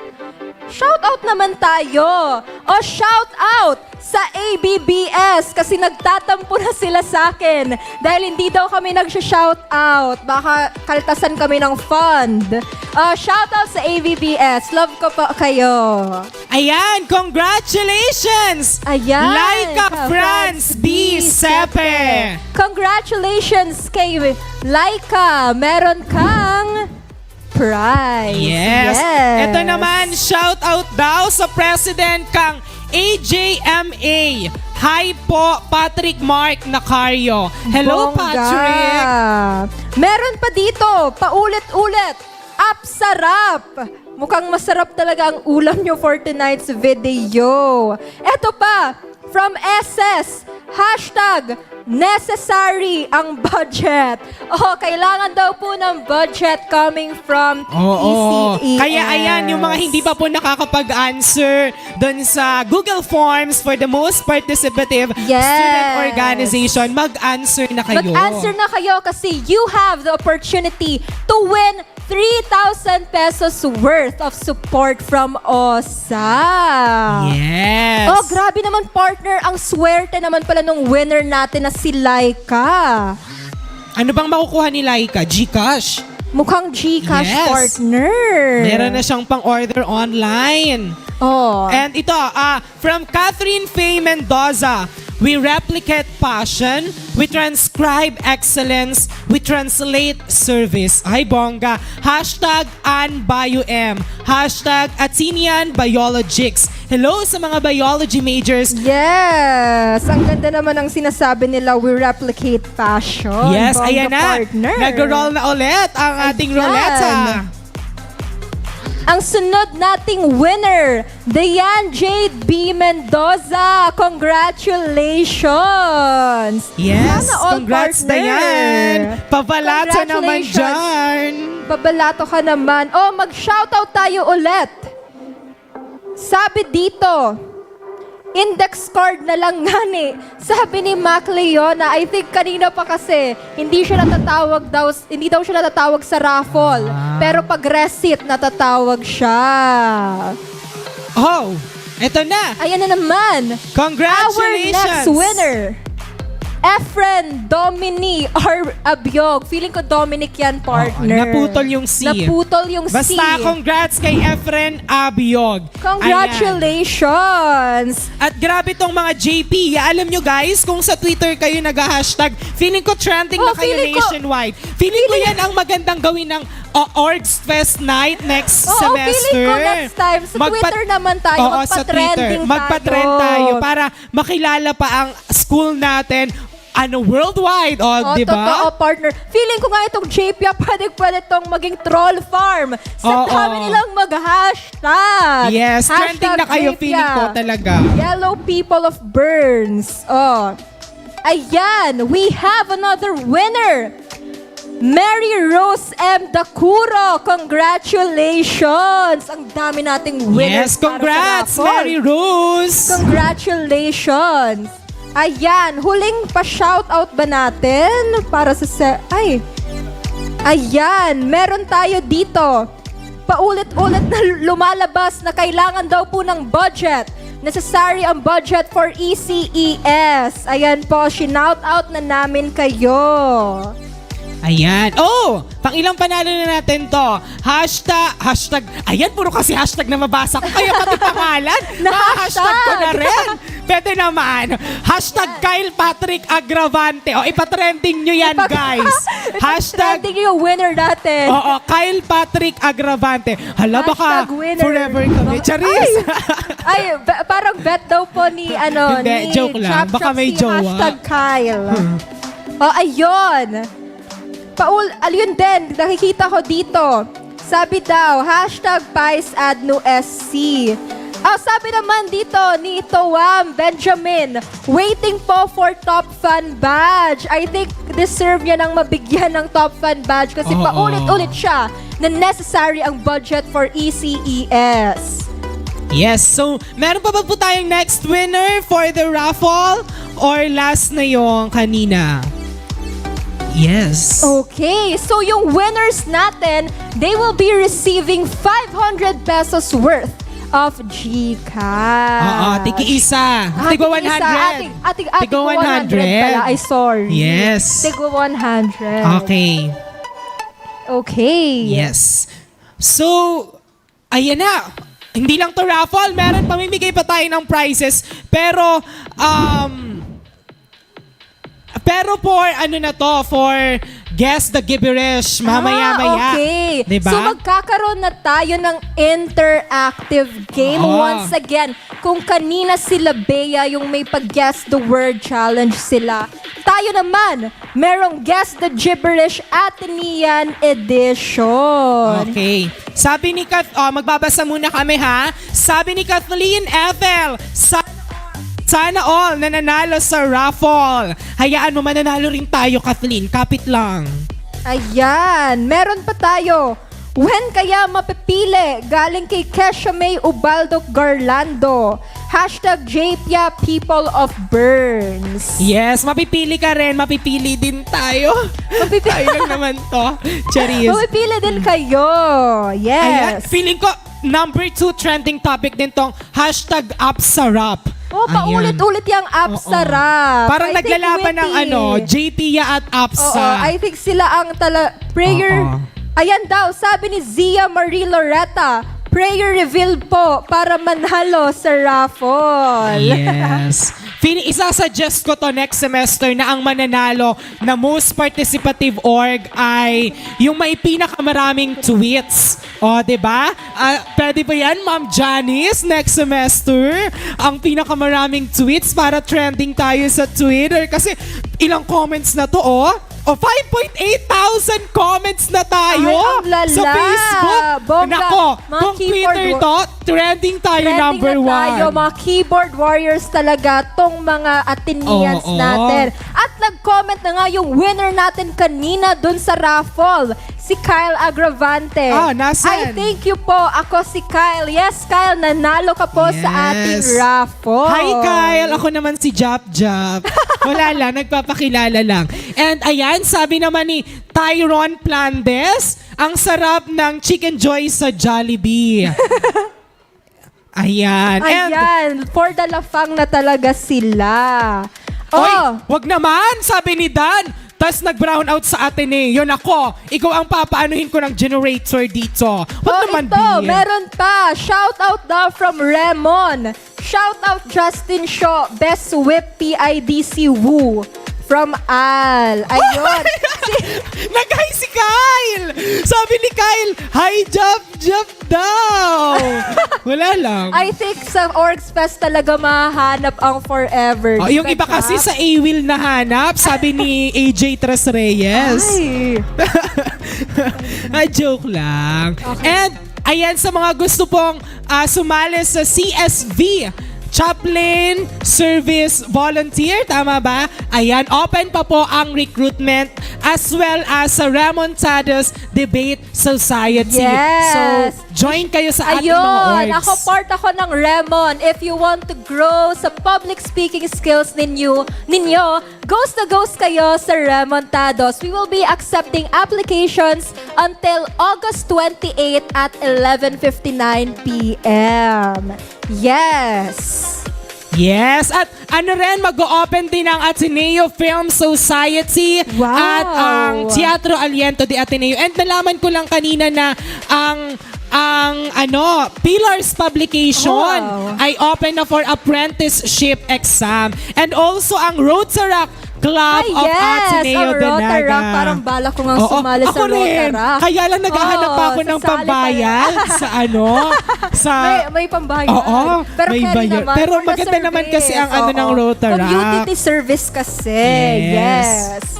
shout out naman tayo. O shout out sa ABBS kasi nagtatampo na sila sa akin dahil hindi daw kami nag-shout out. Baka kaltasan kami ng fund. Shout out sa ABBS. Love ko pa kayo. Ayan, congratulations! Ayan. Laika France B. Sepe. Congratulations kay Laika. Meron kang prize. Yes. Ito naman, shout out daw sa President kang AJMA. Hi po, Patrick Mark Nacario. Hello, Bongga. Patrick. Meron pa dito, paulit-ulit. Sarap. Mukhang masarap talaga ang ulam nyo for tonight's video. Eto pa, from SS, hashtag necessary ang budget. Kailangan daw po ng budget coming from ECES. Kaya ayan, yung mga hindi pa po nakakapag-answer dun sa Google Forms for the most participative student organization, mag-answer na kayo. Mag-answer na kayo kasi you have the opportunity to win 3,000 pesos worth of support from OSA. Yes. Grabe naman partner. Ang swerte naman pala nung winner natin na si Laika. Ano bang makukuha ni Laika? Gcash? Mukhang Gcash, Yes. partner. Meron na siyang pang-order online. And ito, from Catherine Faye Mendoza, we replicate passion, we transcribe excellence, we translate service. Ay, bongga. Hashtag AnBioM. Hashtag Athenian Biologics. Hello sa mga biology majors. Yes! Ang ganda naman ang sinasabi nila, we replicate passion. Yes, Bongga, ayan na. partner. Nag-roll na ulit ang ating roulette. Ang sunod nating winner, Dayan Jade B. Mendoza. Congratulations! Yes, Sana all, congrats partner. Dayan. Pabalato naman Congratulations. dyan. Pabalato ka naman. Mag-shoutout tayo ulit. Sabi dito, index card na lang nga ni. Sabi ni Mac Leona, I think kanina pa kasi, hindi daw siya natatawag sa raffle. Pero pag receipt, natatawag siya. Eto na. Ayan na naman. Congratulations. Our next winner, Efren Domini or Abiog. Feeling ko Dominic yan, partner. Naputol yung C. Basta congrats kay Efren Abiog. Congratulations! Ayan. At grabe tong mga JP. Alam nyo guys, kung sa Twitter kayo nag-hashtag, feeling ko trending na kayo nationwide. Feeling ko yan ang magandang gawin ng Orgs Fest Night next semester. Feeling ko next time. Sa Twitter naman tayo. Magpa-trending tayo. Magpa-trend tayo para makilala pa ang school natin worldwide. Di ba? Totoo, partner. Feeling ko nga itong JP, pwede itong maging troll farm. Sa dami nilang mag-hashtag. Yes, trending na kayo, feeling ko talaga. Yellow people of Burns. Ayan, we have another winner. Mary Rose M. Dacuro, congratulations! Ang dami nating winners. Yes, congrats, Mary Rose! Congratulations! Ayan, huling pa-shoutout ba natin? Para sa... Ayan, meron tayo dito. Paulit-ulit na lumalabas na kailangan daw po ng budget. Necessary ang budget for ECES. Ayan po, shoutout na namin kayo. Ayan. Pang ilang panalo na natin to. Hashtag. Ayan, puro kasi hashtag na mabasa ko. Kaya pati pangalan. Hashtag ko na rin. Pwede naman. Hashtag Kyle Patrick Agravante. Ipatrending nyo yan, guys. Hashtag yung winner natin. Kyle Patrick Agravante. Hala, baka forever kami. Charis. Parang bet daw po ni Hindi, joke lang. Baka may jowa. Hashtag Kyle. Ayun. Ayun din, nakikita ko dito. Sabi daw, hashtag Pies ADNU SC. Sabi naman dito ni Toam Benjamin, waiting po for top fan badge. I think deserve niya nang mabigyan ng top fan badge kasi paulit-ulit siya na necessary ang budget for ECES. Yes, so meron pa ba po tayong next winner for the raffle? Or last na yung kanina? Yes. Okay, so yung winners natin, they will be receiving 500 pesos worth of GCash. Tigi-isa. Tigwa 100. Tigwa 100 pala. Ay, sorry. Yes. Tigwa 100. Okay. Okay. Yes. So, ayan na. Hindi lang to raffle, meron pamimigay pa tayo ng prizes. Pero for ano na to, for Guess the Gibberish, mamaya-maya. Okay. Diba? So magkakaroon na tayo ng interactive game once again. Kung kanina sila Bea yung may pag-guess the word challenge sila, tayo naman, merong Guess the Gibberish Atenean Edition. Okay. Sabi ni magbabasa muna kami ha. Sabi ni Kathleen Ethel, sana all nananalo sa raffle. Hayaan mo, mananalo rin tayo, Kathleen. Kapit lang. Ayan, meron pa tayo. When kaya mapipili? Galing kay Kesha May Ubaldo Garlando. #JPia People of Burns. Yes, mapipili ka rin. Mapipili din tayo. Tayo lang naman to. Charis. Mapipili din kayo. Ayan, Yes. feeling ko, number 2 trending topic din tong #AppSarap. Paulit-ulit yung Apsara. Parang naglalaban ng JPia at Apsa. Oo, I think sila ang prayer. Ayan daw, sabi ni Zia Marie Loretta, prayer reveal po para manalo sa raffle. Yes. Isasuggest ko to next semester na ang mananalo na most participative org ay yung may pinakamaraming tweets. O, diba? Pwede ba yan, Ma'am Janice, next semester? Ang pinakamaraming tweets para trending tayo sa Twitter. Kasi ilang comments na to, O, 5,800 comments na tayo. Ay, ang lala. Sa Facebook. Bongga. Nako, Mga kung Twitter to, trending tayo number 1. Tayo, mga keyboard warriors talaga tong mga Ateneans natin. At nag-comment na nga yung winner natin kanina dun sa raffle. Si Kyle Agravante. Nasaan? Ay, thank you po. Ako si Kyle. Yes, Kyle, nanalo ka po sa ating raffle. Hi, Kyle. Ako naman si Jap. Wala lang, nagpapakilala lang. And ayan, sabi naman ni Tyron Plandes, ang sarap ng Chicken Joy sa Jollibee. Ayan. Ayan, for the lafang na talaga sila. Oy, wag naman, sabi ni Dan. Tas nag-brown out sa Ateneo. Yun ako, ikaw ang papaanuhin ko ng generator dito. Wag naman, ito, meron pa. Shout out daw from Remon. Shout out Justin Shaw, Best Whip PIDC Woo. From Al. Ayun. Nag-hi si Kyle! Sabi ni Kyle, hi, Jap daw! Wala lang. I think sa Orgs Fest talaga mahanap ang forever. Yung iba kasi sa A-Will nahanap, sabi ni AJ Tres Reyes. Ay, joke lang. Okay. And, ayan, sa mga gusto pong sumali sa CSV, Chaplain Service Volunteer, tama ba? Ayan, open pa po ang recruitment as well as sa Remontados Debate Society. Yes. So, join kayo sa ating mga orgs. Ako part ako ng Remon. If you want to grow sa public speaking skills ninyo, ghost na ghost kayo sa Remontados. We will be accepting applications until August 28 at 11:59 p.m. Yes. Yes, at mag-o-open din ang Ateneo Film Society at ang Teatro Aliento de Ateneo. And nalaman ko lang kanina na ang Pillars Publication ay open na for apprenticeship exam. And also ang Rotaract Club of Ateneo de Naga. Parang bala ko nga sumali sa Rotaract. Kaya lang naghahanap pa ako ng pambayad sa may pambayad. Oo, pero may bayad. Pero maganda naman kasi ang ng Rotaract. Community service kasi. Yes.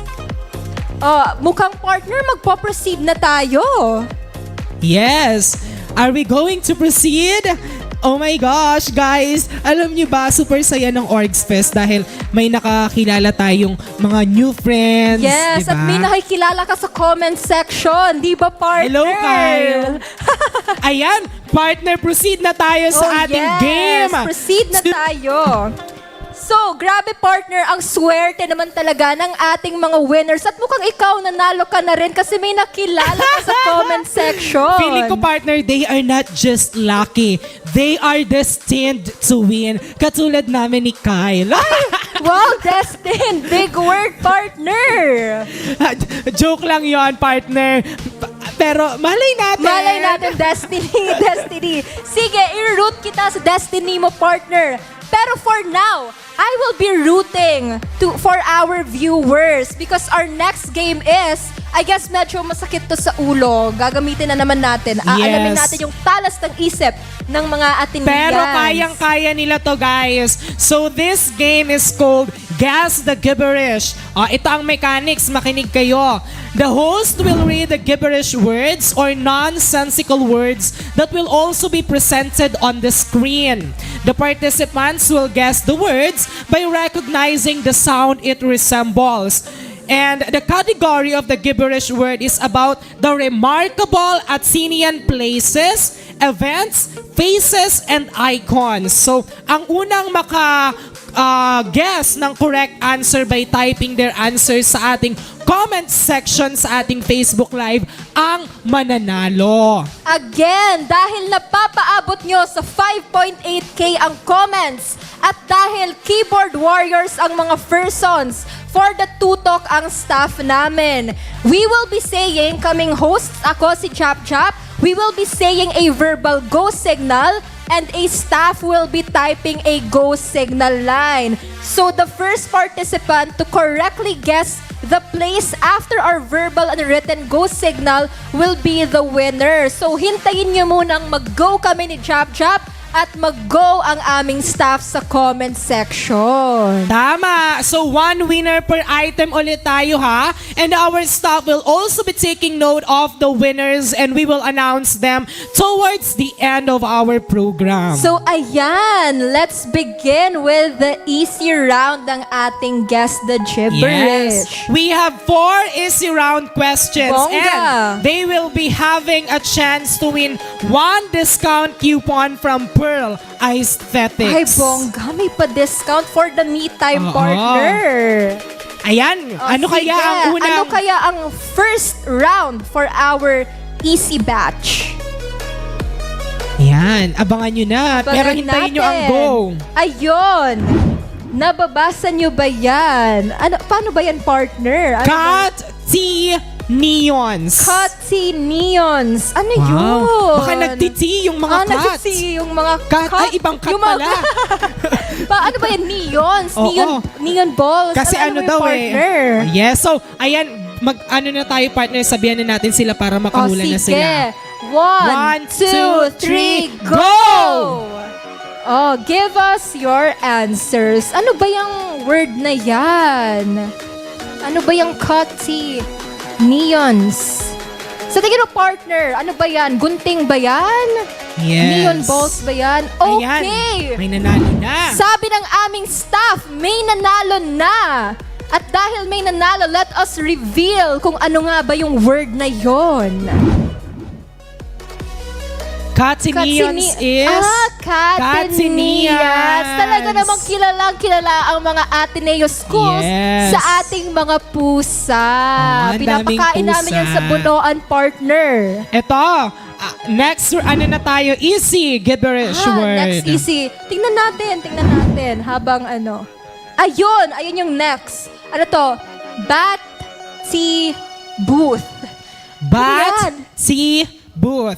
Mukhang partner, magpo-proceed na tayo. Yes. Are we going to proceed? Oh my gosh, guys! Alam niyo ba, super saya ng Orgs Fest dahil may nakakilala tayong mga new friends. Yes, diba? at may nakikilala ka sa comment section. Di ba, partner? Hello, Kyle! Ayan, partner, proceed na tayo sa ating game. Proceed na tayo. So, grabe partner, ang swerte naman talaga ng ating mga winners. At mukhang ikaw nanalo ka na rin kasi may nakilala ka sa comment section. Feeling ko, partner, they are not just lucky. They are destined to win. Katulad namin ni Kyle. Wow, destined! Big word, partner! Joke lang yon, partner. Pero malay natin. Malay natin, destiny. Sige, i-root kita sa destiny mo, partner. Pero for now, I will be rooting for our viewers because our next game is, I guess medyo masakit to sa ulo. Gagamitin na naman natin. Aalamin natin yung talas ng isip ng mga Ateneans. Pero kayang-kaya nila to, guys. So this game is called Guess the Gibberish. Ito ang mechanics. Makinig kayo. The host will read the gibberish words or nonsensical words that will also be presented on the screen. The participants will guess the words by recognizing the sound it resembles. And the category of the gibberish word is about the remarkable Athenian places, events, faces, and icons. So, ang unang guess ng correct answer by typing their answers sa ating comment section sa ating Facebook Live ang mananalo. Again, dahil napapaabot nyo sa 5.8K ang comments at dahil keyboard warriors ang mga persons, for the tutok ang staff namin. We will be saying, kaming hosts, ako si Chap Chap, we will be saying a verbal go signal and a staff will be typing a go signal line. So the first participant to correctly guess the place after our verbal and written go signal will be the winner. So hintayin nyo munang mag-go kami ni Chap Chap at mag-go ang aming staff sa comment section. Tama! So, one winner per item ulit tayo, ha? And our staff will also be taking note of the winners and we will announce them towards the end of our program. So, ayan! Let's begin with the easy round ng ating Guess the Gibberish. Yes. We have 4 easy round questions. Bongga. And they will be having a chance to win 1 discount coupon from Pearl Aesthetics. Ay, bongga. May pa-discount for the me time, partner. Ayan. Ano sige. kaya ang unang... Ano kaya ang first round for our easy batch? Yan. Abangan nyo na. Pero hintayin nyo ang go. Ayun. Nababasa nyo ba yan? Paano ba yan, partner? Neons. Cutsy neons. Ano Wow. yun? Baka nagtiti yung mga cuts. Nagtiti yung mga cut. Ay, ibang cut pala. Ano ba yan? Neons? Oo. Neon balls? Kasi ano ba daw yung partner? Yes. So, ayan. Ano na tayo, partner. Sabihan na natin sila para makahula na sila. 1, 2, 3, go! Oh, give us your answers. Ano ba yung word na yan? Ano ba yung cutsy? Neons. Sa tingin mo, partner, ano ba yan? Gunting ba yan? Yes. Neon balls ba yan? Okay. Ayan, may nanalo na. Sabi ng aming staff, may nanalo na. At dahil may nanalo, let us reveal kung ano nga ba yung word na yon. Katsinians is... Katsinians. Talaga namang kilala ang mga Ateneo schools sa ating mga pusa. Pinapakain namin yan sa bunuan, partner. Ito, next, na tayo? Easy gibberish word. Next easy. Tingnan natin. Habang Ayun yung next. Ano to? Bat-si-booth. Bat-si-booth.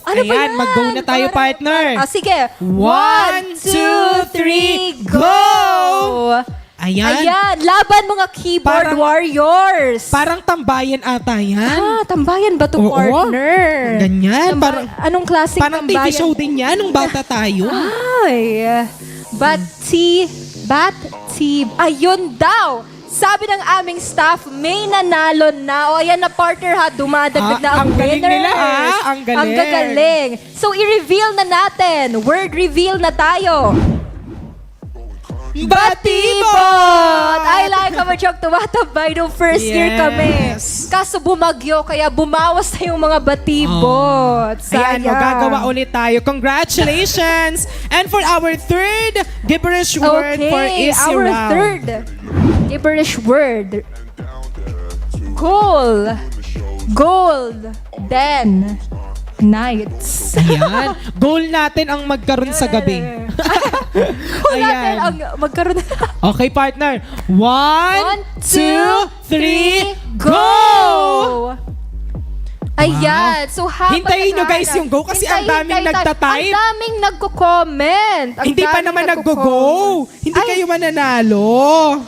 Ano ba yan? Mag-go na tayo, partner. Sige. 1, 2, 3, go! Ayan. Laban mga keyboard warriors. Parang tambayan ata yan. Tambayan ba to, partner? Ganyan. Anong klaseng parang tambayan? TV show din yan nung bata tayo. Ay. Bat-si. Ayun daw. Sabi ng aming staff, may nanalo na. O ayan na partner ha, dumadagdag na ang galing winners. nila, ha? Ang galing. Ang gagaling. So i-reveal na natin. Word reveal na tayo. Batibot! I like how much yung tumatabay nung first year kami. Kaso bumagyo, kaya bumawas na yung mga batibot. Ayan, magagawa ulit tayo. Congratulations! And for our third gibberish word for easy our round. third gibberish word. Golden nights. Ayan. Goal natin ang magkaroon sa gabi. Goal natin ang magkaroon. Okay, partner. 1, 2, 3, go! Ayan. So, habang hintayin nyo guys yung go kasi ang daming nagtatype. Ang daming nagko-comment. Hindi pa naman naggo-go. Hindi kayo mananalo.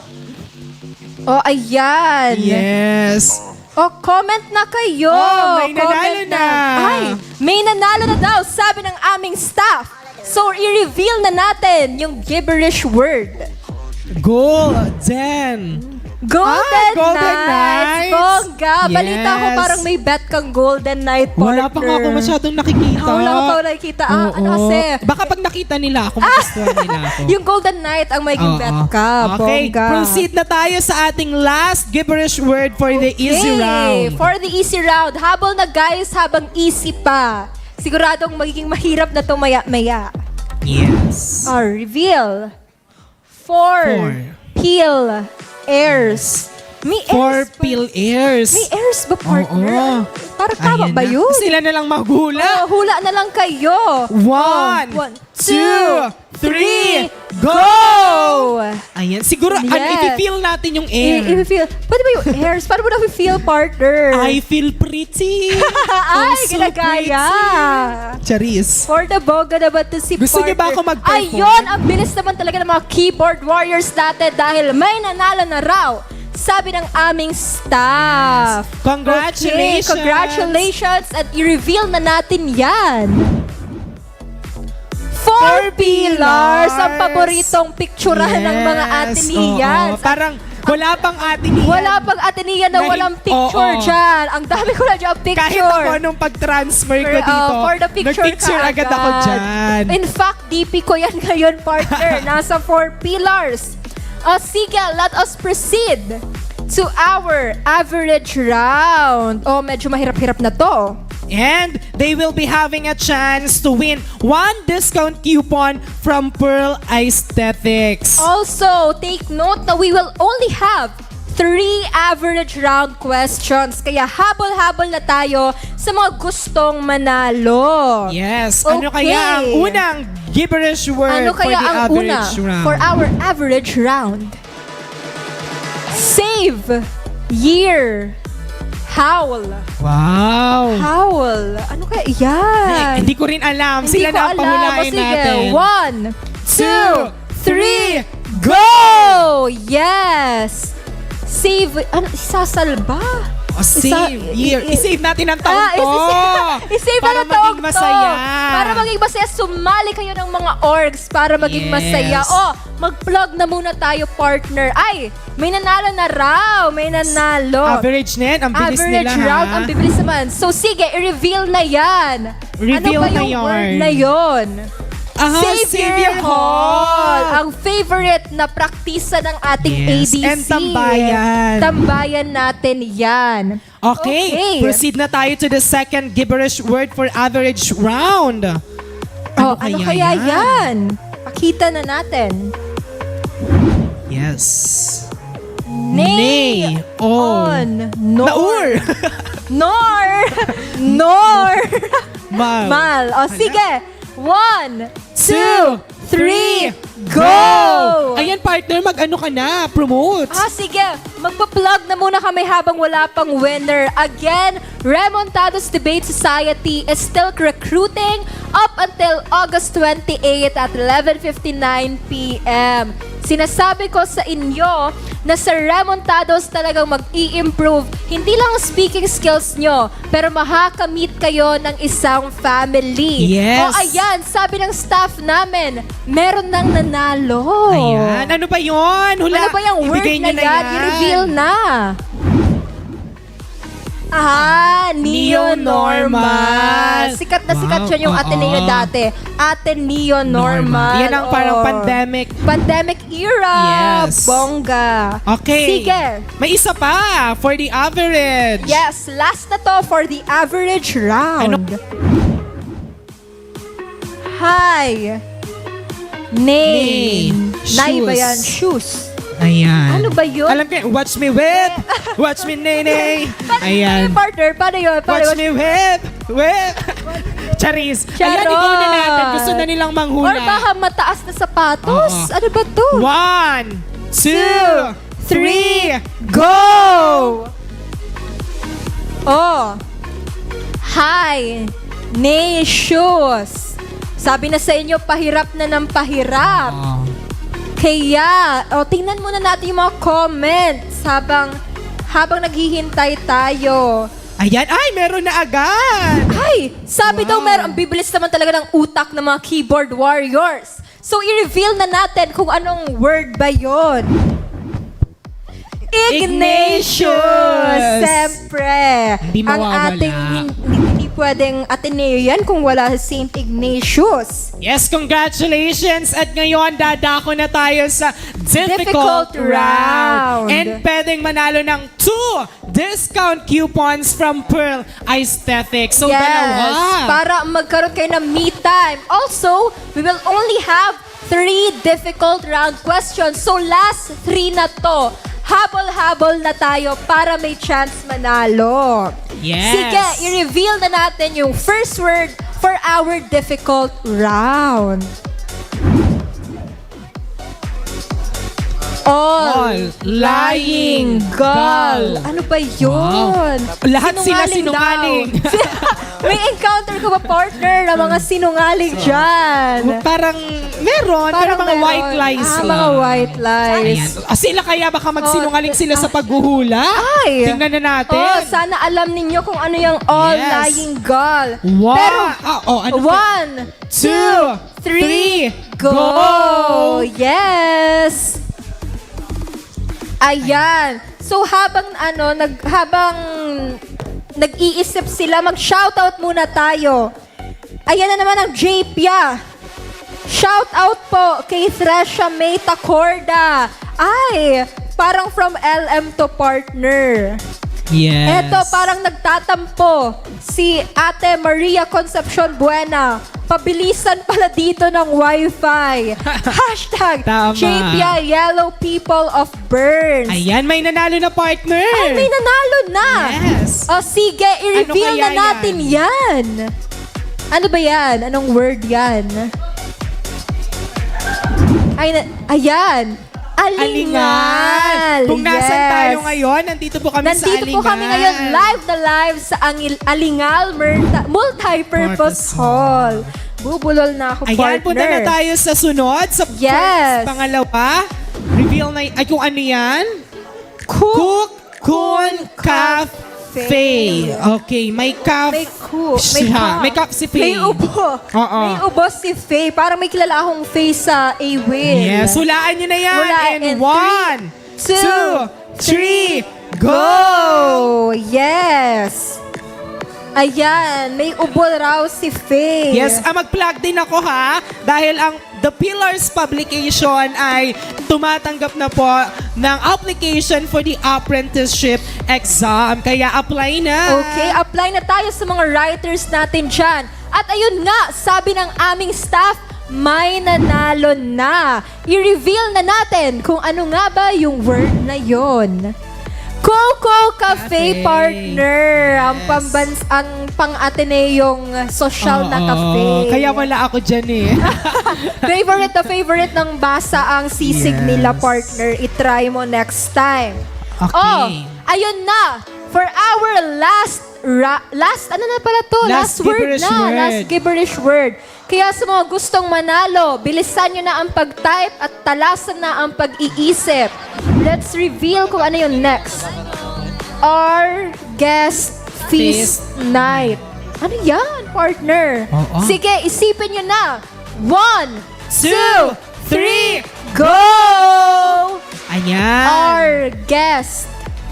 Oh, ayan. Yes. Oh, comment na kayo. Oh, may nanalo na. Ay, may nanalo na daw, sabi ng aming staff. So, i-reveal na natin yung gibberish word. Golden. Golden Golden Nights. Nights. Bongga. Balita ko Yes. parang may bet kang Golden Night partner. Wala pa nga ako masyadong nakikita. Wala ka pa nakikita. Ano kasi? Baka pag nakita nila ako, magustuhan nila ako. Yung Golden Night ang may bet ka. Okay, Bongga. proceed na tayo sa ating last gibberish word for the easy round. For the easy round, habol na guys habang easy pa. Siguradong magiging mahirap na to maya-maya. Yes. Reveal. Four. Peel. Airs. May For airs ba? peel airs. May airs ba, partner? Parang tama Ayan ba na. yun? Sila na lang maghula. Hula na lang kayo. 1, 2, 3, go! Ayan, siguro Yes. i-feel natin yung air. I-feel. Pwede ba yung airs? Paano mo na-feel, partner? I feel pretty. Ay, so ginagaya. Charis. For the boga naman to si Gusto niyo ba partner. ako mag-perform? Ayun, ang bilis naman talaga ng mga keyboard warriors natin dahil may nanalo na raw. Sabi ng aming staff. Yes. Congratulations. Okay, congratulations. At i-reveal na natin yan. Four pillars. Ang paboritong picturean ng mga Ateneans. Parang wala pang Ateneo. Wala pang Ateneo na walang picture dyan. Ang dami ko na dyan picture. Kahit ako nung pag-transfer ko dito, For the picture nag-picture ka agad ako dyan. In fact, DP ko yan ngayon, partner. Nasa 4 pillars. Sige, let us proceed to our average round. Oh, medyo mahirap-hirap na to. And they will be having a chance to win 1 discount coupon from Pearl Aesthetics. Also, take note na we will only have 3 average round questions. Kaya habol-habol na tayo sa mga gustong manalo. Yes. Ano kaya ang unang gibberish word Ano kaya for the ang average una round? for our average round? Save. Year. Howl. Wow. Howl. Ano kaya yan? Hindi ko rin alam. Hindi Sila ko na ang alam. pahulain Sige, natin. 1, 2, 3, go! Yes! Save. Ano? Isasalba? Save year. I-save natin ang taon to. I-save para na taong maging masaya. Para maging masaya. Sumali kayo ng mga orgs para maging masaya. Oh, mag-plug na muna tayo, partner. Ay, may nanalo na raw. May nanalo. Average na yan. Ang bilis nila, Average round. Ang bibilis naman. So, sige, i-reveal na yan. Reveal ano ba na yung yarn. word na yon? Savior Hall. Ang favorite na praktisa ng ating Yes, ADC. and tambayan. Tambayan natin yan. Okay, proceed na tayo to the second gibberish word for average round. Ano kaya yan? Pakita na natin. Yes. Nay. On. Nor. Nor. Nor. Mal. Mal. O sige. 1, 2, 3, go! Ayan, partner, mag-ano ka na? Promote. Sige. Magpa-plug na muna kami habang wala pang winner. Again, Remontados Debate Society is still recruiting up until August 28 at 11:59 p.m. Sinasabi ko sa inyo na sa Remontados talagang mag-i-improve hindi lang ang speaking skills nyo, pero makakamit kayo ng isang family. Yes. O ayan, sabi ng staff namin, meron nang nanalo. Ayan, ano ba yun? Hula, ano ba yung word ibigay na nyo yan? I-reveal na. Neo-normal. Sikat na sikat Wow, siya yung Ateneo dati. Ateneo normal. Yan ang parang Oo. pandemic. Pandemic era. Yes. Bongga. Okay. Sige. May isa pa for the average. Yes, last na to for the average round. Hi. Name. Nay ba yan? Shoes. Ayan. Ano ba yun? Alam ko, watch me whip. Watch me nene. Ayan. Partner, paano yun? Watch me whip. Whip. Charis. Ayan, Charon. ikaw na natin. Gusto na nilang manghula. Or baka mataas na sapatos. Oo. Ano ba to? 1, 2, 3, go! Oh. Hi. Nay shoes. Sabi na sa inyo, pahirap na ng pahirap. Kaya, tingnan muna natin yung mga comments habang naghihintay tayo. Ayan, ay, meron na agad. Ay, sabi daw meron, ang bibilis naman talaga ng utak ng mga keyboard warriors. So, i-reveal na natin kung anong word ba yon. Ignatius! Siyempre, Hindi ang mawawala. ating hindi pwedeng Ateneo yan kung wala si Saint Ignatius. Yes, congratulations! At ngayon, dadako na tayo sa difficult round. And pwedeng manalo ng 2 discount coupons from Pearl Aesthetics. So, dalawa. Para magkaroon kayo ng me time. Also, we will only have 3 difficult round questions. So, last 3 na to. Habol-habol na tayo para may chance manalo. Yes. Sige, i-reveal na natin yung first word for our difficult round. All lying gull. Ano ba yun? Wow. Lahat sila sinungaling. May encounter ko ba, partner, ng mga sinungaling dyan? Parang meron, pero mga meron. white lies lang. Mga white lies. Ayan. Sila kaya baka magsinungaling sila sa paghuhula? Ay! Tingnan na natin. Oh, sana alam ninyo kung ano yung all Yes. lying gull. Wow. Pero, Ano ba? 1, 2, 3, go! Yes! Ayan. So habang nag-iisip sila, mag-shoutout muna tayo. Ayan na naman ang JPia. Shoutout po kay Thresha May Tacorda. Ay, parang from LM to partner. Yes. Eto, parang nagtatampo si Ate Maria Concepcion Buena. Pabilisan pala dito ng Wi-Fi. Hashtag Tama. JPI Yellow People of Burns. Ayan, may nanalo na partner. Ay, may nanalo na. Yes. O sige, i-reveal Ano na kaya natin yan. Ano ba yan? Anong word yan? Ayan. Alingal. Kung nasan tayo ngayon, nandito po kami sa Alingal. Nandito po kami ngayon live na live sa Alingal Multipurpose Hall. Bubulol na ako, Ayan, partner. punta na tayo sa sunod. Sa Yes. pangalawa. Reveal na, ay kung ano yan? Cook Kun Cafe. Okay, may cafe. May cafe si Faye. May ubo. Oo. May ubo si Faye. Parang may kilala akong Faye sa A-Will. Yes, hulaan nyo na yan. Hulaan. And 1, 2, 3, go! Yes! Ayan, may ubo raw si Faye. Yes, mag-plug din ako ha. Dahil ang The Pillars Publication ay tumatanggap na po ng application for the apprenticeship exam. Kaya apply na. Okay, apply na tayo sa mga writers natin dyan. At ayun nga, sabi ng aming staff, may nanalo na. I-reveal na natin kung ano nga ba yung word na yon. Coco Cafe, partner. Yes. Ang pang-Ateneong social na cafe. Kaya wala ako dyan eh. favorite ng basa ang sisig nila, partner. I-try mo next time. Okay. Oh, ayun na. For our last ano na pala to? Last gibberish word. Last gibberish word. Kaya sa mga gustong manalo, bilisan nyo na ang pag-type at talasan na ang pag-iisip. Let's reveal kung ano yung next. Our guest feast night. Ano yan, partner? Sige, isipin nyo na. 1, 2, 3, go! Ayan. Our guest.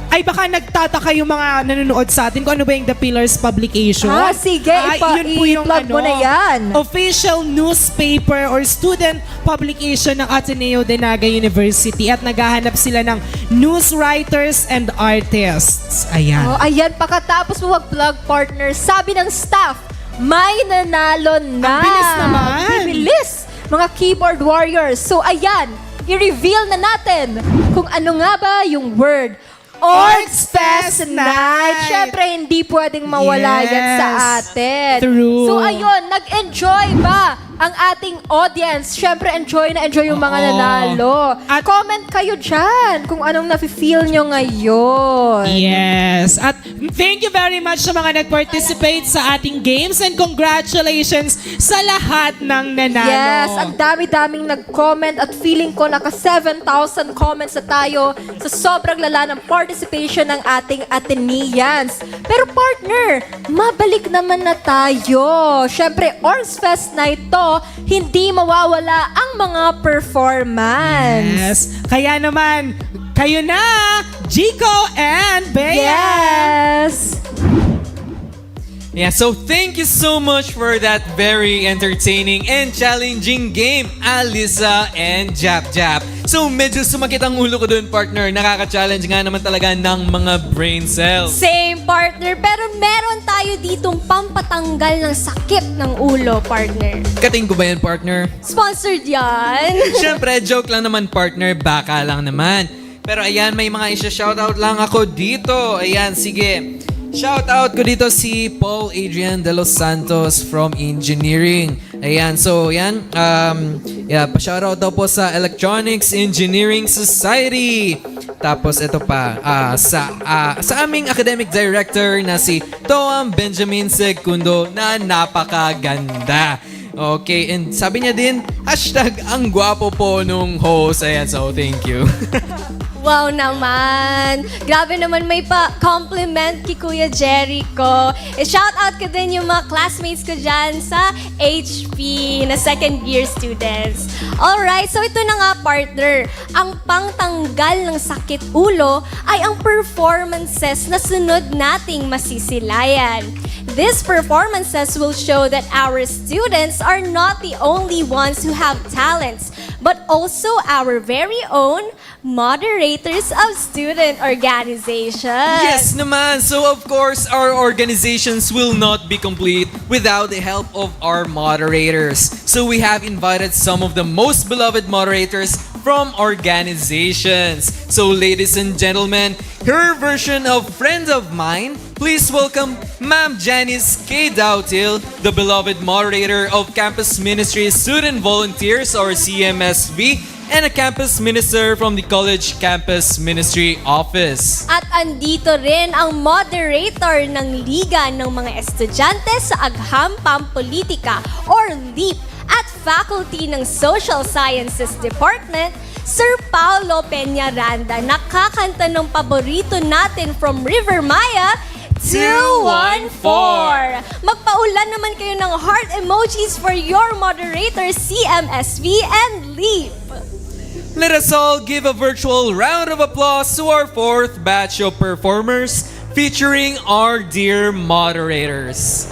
Ay, baka nagtataka yung mga nanonood sa atin kung ano ba yung The Pillars publication. Sige, yun po yung i-plug mo na yan. Official newspaper or student publication ng Ateneo de Naga University at naghahanap sila ng news writers and artists. Ayan. Ayan, pakatapos mo mag-plug, partner, sabi ng staff, may nanalo na. Ang bilis naman. Bilis, mga keyboard warriors. So ayan, i-reveal na natin kung ano nga ba yung word. Orgs Fest Night! Siyempre, hindi pwedeng mawala yan sa atin. True. So ayun, nag-enjoy ba ang ating audience? Siyempre, enjoy na enjoy yung mga nanalo. At comment kayo dyan kung anong nafe-feel nyo ngayon. Yes. At thank you very much sa mga nag-participate sa ating games and congratulations sa lahat ng nanalo. Yes, ang dami-daming nag-comment at feeling ko naka 7,000 comments na tayo sa sobrang lala ng participation ng ating Ateneans. Pero partner, mabalik naman na tayo. Siyempre, Orgs Fest Night to, hindi mawawala ang mga performance. Yes. Kaya naman, kayo na, Jico and Bea. Yes. Yeah, so thank you so much for that very entertaining and challenging game, Alisa and Jap Jap. So medyo sumakit ang ulo ko dun, partner. Nakaka-challenge nga naman talaga ng mga brain cells. Same, partner. Pero meron tayo ditong pampatanggal ng sakit ng ulo, partner. Kating ko ba yan, partner? Sponsored yan. Siyempre, joke lang naman, partner. Baka lang naman. Pero ayan, may mga isa-shoutout lang ako dito. Ayan, sige. Shoutout ko dito si Paul Adrian de los Santos from Engineering. Ayan, so yan. Pa-shoutout daw po sa Electronics Engineering Society. Tapos ito pa, sa aming academic director na si Toam Benjamin Segundo na napakaganda. Okay, and sabi niya din, #ang gwapo po nung host. Ayan, so thank you. Wow naman. Grabe naman may pa-compliment kay Kuya Jericho. Shout out ko din yung mga classmates ko dyan sa HP na second year students. Alright, so ito na nga, partner. Ang pangtanggal ng sakit ulo ay ang performances na sunod nating masisilayan. These performances will show that our students are not the only ones who have talents, but also our very own moderators of student organizations. Yes naman. So of course, our organizations will not be complete without the help of our moderators. So we have invited some of the most beloved moderators from organizations. So ladies and gentlemen, her version of Friend of Mine, please welcome Ma'am Janice K. Doutil, the beloved moderator of Campus Ministry Student Volunteers or CMSV, and a campus minister from the college campus ministry office. At andito rin ang moderator ng Liga ng mga Estudyante sa Agham Pampolitika or LEAP at faculty ng Social Sciences Department, Sir Paulo Peñaranda, nakakanta ng paborito natin from River Maya, 214. Magpaulan naman kayo ng heart emojis for your moderators, CMSV and LEAP. Let us all give a virtual round of applause to our fourth batch of performers featuring our dear moderators.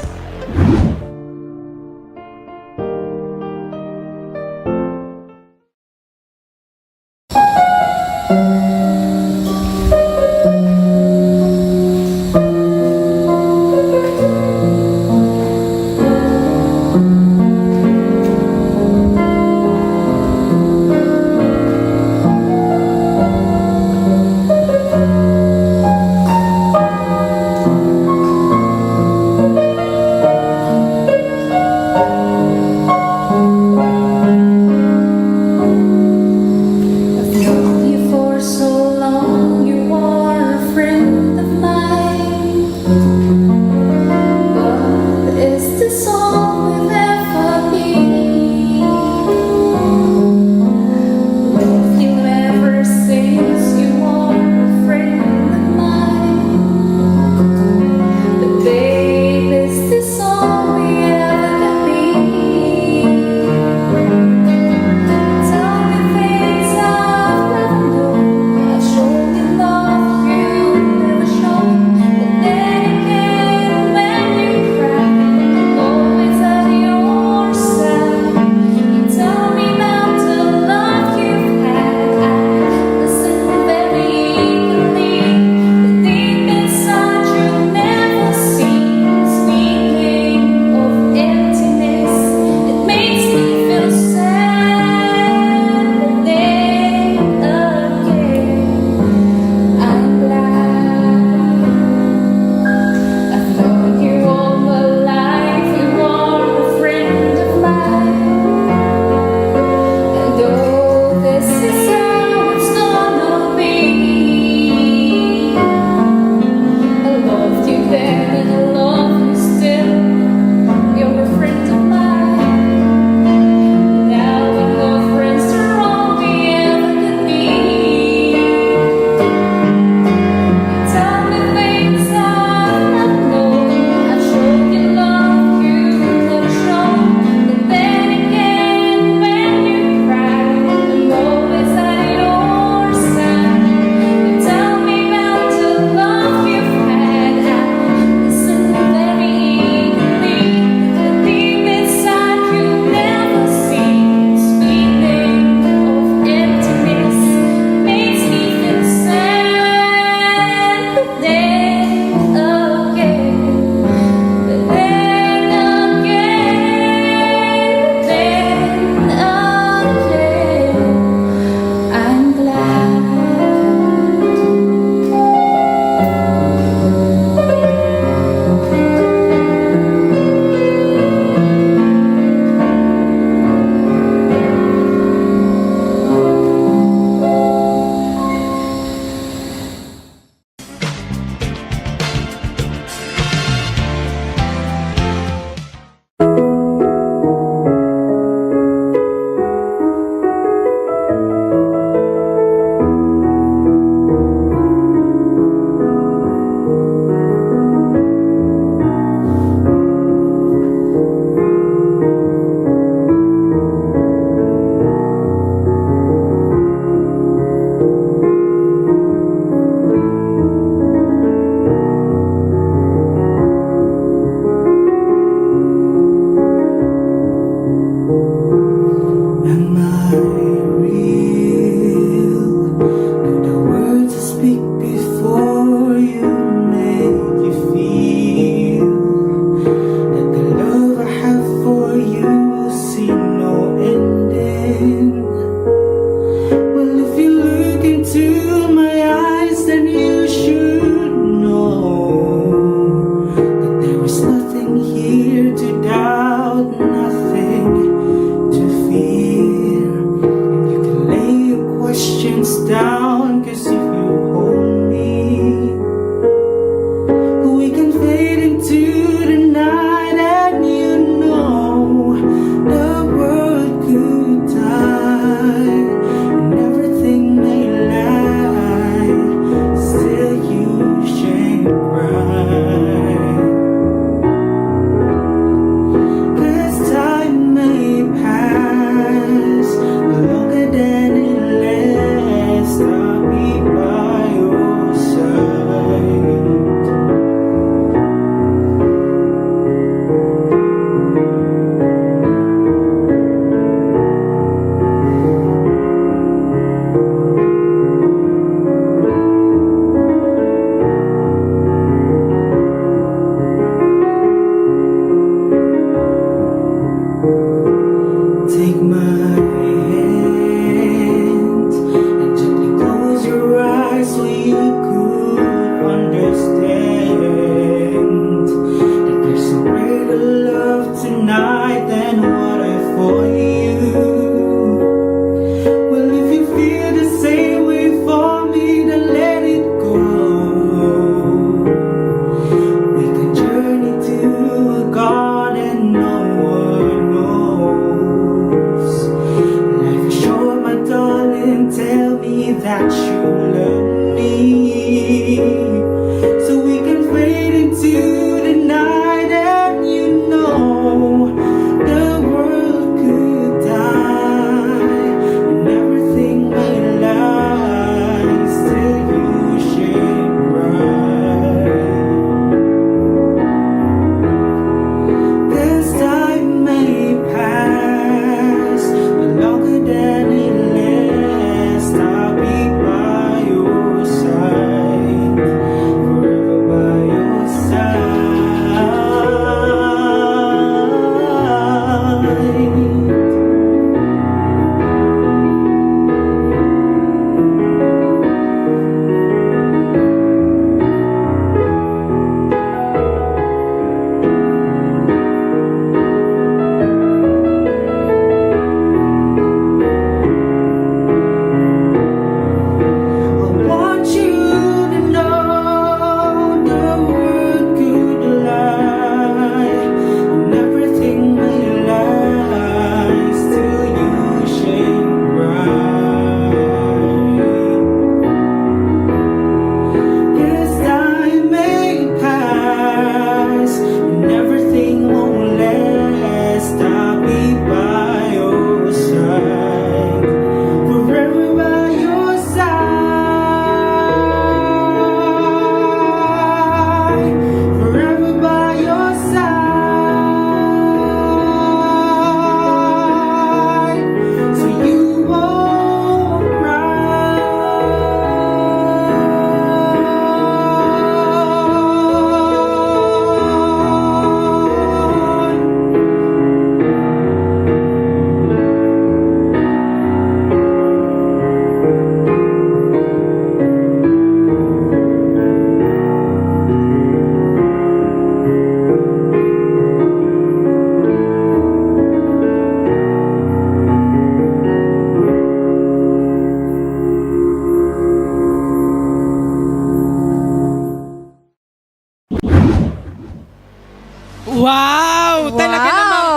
Wow! Talaga Wow! namang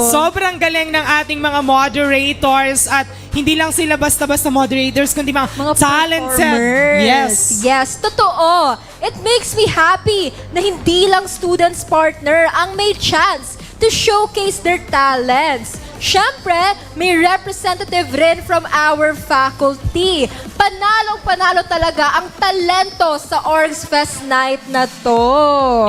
sobrang galing ng ating mga moderators at hindi lang sila basta-basta moderators kundi mga talented. Performers. Yes. Yes, totoo. It makes me happy na hindi lang students partner ang may chance to showcase their talents. Siyempre, may representative rin from our faculty. Panalong-panalo talaga ang talento sa Orgs Fest night na to.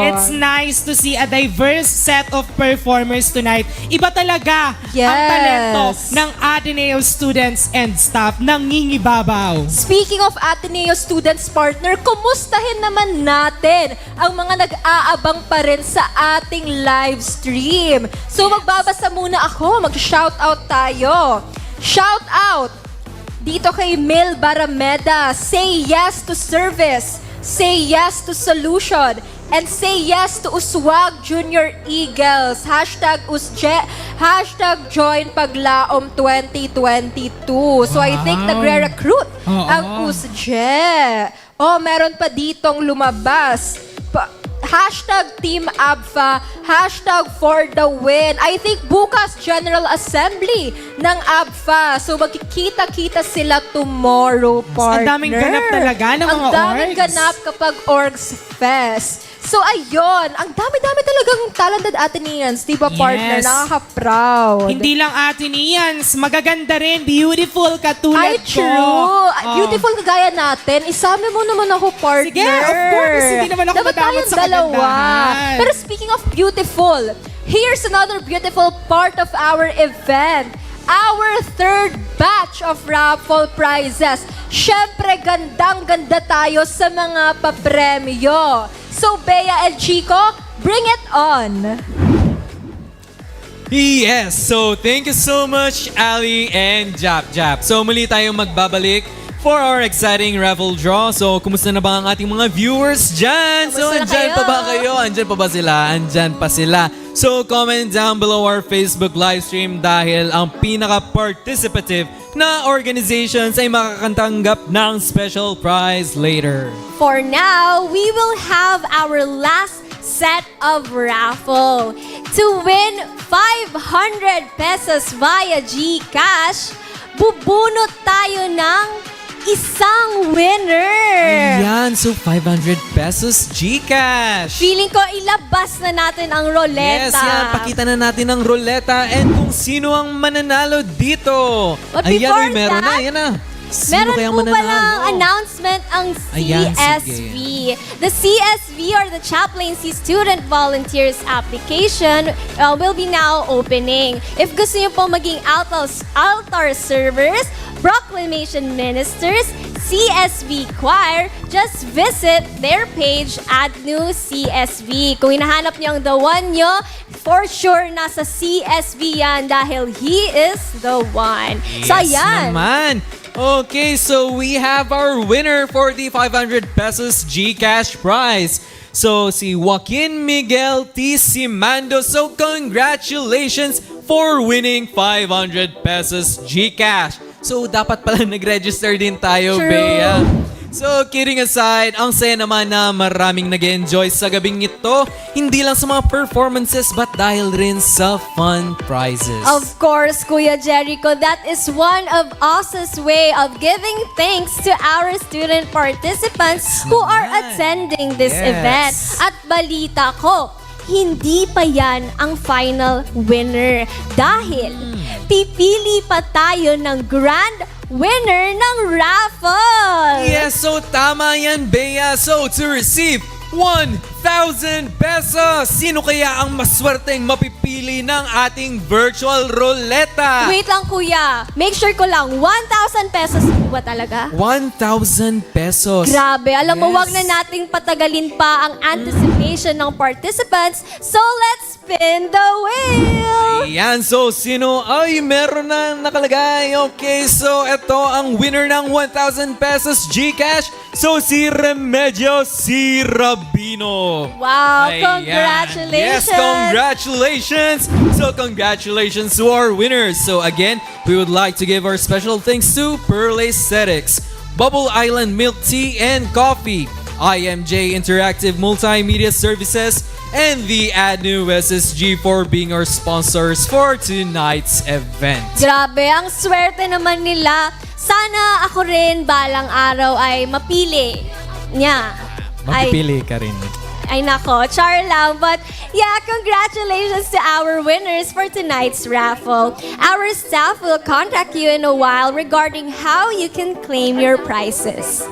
It's nice to see a diverse set of performers tonight. Iba talaga ang talento ng Ateneo students and staff ng Ngingibabaw. Speaking of Ateneo students partner, kumustahin naman natin ang mga nag-aabang pa rin sa ating live stream. So magbabasa muna ako, mag-shoutout tayo. Shout out dito kay Mel Barameda, say yes to service, say yes to solution, and say yes to Uswag Junior Eagles. Hashtag join Paglaom 2022. So I think nagre-recruit ang USJE. Oh, meron pa ditong lumabas. Hashtag Team Abfa, hashtag for the win. I think bukas General Assembly ng Abfa. So magkikita-kita sila tomorrow, partner. Ang daming ganap talaga ng mga Ang daming orgs. ganap kapag Orgs Fest. So ayun, ang dami-dami talagang talented Ateneans, di ba partner? Yes. Nakaka-proud. Hindi lang Ateneans, magaganda rin, beautiful katulad Ay, ko. true. Oh. Beautiful kagaya natin. Isama mo naman ako, partner. Sige, of course. Hindi naman ako Dapat madamot tayong sa dalawa. kagandahan. Pero speaking of beautiful, here's another beautiful part of our event. Our third batch of raffle prizes. Siyempre, gandang-ganda tayo sa mga papremyo. So, Bea and Chico, bring it on! Yes, so thank you so much, Ali and Jap. So muli tayong magbabalik for our exciting raffle draw. So, kumusta na ba ang ating mga viewers dyan? So, Kumusta na andyan kayo? pa ba kayo? Andyan pa ba sila? Andyan pa sila. So, comment down below our Facebook live stream dahil ang pinaka-participative na organizations ay makakatanggap ng special prize later. For now, we will have our last set of raffle. To win 500 pesos via GCash, bubunot tayo ng isang winner. Ayan, so 500 pesos GCash. Feeling ko ilabas na natin ang roleta. Yes, yan. Pakita na natin ang roleta and kung sino ang mananalo dito. But Ayan, before uy, meron na. that, Ayan na. Sino Meron kayang po mananalo? palang announcement ang Ayan, CSV. The CSV or the Chaplaincy Student Volunteers application will be now opening. If gusto niyo po maging altar servers, proclamation ministers, CSV choir, just visit their page ADNU CSV. Kung hinahanap niyo ang the one nyo, for sure nasa CSV yan dahil he is the one. So Yes ayan. naman. Okay, so we have our winner for the 500 pesos GCash prize. So, si Joaquin Miguel T. Simando. So, congratulations for winning 500 pesos GCash. So, dapat pala nag-register din tayo, True. Bea. So, kidding aside, ang saya naman na maraming nag-enjoy sa gabing ito. Hindi lang sa mga performances, but dahil rin sa fun prizes. Of course, Kuya Jericho, that is one of USA's way of giving thanks to our student participants who are attending this Yes. event. At balita ko, hindi pa yan ang final winner dahil pipili pa tayo ng grand winner ng raffle. Yes, so tama yan, Bea. So, to receive 1,000 pesos, sino kaya ang maswerteng mapipili ng ating virtual ruleta? Wait lang, Kuya. Make sure ko lang, 1,000 pesos po ba talaga? 1,000 pesos. Grabe. Alam mo, Yes. wag na nating patagalin pa ang anticipation ng participants. So, let's spin the wheel! Ayan, so sino ay meron na nakalagay? Okay, so ito ang winner ng 1,000 pesos GCash. So si Remedyo si Rabino. Wow, Ayan. congratulations! Yes, congratulations! So congratulations to our winners. So again, we would like to give our special thanks to Pearl Aesthetics, Bubble Island Milk Tea and Coffee, IMJ Interactive Multimedia Services, and the ADNU SSG for being our sponsors for tonight's event. Grabe, ang swerte naman nila. Sana ako rin balang araw ay mapili niya. Magpipili ka rin. Ay nako, char lang. But yeah, congratulations to our winners for tonight's raffle. Our staff will contact you in a while regarding how you can claim your prizes.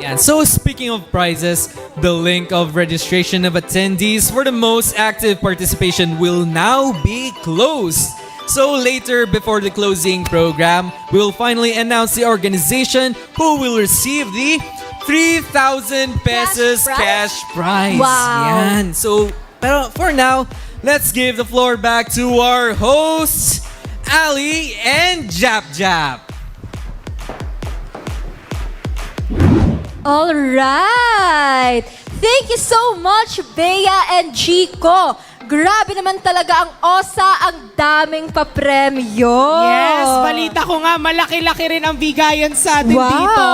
Yeah, so speaking of prizes, the link of registration of attendees for the most active participation will now be closed. So later, before the closing program, we will finally announce the organization who will receive the 3,000 pesos cash prize. Wow. Yan. So, pero for now, let's give the floor back to our hosts, Ali and Jap Jap. All right. Thank you so much, Bea and Chico. Grabe naman talaga ang OSA, ang daming papremyo. Yes, balita ko nga, malaki-laki rin ang bigayan sa atin dito.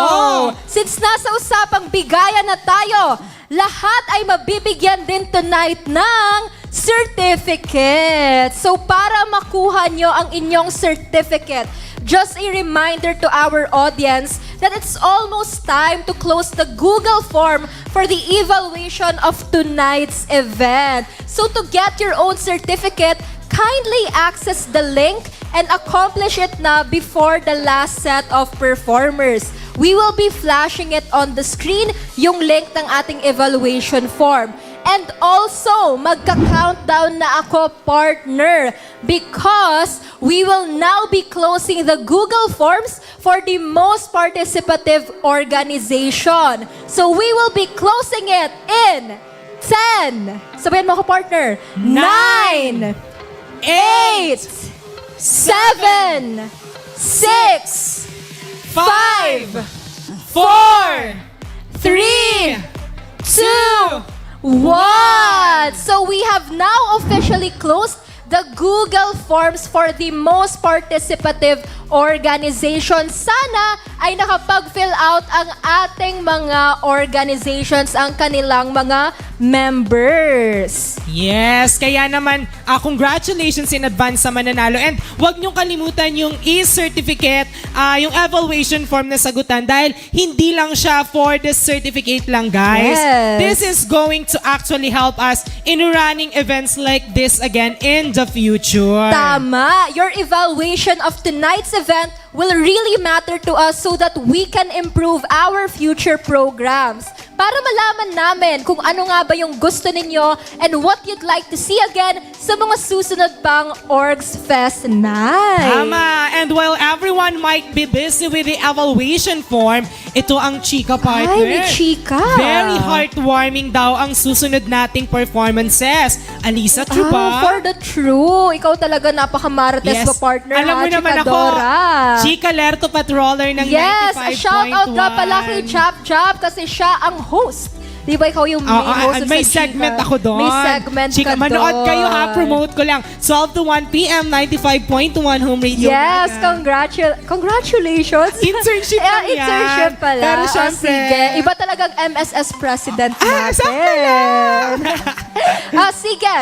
Since nasa usapang bigayan na tayo, lahat ay mabibigyan din tonight ng certificate. So para makuha nyo ang inyong certificate, just a reminder to our audience that it's almost time to close the Google form for the evaluation of tonight's event. So to get your own certificate, kindly access the link and accomplish it na before the last set of performers. We will be flashing it on the screen, yung link ng ating evaluation form. And also, magka-countdown na ako, partner, because we will now be closing the Google Forms for the most participative organization. So we will be closing it in 10, sabihin mo ako, partner, 9, 8, 7, 6, 5, 4, 3, 2, 1! So we have now officially closed the Google Forms for the most participative organization. Sana ay nakapag-fill out ang ating mga organizations, ang kanilang mga members. Yes, kaya naman, congratulations in advance sa mananalo. And huwag niyong kalimutan yung e-certificate, yung evaluation form na sagutan dahil hindi lang siya for the certificate lang, guys. Yes. This is going to actually help us in running events like this again in the future. Tama! Your evaluation of tonight's event will really matter to us so that we can improve our future programs. Para malaman namin kung ano nga ba yung gusto ninyo and what you'd like to see again sa mga susunod pang Orgs Fest Night. Tama! And while everyone might be busy with the evaluation form, ito ang chika partner. Ay, may chika! Very heartwarming daw ang susunod nating performances. Alisa, true ba? For the true. Ikaw talaga napakamarates mo, partner. Alam mo naman ako, Chika Lerto Patroller ng 95.1. Yes, a shoutout nga pala kay Chap Chap kasi siya ang host. Di ba ikaw yung main host may sa segment Chika? ako doon. May segment Chika, ka manood doon. kayo ha, promote ko lang. 12 to 1 p.m. 95.1 Home Radio. Yes, Naga. congratulations. Internship lang yan. Internship pala. Pero O, syempre. sige. Iba talagang MSS president natin. sakto lang. Sige.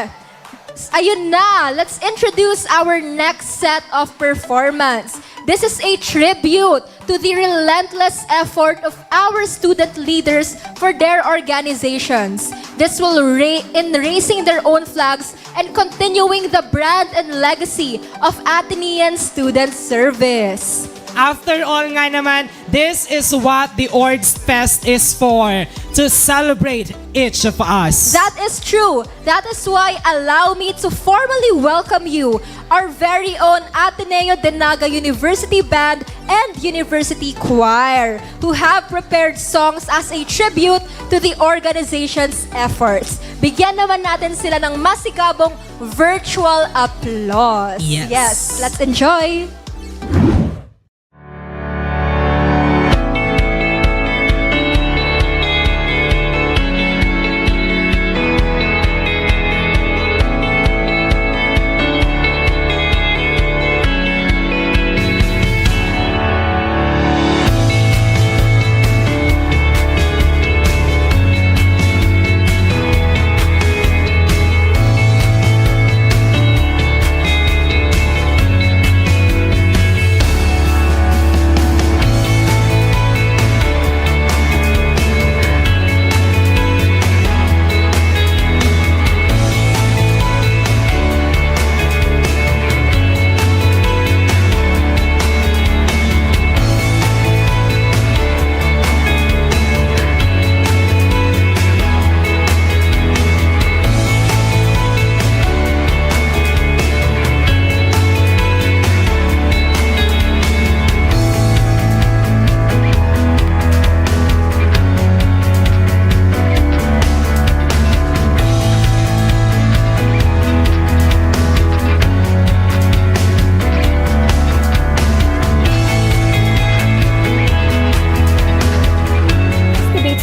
Ayun na. Let's introduce our next set of performance. This is a tribute to the relentless effort of our student leaders for their organizations. This will in raising their own flags and continuing the brand and legacy of Atenean Student Service. After all nga naman, this is what the Orgs Fest is for. To celebrate each of us. That is true. That is why allow me to formally welcome you, our very own Ateneo de Naga University Band and University Choir, who have prepared songs as a tribute to the organization's efforts. Bigyan naman natin sila ng masigabong virtual applause. Yes, let's enjoy.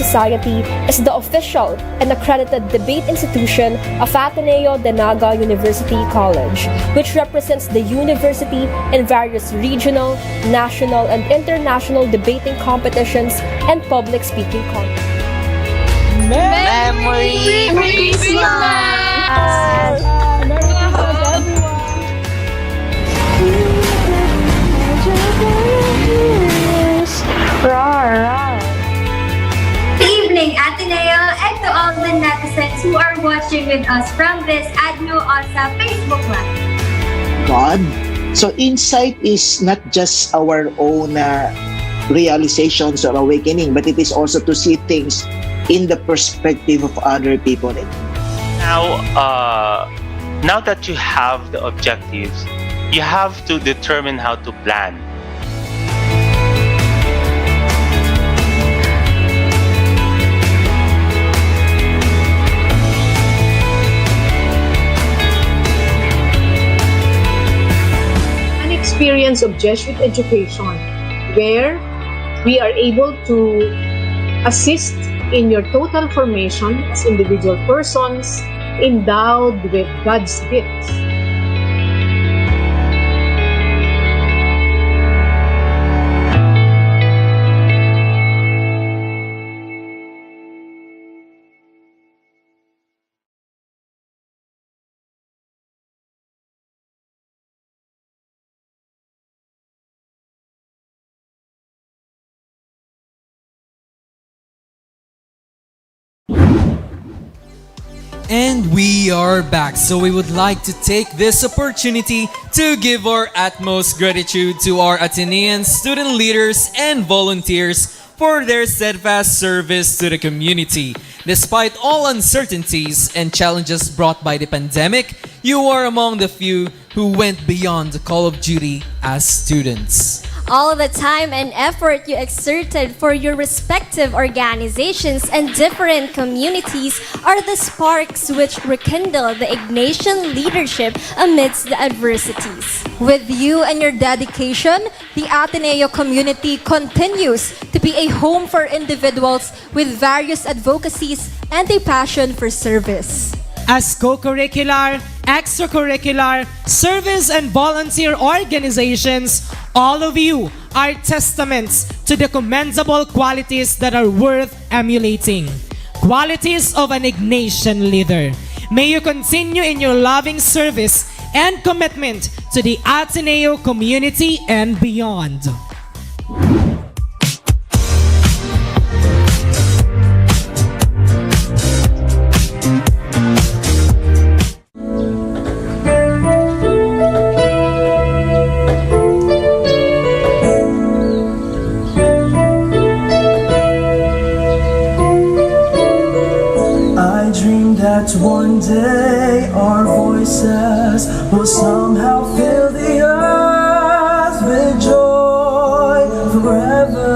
Society is the official and accredited debate institution of Ateneo de Naga University College, which represents the university in various regional, national, and international debating competitions and public speaking contests. Merry Evening, Ateneo, and to all the netizens who are watching with us from this ADNU on sa Facebook Live. God. So insight is not just our own realizations or awakening, but it is also to see things in the perspective of other people. Now that you have the objectives, you have to determine how to plan. An experience of Jesuit education where we are able to assist in your total formation as individual persons endowed with God's gifts. And we are back, so we would like to take this opportunity to give our utmost gratitude to our Atenean student leaders and volunteers for their steadfast service to the community. Despite all uncertainties and challenges brought by the pandemic, you are among the few who went beyond the call of duty as students. All the time and effort you exerted for your respective organizations and different communities are the sparks which rekindle the Ignatian leadership amidst the adversities. With you and your dedication, the Ateneo community continues to be a home for individuals with various advocacies and a passion for service. As co-curricular, extracurricular, service and volunteer organizations, all of you are testaments to the commendable qualities that are worth emulating. Qualities of an Ignatian leader. May you continue in your loving service and commitment to the Ateneo community and beyond. That one day our voices will somehow fill the earth with joy forever.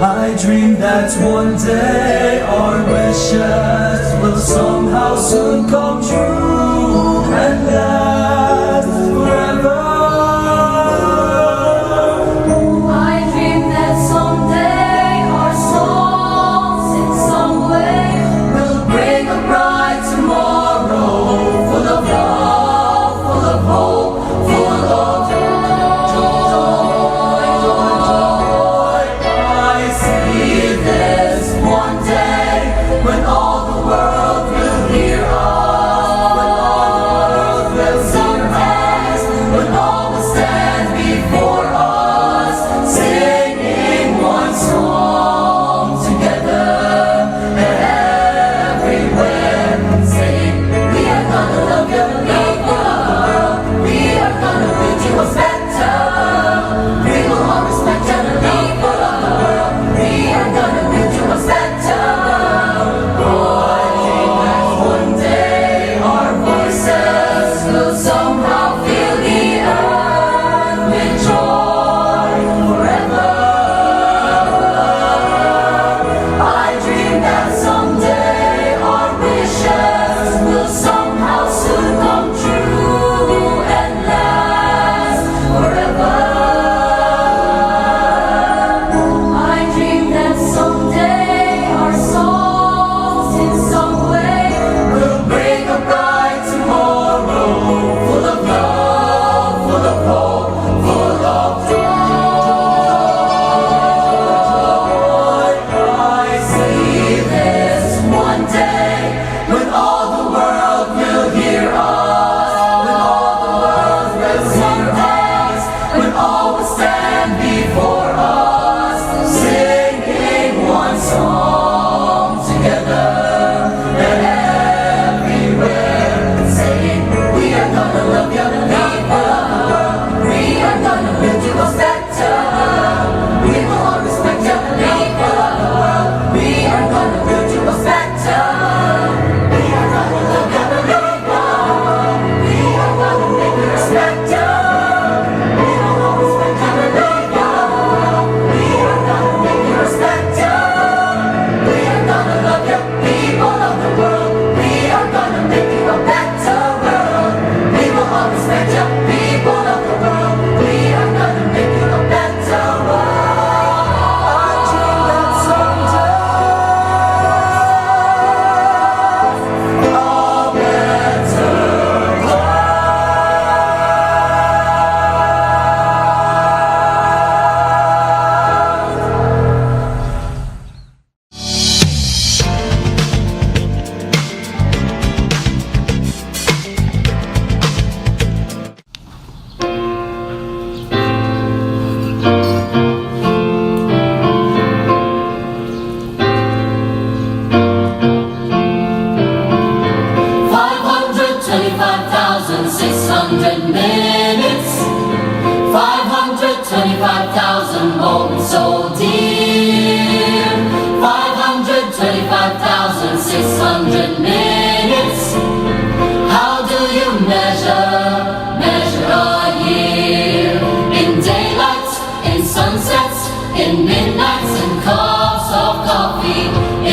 I dream that one day our wishes will somehow soon come true and last forever. I dream that someday our songs in some way will bring a bright tomorrow, full of love, full of hope, full of joy, joy, joy. I see this one day when all the world will hear us, when all the world will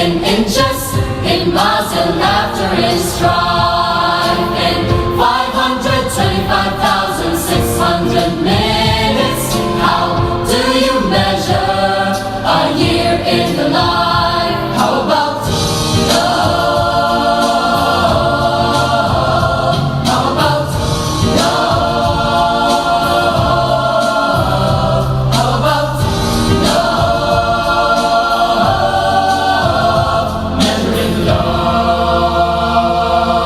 in inches, in miles, in laughter, in strife, in 525,600 minutes. How do you measure a year in the life? How about love? How about love? How about love? Measuring love.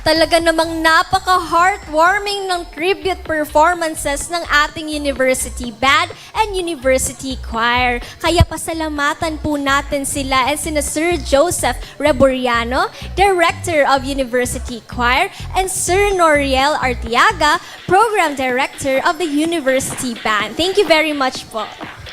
Talaga namang napaka-heartwarming ng tribute performances ng ating University Band and University Choir. Kaya pasalamatan po natin sila and sina Sir Joseph Reboriano, Director of University Choir, and Sir Noriel Artiaga, Program Director of the University Band. Thank you very much po.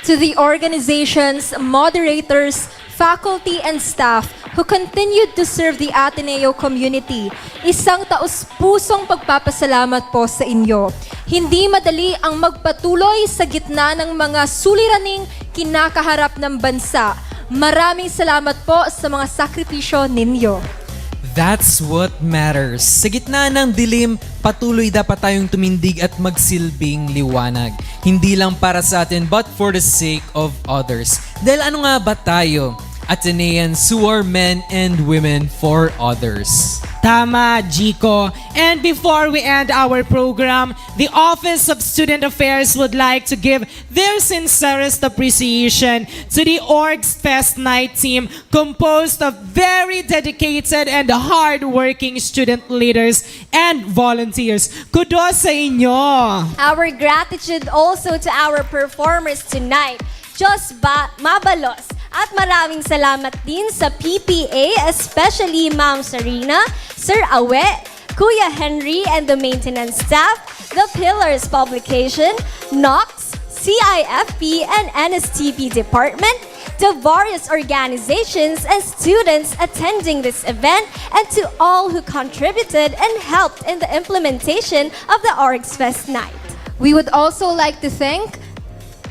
To the organizations, moderators, faculty, and staff who continued to serve the Ateneo community, isang taus-pusong pagpapasalamat po sa inyo. Hindi madali ang magpatuloy sa gitna ng mga suliraning kinakaharap ng bansa. Maraming salamat po sa mga sakripisyo ninyo. That's what matters. Sa gitna ng dilim, patuloy dapat tayong tumindig at magsilbing liwanag. Hindi lang para sa atin but for the sake of others. Dahil ano nga ba tayo? Ateneans who are men and women for others. Tama, Jico. And before we end our program, the Office of Student Affairs would like to give their sincerest appreciation to the Orgs Fest Night team composed of very dedicated and hard-working student leaders and volunteers. Kudos sa inyo! Our gratitude also to our performers tonight. Diyos mabalos. At maraming salamat din sa PPA, especially Ma'am Sarina, Sir Awe, Kuya Henry and the maintenance staff, the Pillars Publication, NOX, CIFP and NSTP Department, the various organizations and students attending this event, and to all who contributed and helped in the implementation of the Orgs Fest Night. We would also like to thank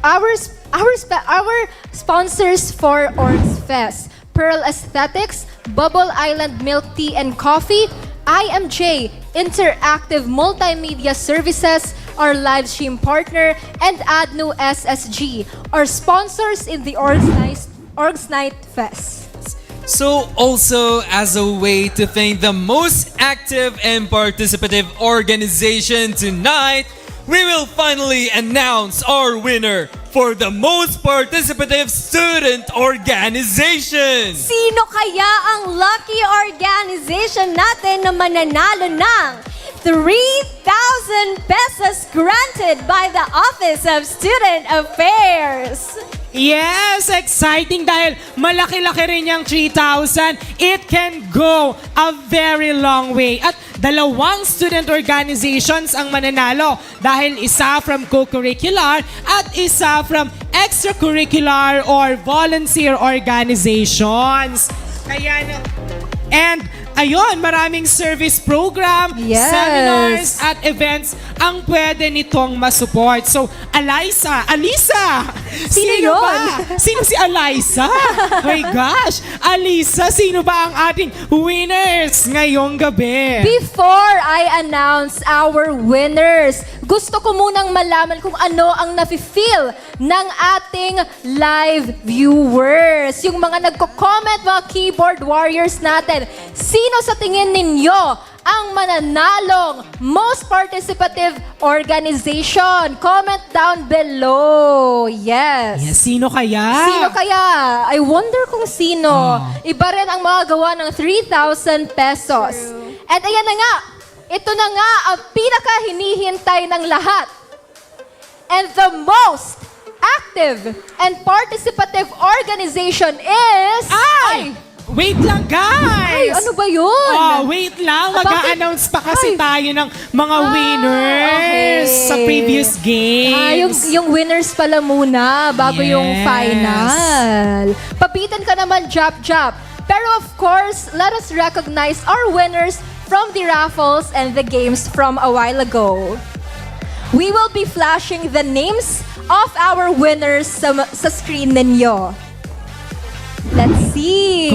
our sponsors for Orgs Fest: Pearl Aesthetics, Bubble Island Milk Tea and Coffee, IMJ, Interactive Multimedia Services, our live stream partner, and ADNU SSG, our sponsors in the Orgs Night Fest. So also as a way to thank the most active and participative organization tonight, we will finally announce our winner for the most participative student organization. Sino kaya ang lucky organization natin na mananalo ng 3,000 pesos granted by the Office of Student Affairs? Yes, exciting dahil malaki-laki rin yung 3,000. It can go a very long way. At dalawang student organizations ang mananalo dahil isa from co-curricular at isa from extracurricular or volunteer organizations. And ayun, maraming service program, Yes. seminars, at events ang pwede nitong masupport. So, Alisa! Sino yun? ba? Sino si Alisa? My gosh! Alisa, sino ba ang ating winners ngayong gabi? Before I announce our winners, gusto ko munang malaman kung ano ang nafe-feel ng ating live viewers. Yung mga nagko-comment, mga keyboard warriors natin. Sino sa tingin ninyo ang mananalong most participative organization? Comment down below. Yes. Sino kaya? Sino kaya? I wonder kung sino. Iba rin ang mga gawa ng 3,000 pesos. At ayan na nga, ito na nga ang pinaka-hinihintay ng lahat. And the most active and participative organization is... Wait lang, guys! Ay, ano ba yun? Wait lang. Mag-a-announce pa kasi tayo ng mga winners sa previous games. Yung winners pala muna bago yung final. Papitan ka naman, Jap. Pero of course, let us recognize our winners from the raffles and the games from a while ago. We will be flashing the names of our winners sa screen ninyo. Let's see.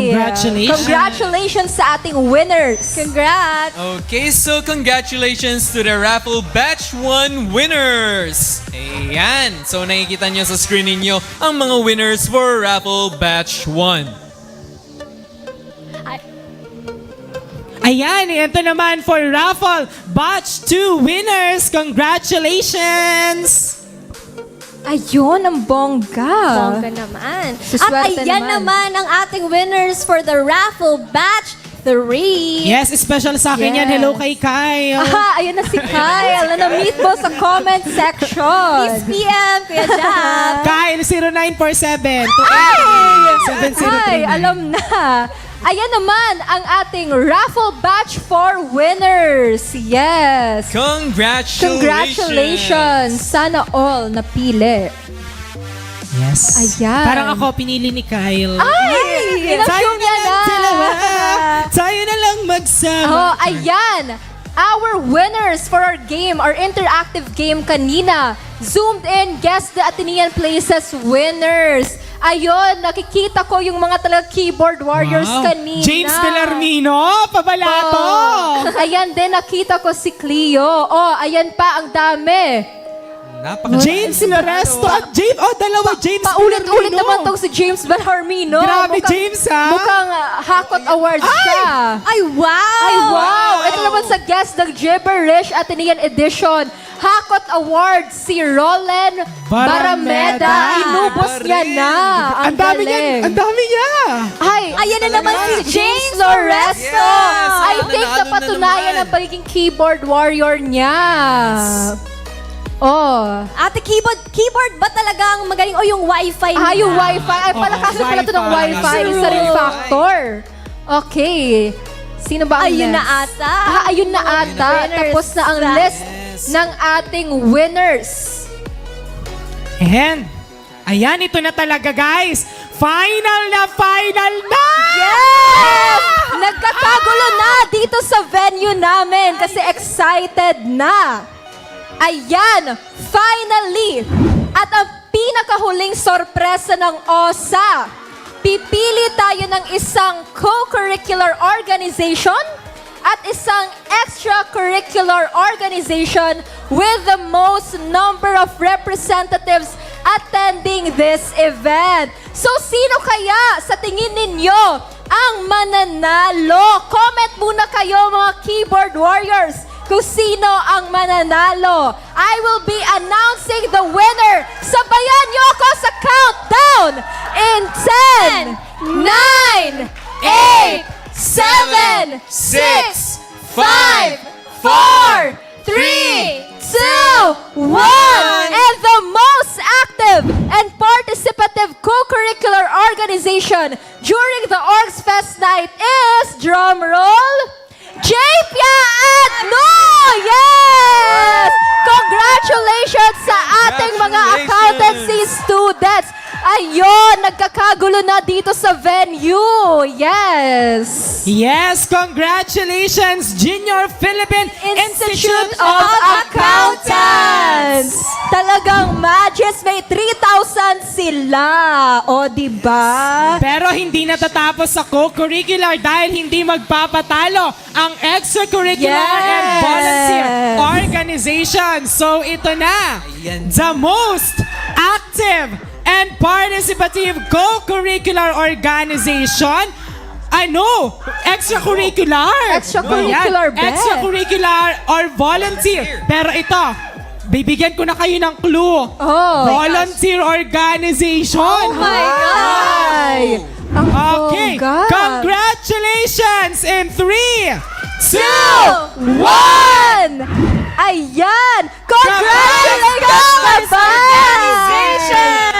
Congratulations sa ating winners. Congrats. Okay, so congratulations to the Raffle Batch 1 winners. Ayan. So nakikita nyo sa screen ninyo ang mga winners for Raffle Batch 1. Ayan, ito naman for Raffle Batch 2 winners. Congratulations! Ayun, ang bongga. Bongga naman. Suswerte At ayan naman ang ating winners for the Raffle Batch 3. Yes, special sa akin yan. Yes. Hello kay Kyle. Aha, ayun na si Kyle na na-meet mo sa comment section. Please PM, Kuya Jam. Kyle, 0947 Ay, 7039. alam na. Ayan naman ang ating raffle batch for winners. Yes. Congratulations. Sana all napili. Yes. Ayan. Parang ako, pinili ni Kyle. Ay! Inassume niya na. Tayo na lang magsama. Oh, ayan. Our winners for our game, our interactive game kanina. Zoomed in, guess the Atenean Places winners. Ayun, nakikita ko yung mga talaga keyboard warriors kanina. James Belarmino, pabalato. Oh. Ayan din, nakita ko si Cleo. Oh, ayan pa, ang dami. James Naresto at James. Oh, dalawa James Paulit-ulit Belarmino. naman tong si James Belarmino. Grabe, James, ha? Mukhang Hakot Awards siya. Ay, wow! Ay, wow! Ito naman sa guest ng Gibberish Atenean Edition. Hakot Awards si Roland Barameda. Inubos niya na. Ang dami niya. galing. Ang dami niya. Ay, Ayan na naman si James Loresto. Yes! I think Nanalo na napatunayan naman. ang pagiging keyboard warrior niya. Oh. Ate, keyboard ba talaga ang magaling? O yung wifi niya? Ah, yung wifi. Ay, palakasin pala ito ng Wi-Fi. wifi. Isa rin factor. Okay. Sino ba ang Ayun next? na ata. Ayun na ata. Winners Tapos na ang na. list ng ating winners. And, ayan, ito na talaga, guys. Final na! Yes! Nagkakagulo na dito sa venue namin kasi excited na. Ayan, finally! At ang pinakahuling sorpresa ng OSA, pipili tayo ng isang co-curricular organization at isang extracurricular organization with the most number of representatives attending this event. So, sino kaya sa tingin ninyo ang mananalo? Comment muna kayo mga keyboard warriors kung sino ang mananalo. I will be announcing the winner. Sabayan niyo ako sa countdown in 10, 9, 8, 7, 6, 5, 4, 3, 2, 1. And the most active and participative co-curricular organization during the Orgs Fest night is, drum roll, ADNU! Yes! Congratulations sa ating mga accountancy students. Ayun, nagkakagulo na dito sa venue. Yes! Yes, congratulations, Junior Philippine Institute of Accountants! Talagang magis, may 3,000 sila. O, diba? Pero hindi natatapos sa co-curricular dahil hindi magpapatalo ang extracurricular and volunteer organization. So ito na, the most active and participative co-curricular organization. Extracurricular. Extracurricular, Ayan, extracurricular or volunteer. Pero ito, bibigyan ko na kayo ng clue. Volunteer organization. Oh my God! Okay, congratulations in 3, 2, 1! Ayan! Congratulations,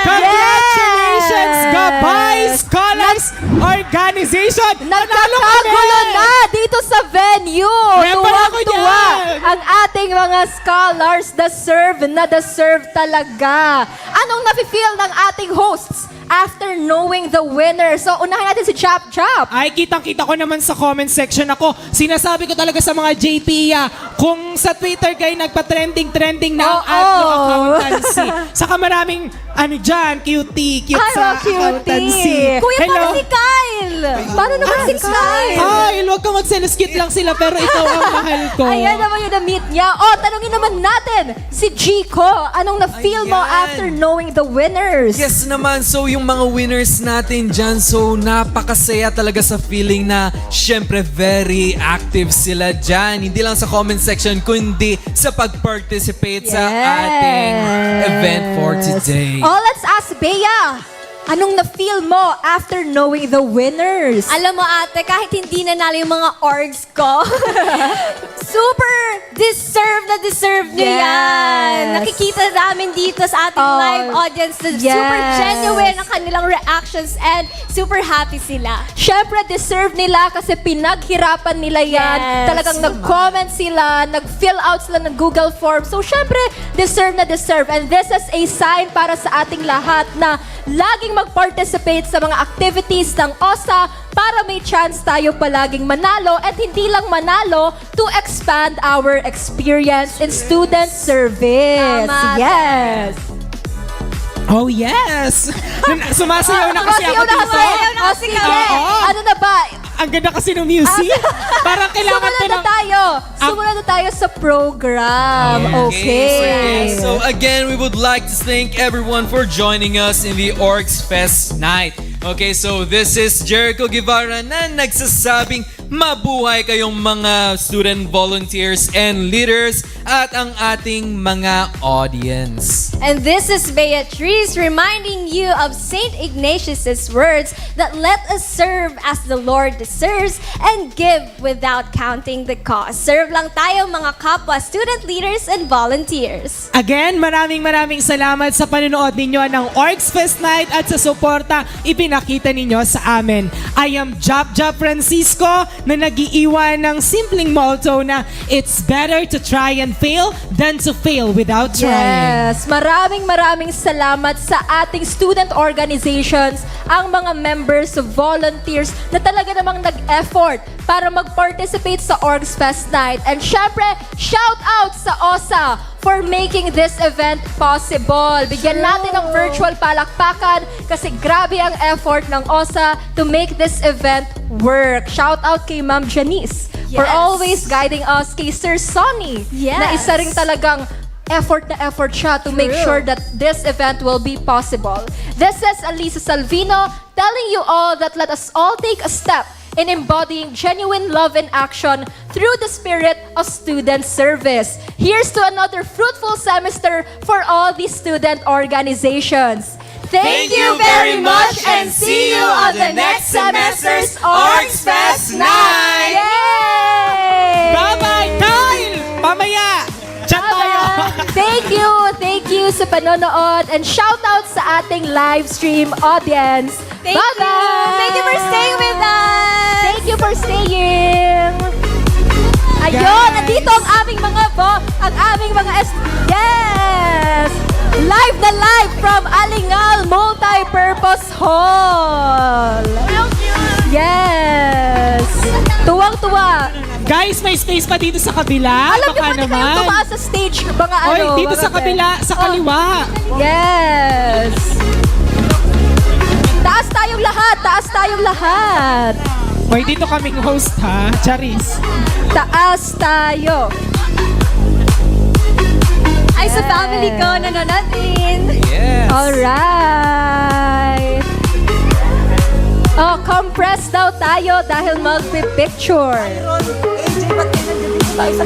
Congratulations, Gabay Scholars Organization! Nagkakagulo na dito sa venue! Tuwang-tuwa ang ating mga scholars. Deserve talaga. Anong nafe-feel ng ating hosts after knowing the winner? So, unahin natin si Chap Chap. Ay, kitang-kita ko naman sa comment section ako. Sinasabi ko talaga sa mga JP, kung sa Twitter kayo nagpa-trending na ang ADNU accountancy. Saka maraming, cutie, cute sa accountancy. Kuya, Hello? para si Kyle! Paano naman si Kyle? Ay, huwag ka mag-selos, cute lang sila, pero ikaw ang mahal ko. Ayan naman yung na-meet niya. Tanungin naman natin si Chico. Anong na-feel mo after knowing the winners? Yes naman, so yung mga winners natin dyan, so napakasaya talaga sa feeling na syempre very active sila dyan. Hindi lang sa comment section, kundi sa pag-participate sa ating event for today. Let's ask Bea. Anong na-feel mo after knowing the winners? Alam mo ate, kahit hindi nanalo yung mga orgs ko, super deserve nyo Yes. yan. Nakikita namin dito sa ating live audience na super genuine ang kanilang reactions and super happy sila. Siyempre, deserve nila kasi pinaghirapan nila yan. Yes. Talagang nag-comment sila, nag-fill out sila ng Google Form. So, siyempre, deserve na deserve. And this is a sign para sa ating lahat na laging mag-participate sa mga activities ng OSA para may chance tayo palaging manalo at hindi lang manalo to expand our experience in student service. Tama. Yes. Oh, yes! Sumasayaw na kasi ako dito. Sumasayaw na kasi kami. Oo. Ano na ba? Ang ganda kasi ng music. Parang kailangan Sumunod na tayo. Sumunod na tayo sa program. Okay. So again, we would like to thank everyone for joining us in the Orgs Fest night. Okay, so this is Jericho Guevara na nagsasabing mabuhay kayong mga student volunteers and leaders at ang ating mga audience. And this is Beatrice reminding you of St. Ignatius' words that let us serve as the Lord deserves and give without counting the cost. Serve lang tayo mga kapwa student leaders and volunteers. Again, maraming salamat sa panonood ninyo ng Orgs Fest Night at sa suporta ipinakita ninyo sa amin. I am Jap Francisco na nag-iiwan ng simpleng motto na it's better to try and fail than to fail without trying. Yes, maraming salamat sa ating student organizations, ang mga members, volunteers na talaga namang nag-effort para mag-participate sa Orgs Fest Night. And syempre, shout out sa OSA for making this event possible. Bigyan natin ng virtual palakpakan kasi grabe ang effort ng OSA to make this event work. Shout out kay Ma'am Janice for always guiding us, kay Sir Sonny na isa ring talagang effort siya to make sure that this event will be possible. This is Alisa Salvino telling you all that let us all take a step in embodying genuine love in action through the spirit of student service. Here's to another fruitful semester for all these student organizations. Thank you very much and see you on the next semester's Orgs Fest Night! Yay! Bye-bye, Kyle! Pamaya! Chat tayo! Thank you sa panonood and shout out sa ating live stream audience. Thank Bye-bye! you! Thank you for staying with us! Thank you for staying! Ayun, nandito ang aming mga yes! Live na live from Alingal Multipurpose Hall! Yes! Tuwang-tuwa! Guys, may space pa dito sa kabila. Alam niyo, Baka pwede kayong naman. tumaas sa stage. Mga Oy, ano, dito mga sa kabila, sa kaliwa. Yes! Taas tayong lahat! Oy, dito kaming host ha, Charis. Taas tayo! Ay, sa family ko, nanonood din. Yes. Alright! Oh, compress daw tayo dahil magpipicture. AJ, ba't kayo nandito tayo sa